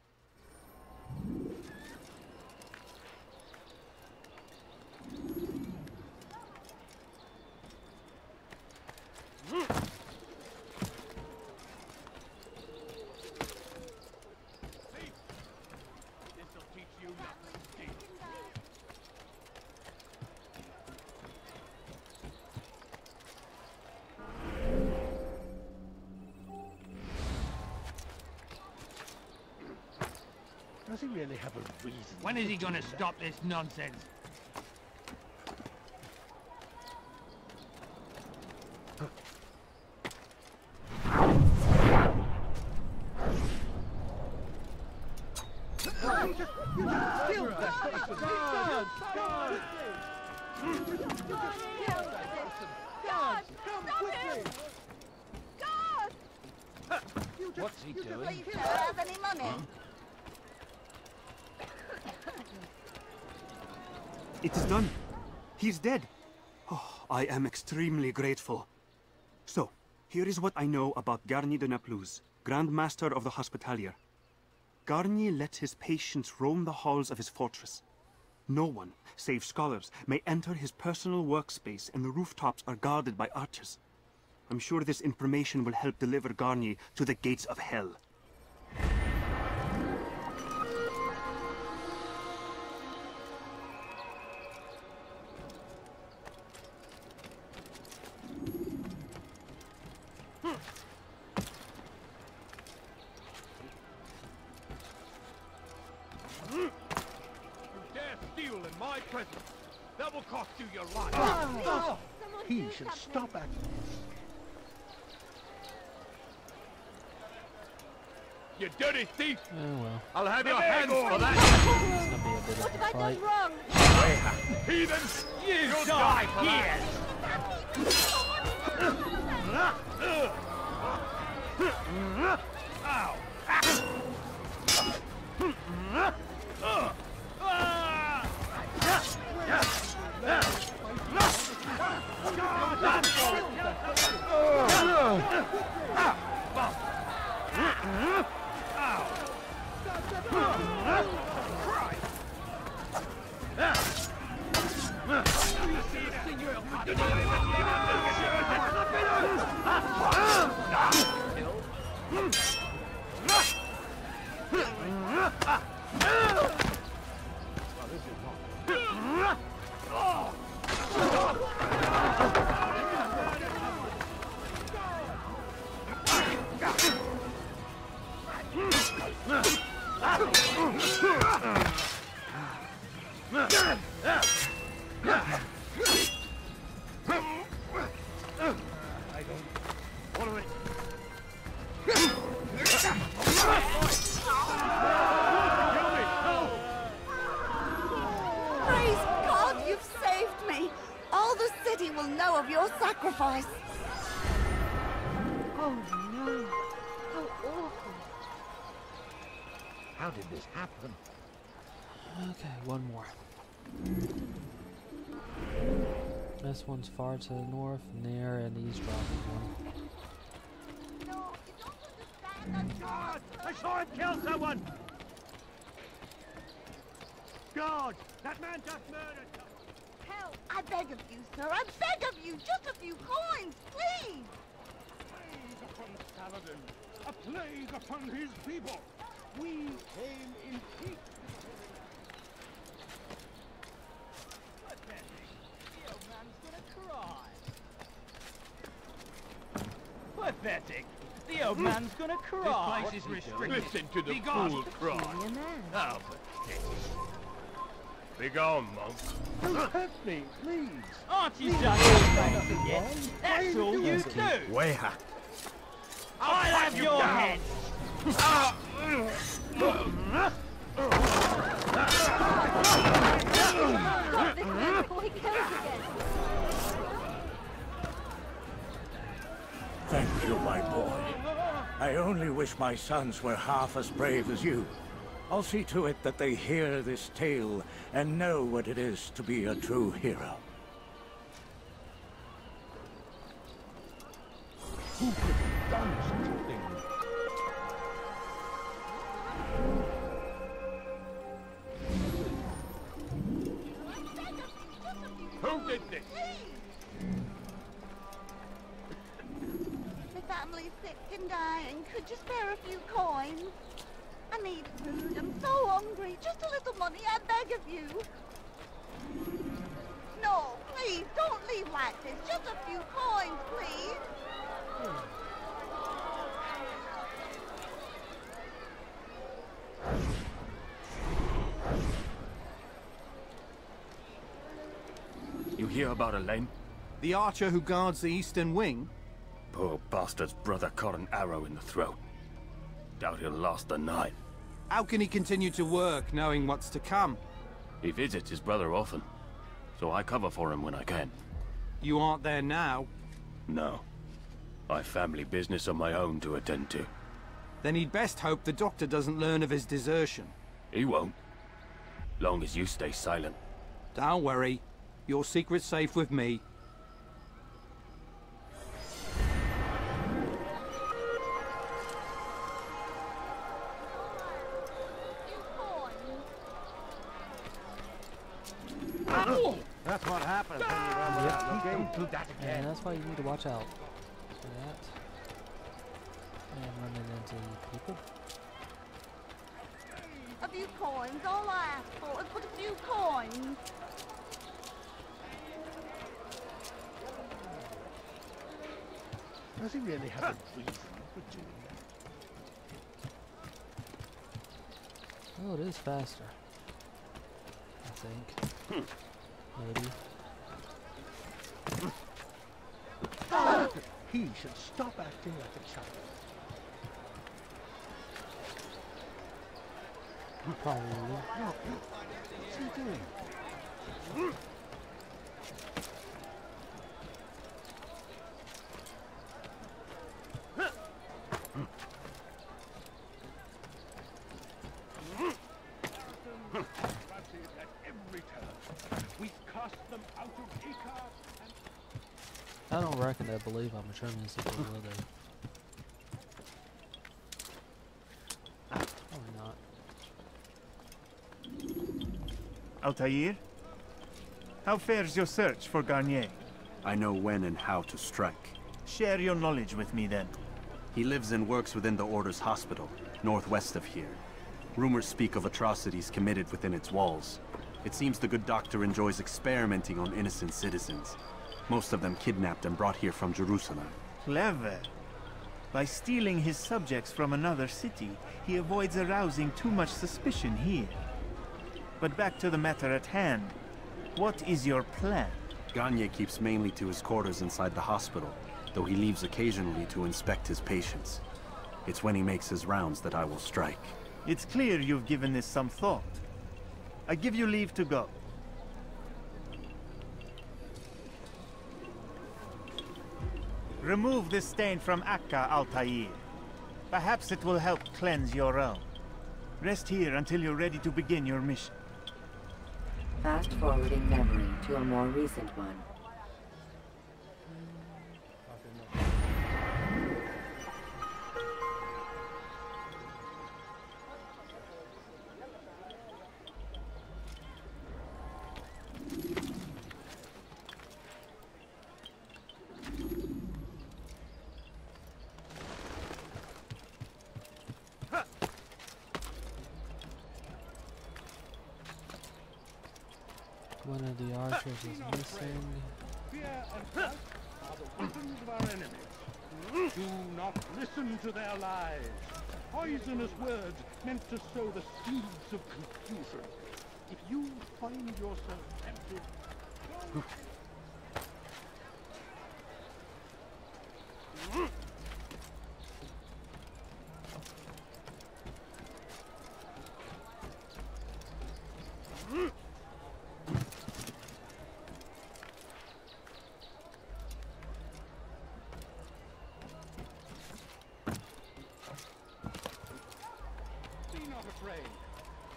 Does he really have a reason?
When is he gonna stop this nonsense?
What's he doing?
Please, sir, have any money?
It is done. He's dead. Oh, I am extremely grateful. So, here is what I know about Garnier de Naplouse, Grand Master of the Hospitalier. Garnier lets his patients roam the halls of his fortress. No one, save scholars, may enter his personal workspace, and the rooftops are guarded by archers. I'm sure this information will help deliver Garnier to the gates of hell.
You dare steal in my presence? That will cost you your life.
He should stop acting.
You dirty thief!
Oh well.
I'll have your hands for that!
It's gonna be a bit of a fight.
Wrong?
Heathens!
You die here!
Ow!
Praise God, you've saved me. All the city will know of your sacrifice.
Oh no. How awful.
How did this happen?
Okay, one more. This one's far to the north, near an eavesdropping one.
God! I saw him kill someone! God! That man just murdered someone!
Help! I beg of you, sir. I beg of you. Just a few coins, please.
Plague upon Saladin! A plague upon his people! We came in peace!
The old man's gonna cry. Pathetic. The old man's gonna cry.
This place is restricted.
Listen to the
Be gone.
fool cry.
How pathetic.
Begone, monk.
Don't hurt me, please!
Aren't you just nothing yet? That's all you do.
Way hack.
I'll have your head.
Got this man before he kills again.
Thank you, my boy. I only wish my sons were half as brave as you. I'll see to it that they hear this tale and know what it is to be a true hero.
Who could have done such a thing?
Who did this?
My family's sick and dying. Could you spare a few coins? I need food. I'm so hungry. Just a little money, I beg of you. No, please, don't leave like this. Just a few coins, please.
You hear about Elaine? The archer who guards the eastern wing?
Poor bastard's brother caught an arrow in the throat. Doubt he'll last the night.
How can he continue to work, knowing what's to come?
He visits his brother often, so I cover for him when I can.
You aren't there now?
No. I've family business of my own to attend to.
Then he'd best hope the doctor doesn't learn of his desertion.
He won't. Long as you stay silent.
Don't worry. Your secret's safe with me.
That's what happens when you run without looking.
Don't do that
Yeah,
again.
that's why you need to watch out for that. And running into people.
A few coins. All I ask for is but a few coins.
Does he really have a reason for doing that?
Oh, it is faster. I think. Maybe.
He should stop acting like a child.
Probably.
No, what's he doing? At every turn, we cast them out of Acre and
I don't reckon they believe I'm a Germanist people, will they? Probably not.
Altair? How fares your search for Garnier?
I know when and how to strike.
Share your knowledge with me then.
He lives and works within the Order's hospital, northwest of here. Rumors speak of atrocities committed within its walls. It seems the good doctor enjoys experimenting on innocent citizens. Most of them kidnapped and brought here from Jerusalem.
Clever. By stealing his subjects from another city, he avoids arousing too much suspicion here. But back to the matter at hand. What is your plan?
Garnier keeps mainly to his quarters inside the hospital, though he leaves occasionally to inspect his patients. It's when he makes his rounds that I will strike.
It's clear you've given this some thought. I give you leave to go. Remove this stain from Akka, Altair. Perhaps it will help cleanse your own. Rest here until you're ready to begin your mission.
Fast-forwarding memory to a more recent one.
One of the archers is missing.
Fear and doubt are the weapons of our enemies. Do not listen to their lies. Poisonous words meant to sow the seeds of confusion. If you find yourself tempted,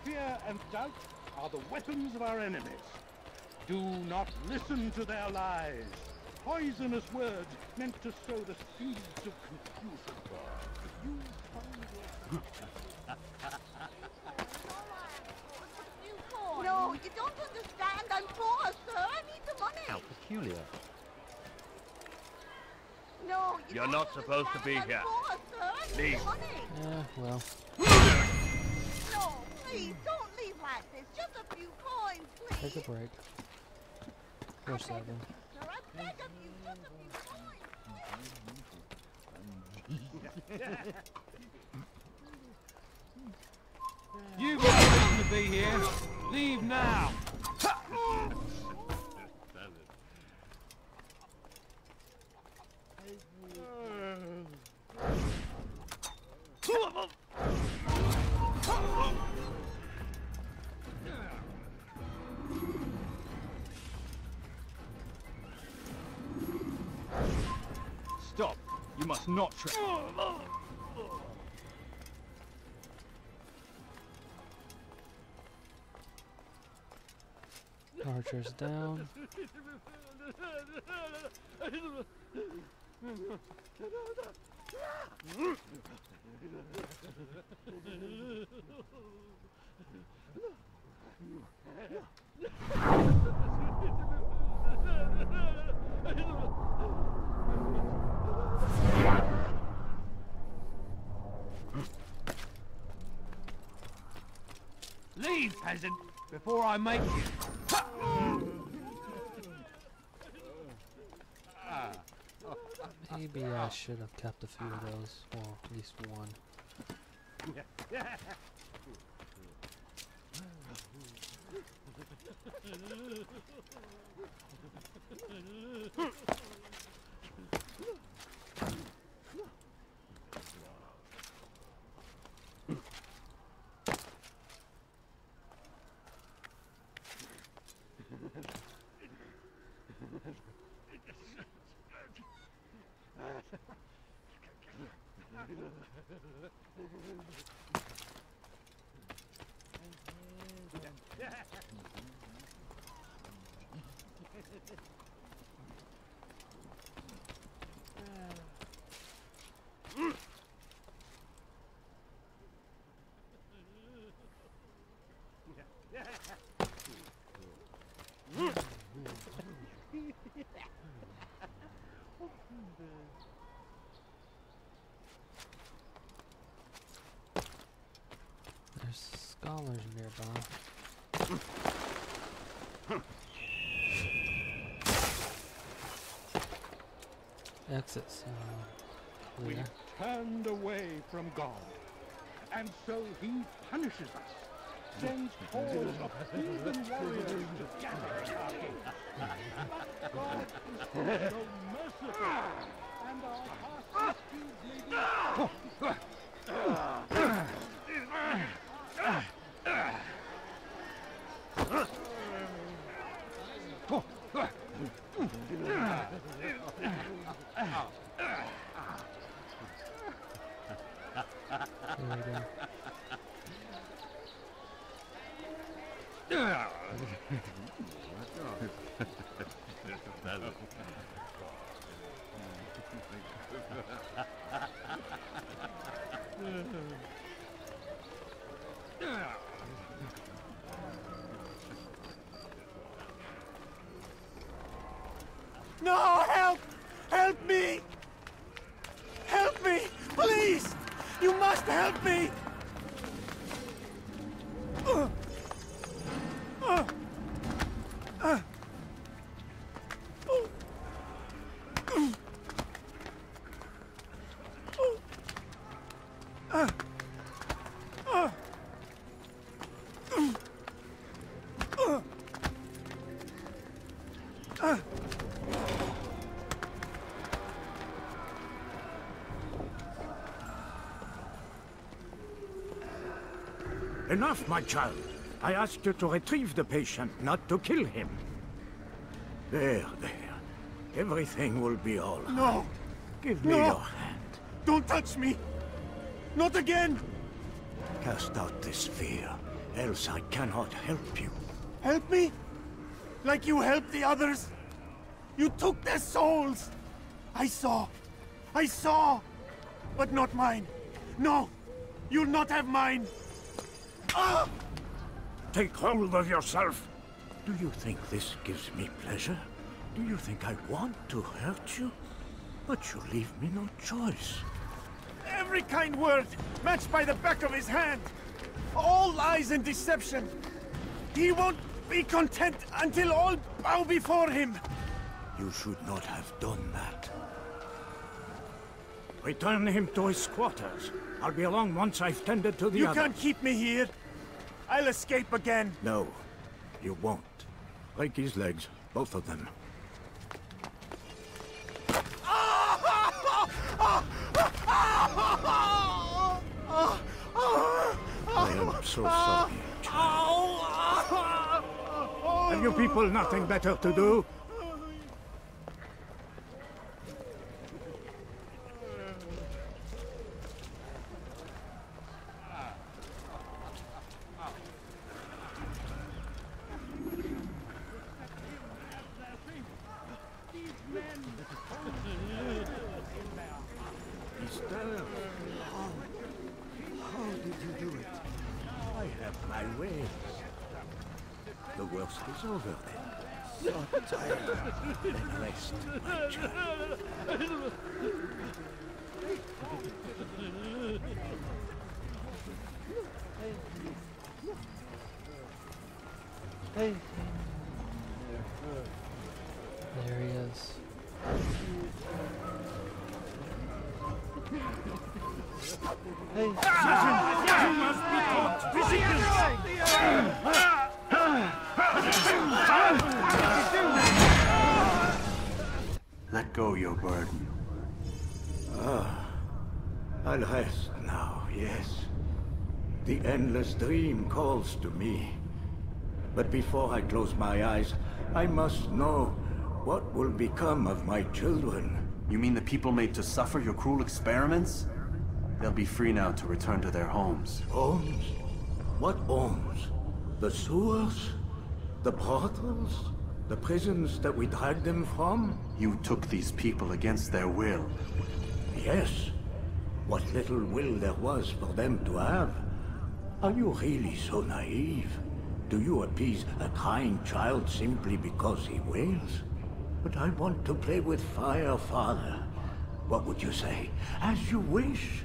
fear and doubt are the weapons of our enemies. Do not listen to their lies. Poisonous words meant to sow the seeds of confusion. If you find yourself...
No, you don't understand. I'm poor, sir. I need the money.
How peculiar.
No,
You're not supposed to be here.
Poor, sir. I need
Leave.
the money.
Yeah, well.
No, please, don't leave like this. Just a few coins, please.
Take a break. Or 7.
Sir, I beg of you, just a few coins.
You've got no reason to be here. Leave now.
Stop. You must not try.
Archer's down.
Leave, peasant, before I make you.
Maybe I should have kept a few of those, or at least one. There's scholars nearby. Exits.
We turned away from God, and so he punishes us. Sends hordes of heathen warriors to gather at our gates. But God is so merciful, and our past misdeeds may
No, help! Help me! Help me! Please! You must help me!
Enough, my child. I asked you to retrieve the patient, not to kill him. There. Everything will be all right.
No!
Give me
No!
your hand.
Don't touch me! Not again!
Cast out this fear, else I cannot help you.
Help me? Like you helped the others? You took their souls! I saw! But not mine! No! You'll not have mine! Ah!
Take hold of yourself! Do you think this gives me pleasure? Do you think I want to hurt you? But you leave me no choice.
Every kind word matched by the back of his hand! All lies and deception! He won't be content until all bow before him!
You should not have done that. Return him to his quarters. I'll be along once I've tended to the
You
other.
can't keep me here! I'll escape again!
No, you won't. Break his legs, both of them. I am so sorry, child. Have you people nothing better to do? Estelle, how did you do it? I have my ways. The worst is over then. Not tired. Then rest, my child.
Hey. There he is. Hey.
You must be taught
Let go your burden.
I'll rest now, yes. The endless dream calls to me. But before I close my eyes, I must know what will become of my children.
You mean the people made to suffer your cruel experiments? They'll be free now to return to their homes.
Homes? What homes? The sewers? The brothels? The prisons that we dragged them from?
You took these people against their will.
Yes. What little will there was for them to have. Are you really so naive? Do you appease a crying child simply because he wails? But I want to play with fire, Father. What would you say? As you wish.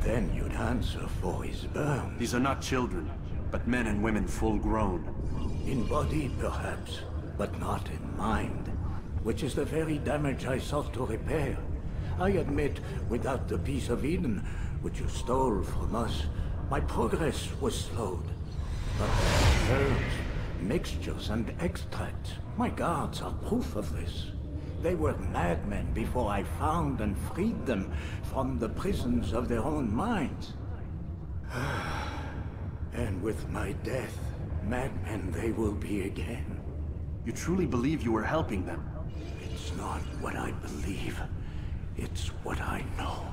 Then you'd answer for his burn.
These are not children, but men and women full grown.
In body, perhaps, but not in mind. Which is the very damage I sought to repair. I admit, without the piece of Eden, which you stole from us, my progress was slowed. But herbs, mixtures, and extracts, my guards are proof of this. They were madmen before I found and freed them from the prisons of their own minds. And with my death, madmen they will be again.
You truly believe you were helping them?
It's not what I believe. It's what I know.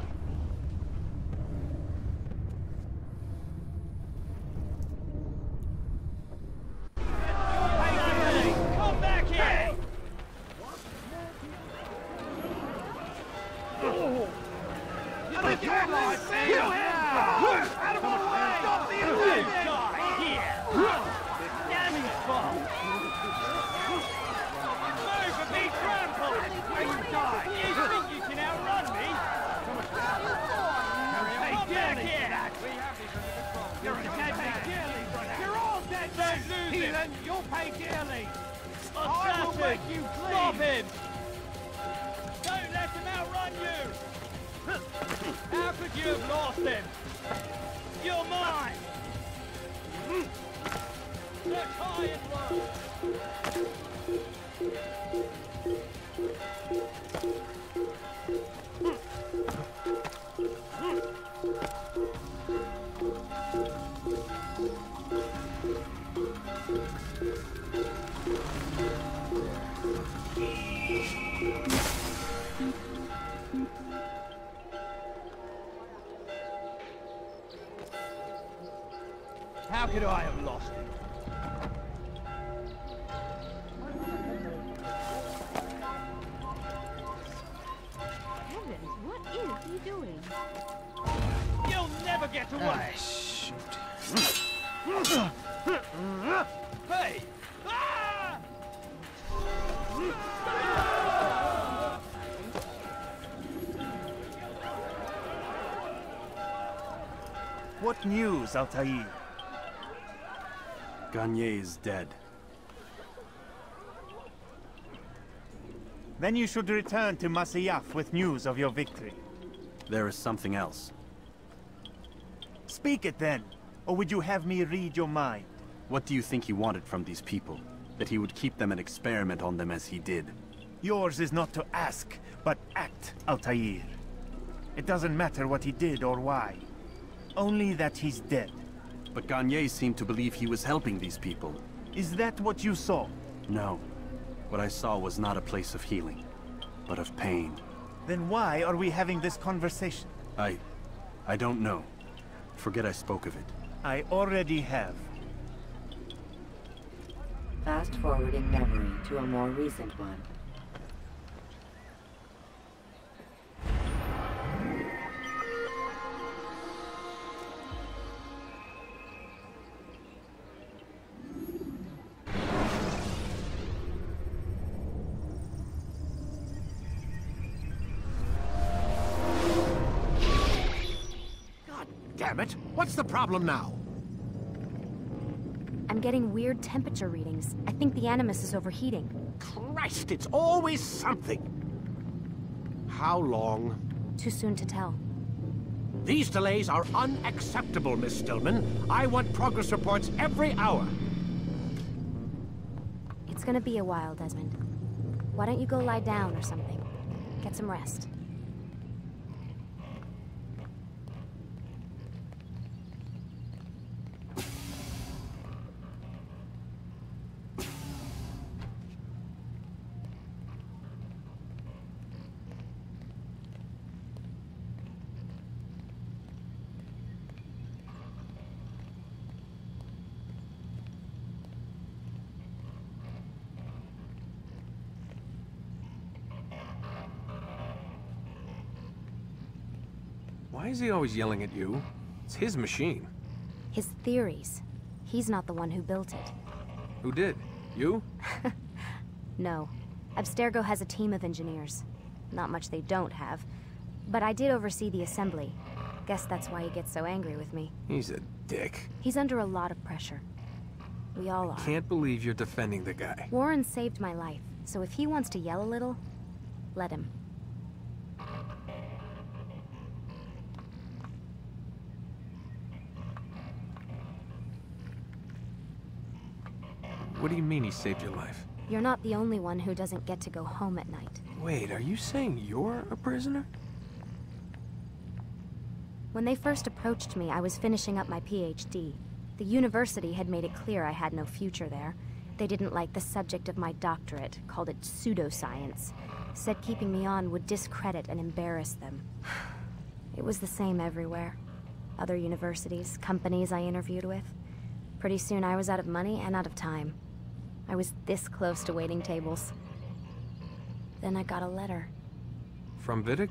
Come back here! Out of my way! Stop the attack! Here! Damn it, Bob! Move or be trampled! You think you can outrun me? Come back here! You're a dead man! You're all dead men! Heathen, you'll pay dearly! I will make you clean! Stop him! Don't let him outrun you! How could you have lost him? You're mine! Look high and low! How could I have lost him?
Heavens, what is he doing?
You'll never get away!
Shoot.
Hey! Ah!
What news, Altair?
Garnier is dead.
Then you should return to Masyaf with news of your victory.
There is something else.
Speak it then, or would you have me read your mind?
What do you think he wanted from these people? That he would keep them and experiment on them as he did?
Yours is not to ask, but act, Altair. It doesn't matter what he did or why. Only that he's dead.
But Garnier seemed to believe he was helping these people.
Is that what you saw?
No. What I saw was not a place of healing, but of pain.
Then why are we having this conversation?
I don't know. Forget I spoke of it.
I already have.
Fast-forwarding memory to a more recent one.
Damn it! What's the problem now?
I'm getting weird temperature readings. I think the Animus is overheating.
Christ, it's always something! How long?
Too soon to tell.
These delays are unacceptable, Miss Stillman. I want progress reports every hour.
It's gonna be a while, Desmond. Why don't you go lie down or something? Get some rest.
Why is he always yelling at you? It's his machine.
His theories. He's not the one who built it.
Who did? You?
No. Abstergo has a team of engineers. Not much they don't have. But I did oversee the assembly. Guess that's why he gets so angry with me.
He's a dick.
He's under a lot of pressure. We all are.
Can't believe you're defending the guy.
Warren saved my life, so if he wants to yell a little, let him.
What do you mean he saved your life?
You're not the only one who doesn't get to go home at night.
Wait, are you saying you're a prisoner?
When they first approached me, I was finishing up my PhD. The university had made it clear I had no future there. They didn't like the subject of my doctorate, called it pseudoscience. Said keeping me on would discredit and embarrass them. It was the same everywhere. Other universities, companies I interviewed with. Pretty soon I was out of money and out of time. I was this close to waiting tables. Then I got a letter.
From Vidic?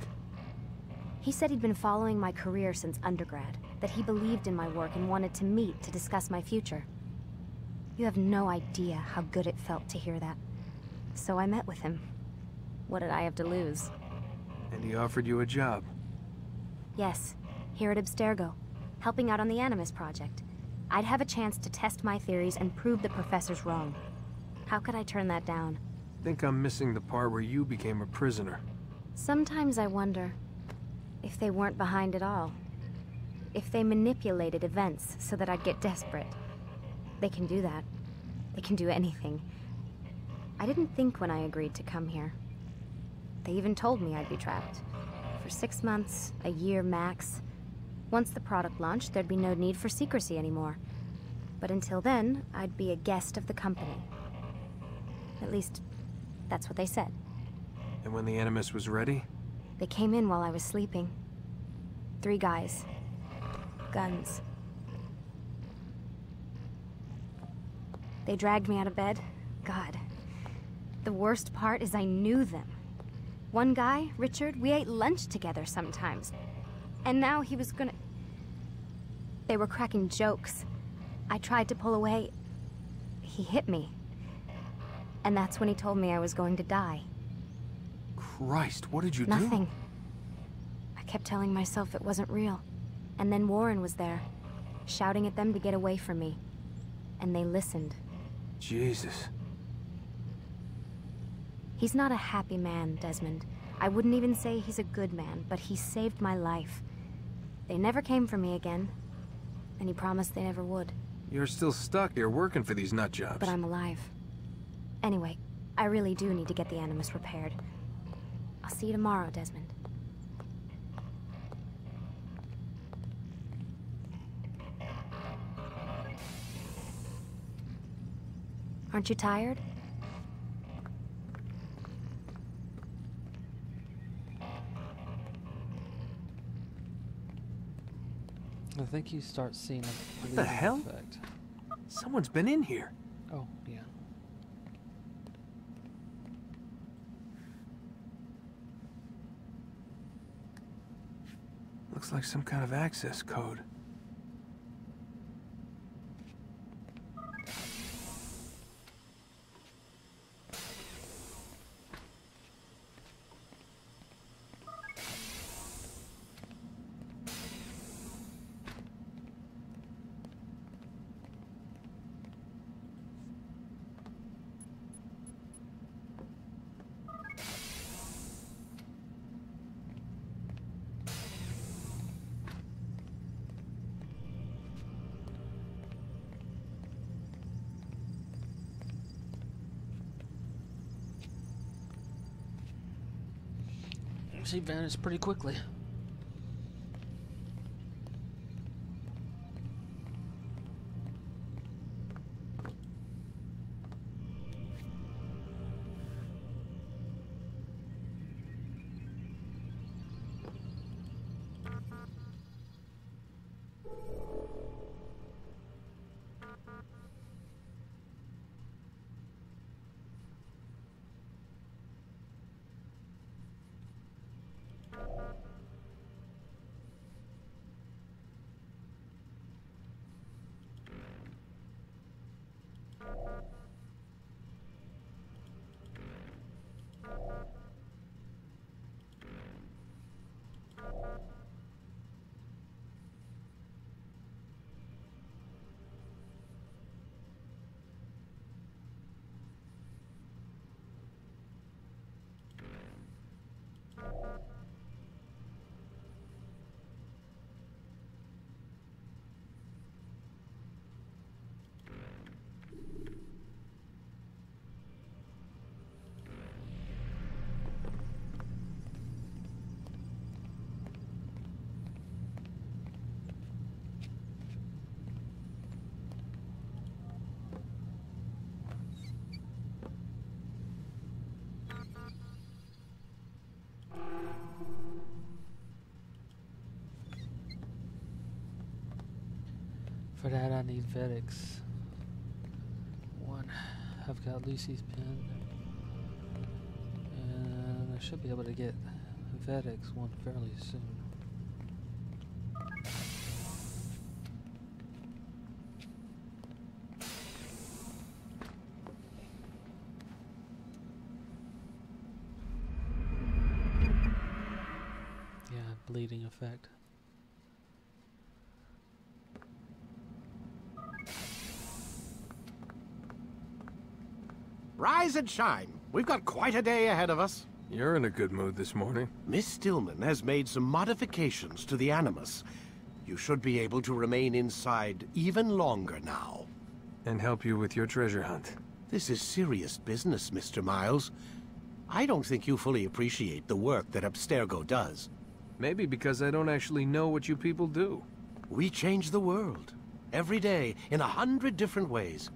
He said he'd been following my career since undergrad, that he believed in my work and wanted to meet to discuss my future. You have no idea how good it felt to hear that. So I met with him. What did I have to lose?
And he offered you a job?
Yes, here at Abstergo, helping out on the Animus project. I'd have a chance to test my theories and prove the professors wrong. How could I turn that down?
Think I'm missing the part where you became a prisoner.
Sometimes I wonder if they weren't behind it all. If they manipulated events so that I'd get desperate. They can do that. They can do anything. I didn't think when I agreed to come here. They even told me I'd be trapped. For 6 months, a year max. Once the product launched, there'd be no need for secrecy anymore. But until then, I'd be a guest of the company. At least, that's what they said.
And when the Animus was ready?
They came in while I was sleeping. 3 guys. Guns. They dragged me out of bed. God. The worst part is I knew them. One guy, Richard, we ate lunch together sometimes. And now he was gonna... They were cracking jokes. I tried to pull away. He hit me. And that's when he told me I was going to die.
Christ, what did you do?
Nothing. I kept telling myself it wasn't real. And then Warren was there, shouting at them to get away from me. And they listened.
Jesus.
He's not a happy man, Desmond. I wouldn't even say he's a good man, but he saved my life. They never came for me again, and he promised they never would.
You're still stuck here working for these nut jobs.
But I'm alive. Anyway, I really do need to get the Animus repaired. I'll see you tomorrow, Desmond. Aren't you tired?
I think you start seeing a
What the hell?
effect.
Someone's been in here.
Oh, yeah.
Looks like some kind of access code.
She vanished pretty quickly. For that, I need Vedics. One, I've got Lucy's pen, and I should be able to get Vedics one fairly soon. Yeah, bleeding effect.
Rise and shine. We've got quite a day ahead of us.
You're in a good mood this morning.
Miss Stillman has made some modifications to the Animus. You should be able to remain inside even longer now.
And help you with your treasure hunt.
This is serious business, Mr. Miles. I don't think you fully appreciate the work that Abstergo does.
Maybe because I don't actually know what you people do.
We change the world. Every day, in 100 different ways.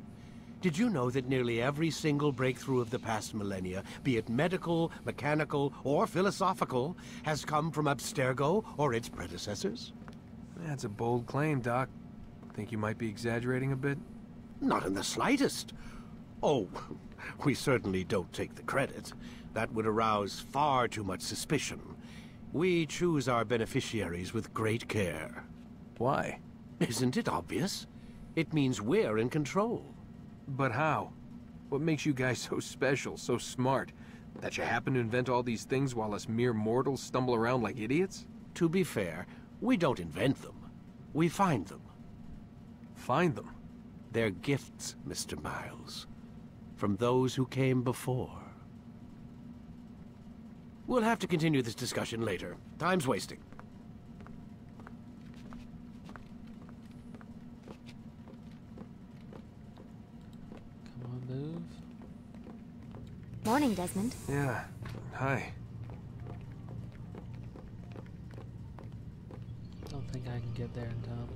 Did you know that nearly every single breakthrough of the past millennia, be it medical, mechanical, or philosophical, has come from Abstergo or its predecessors?
That's a bold claim, Doc. Think you might be exaggerating a bit?
Not in the slightest. Oh, we certainly don't take the credit. That would arouse far too much suspicion. We choose our beneficiaries with great care.
Why?
Isn't it obvious? It means we're in control.
But how? What makes you guys so special, so smart? That you happen to invent all these things while us mere mortals stumble around like idiots?
To be fair, we don't invent them. We find them.
Find them?
They're gifts, Mr. Miles. From those who came before. We'll have to continue this discussion later. Time's wasting.
Move.
Morning, Desmond.
Yeah. Hi.
Don't think I can get there in time.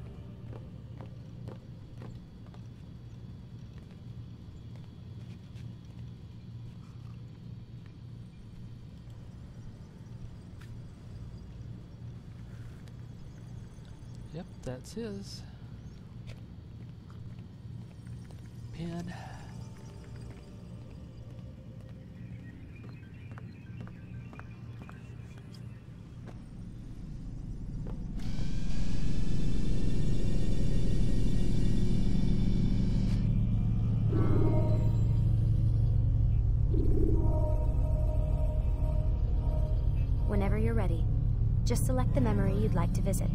Yep, that's his. Pen.
Whenever you're ready, just select the memory you'd like to visit.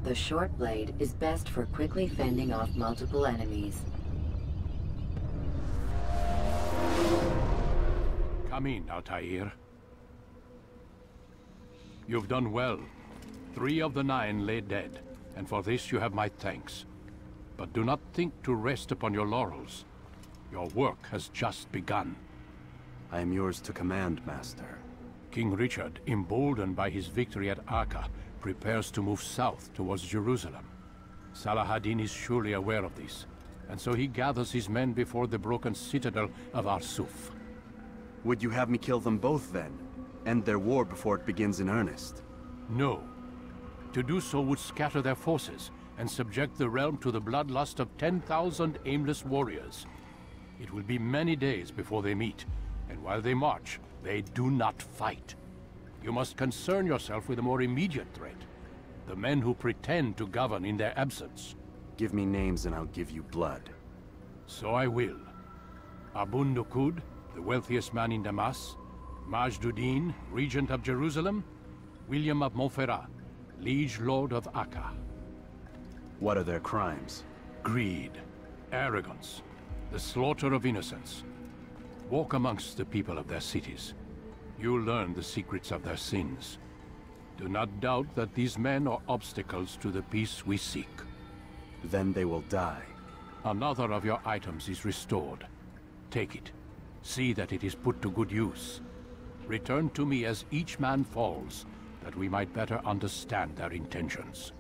The short blade is best for quickly fending off multiple enemies.
Come in, Altair. You've done well. 3 of the 9 lay dead, and for this you have my thanks. But do not think to rest upon your laurels. Your work has just begun.
I am yours to command, Master.
King Richard, emboldened by his victory at Acre, prepares to move south towards Jerusalem. Salah-ad-Din is surely aware of this, and so he gathers his men before the broken citadel of Arsuf.
Would you have me kill them both then? End their war before it begins in earnest?
No. To do so would scatter their forces and subject the realm to the bloodlust of 10,000 aimless warriors. It will be many days before they meet, and while they march, they do not fight. You must concern yourself with a more immediate threat. The men who pretend to govern in their absence.
Give me names and I'll give you blood.
So I will. Abun Nukud, the wealthiest man in Damas. Majd-ud-Din, regent of Jerusalem. William of Montferrat, liege lord of Acre.
What are their crimes?
Greed, arrogance, the slaughter of innocents. Walk amongst the people of their cities. You'll learn the secrets of their sins. Do not doubt that these men are obstacles to the peace we seek.
Then they will die.
Another of your items is restored. Take it. See that it is put to good use. Return to me as each man falls, that we might better understand their intentions.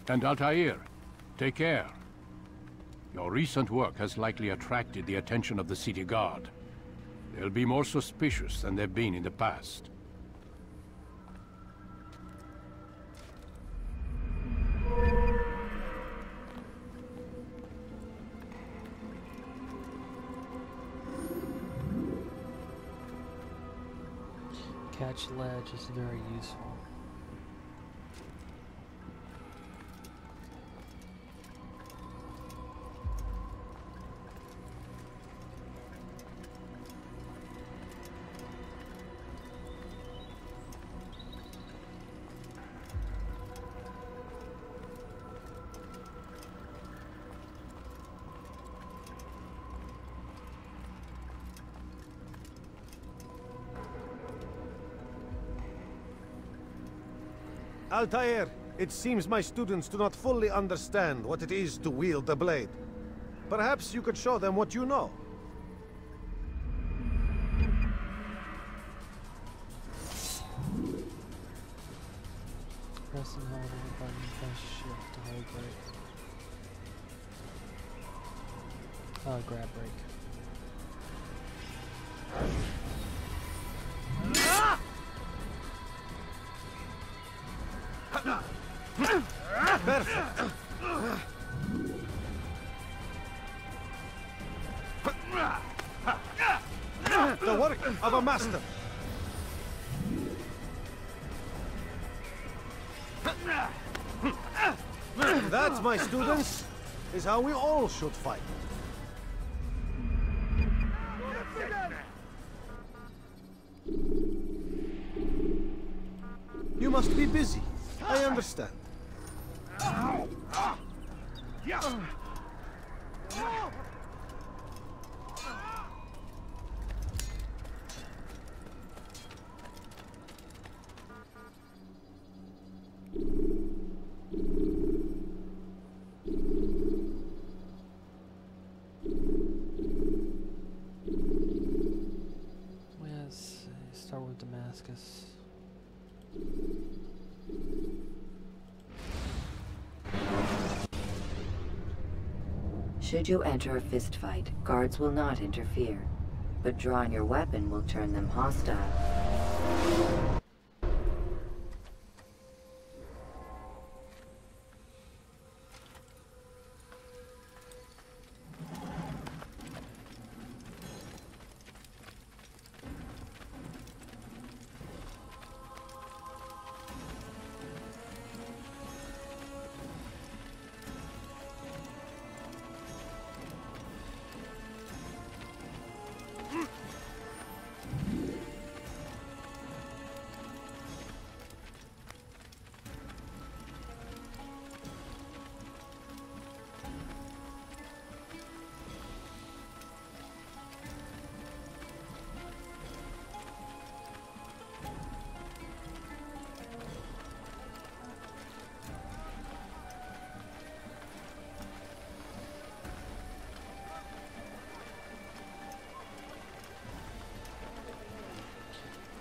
And Altair, take care. Your recent work has likely attracted the attention of the city guard. They'll be more suspicious than they've been in the past.
Catch ledge is very useful.
Altair, it seems my students do not fully understand what it is to wield the blade. Perhaps you could show them what you know.
Press and hold on the button, press shift to hold brake. Grab brake.
Perfect. The work of a master. That, my students, is how we all should fight. You must be busy. I understand.
Yes, start with Damascus.
Should you enter a fistfight, guards will not interfere, but drawing your weapon will turn them hostile.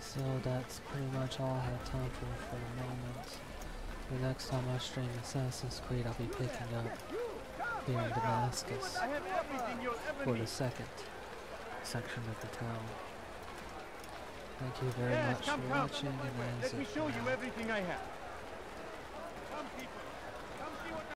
So that's pretty much all I have time for the moment. The next time I stream Assassin's Creed, I'll be picking up here in Damascus for the second section of the town. Thank you very much for watching, and
Let me show you everything I have. Come, people.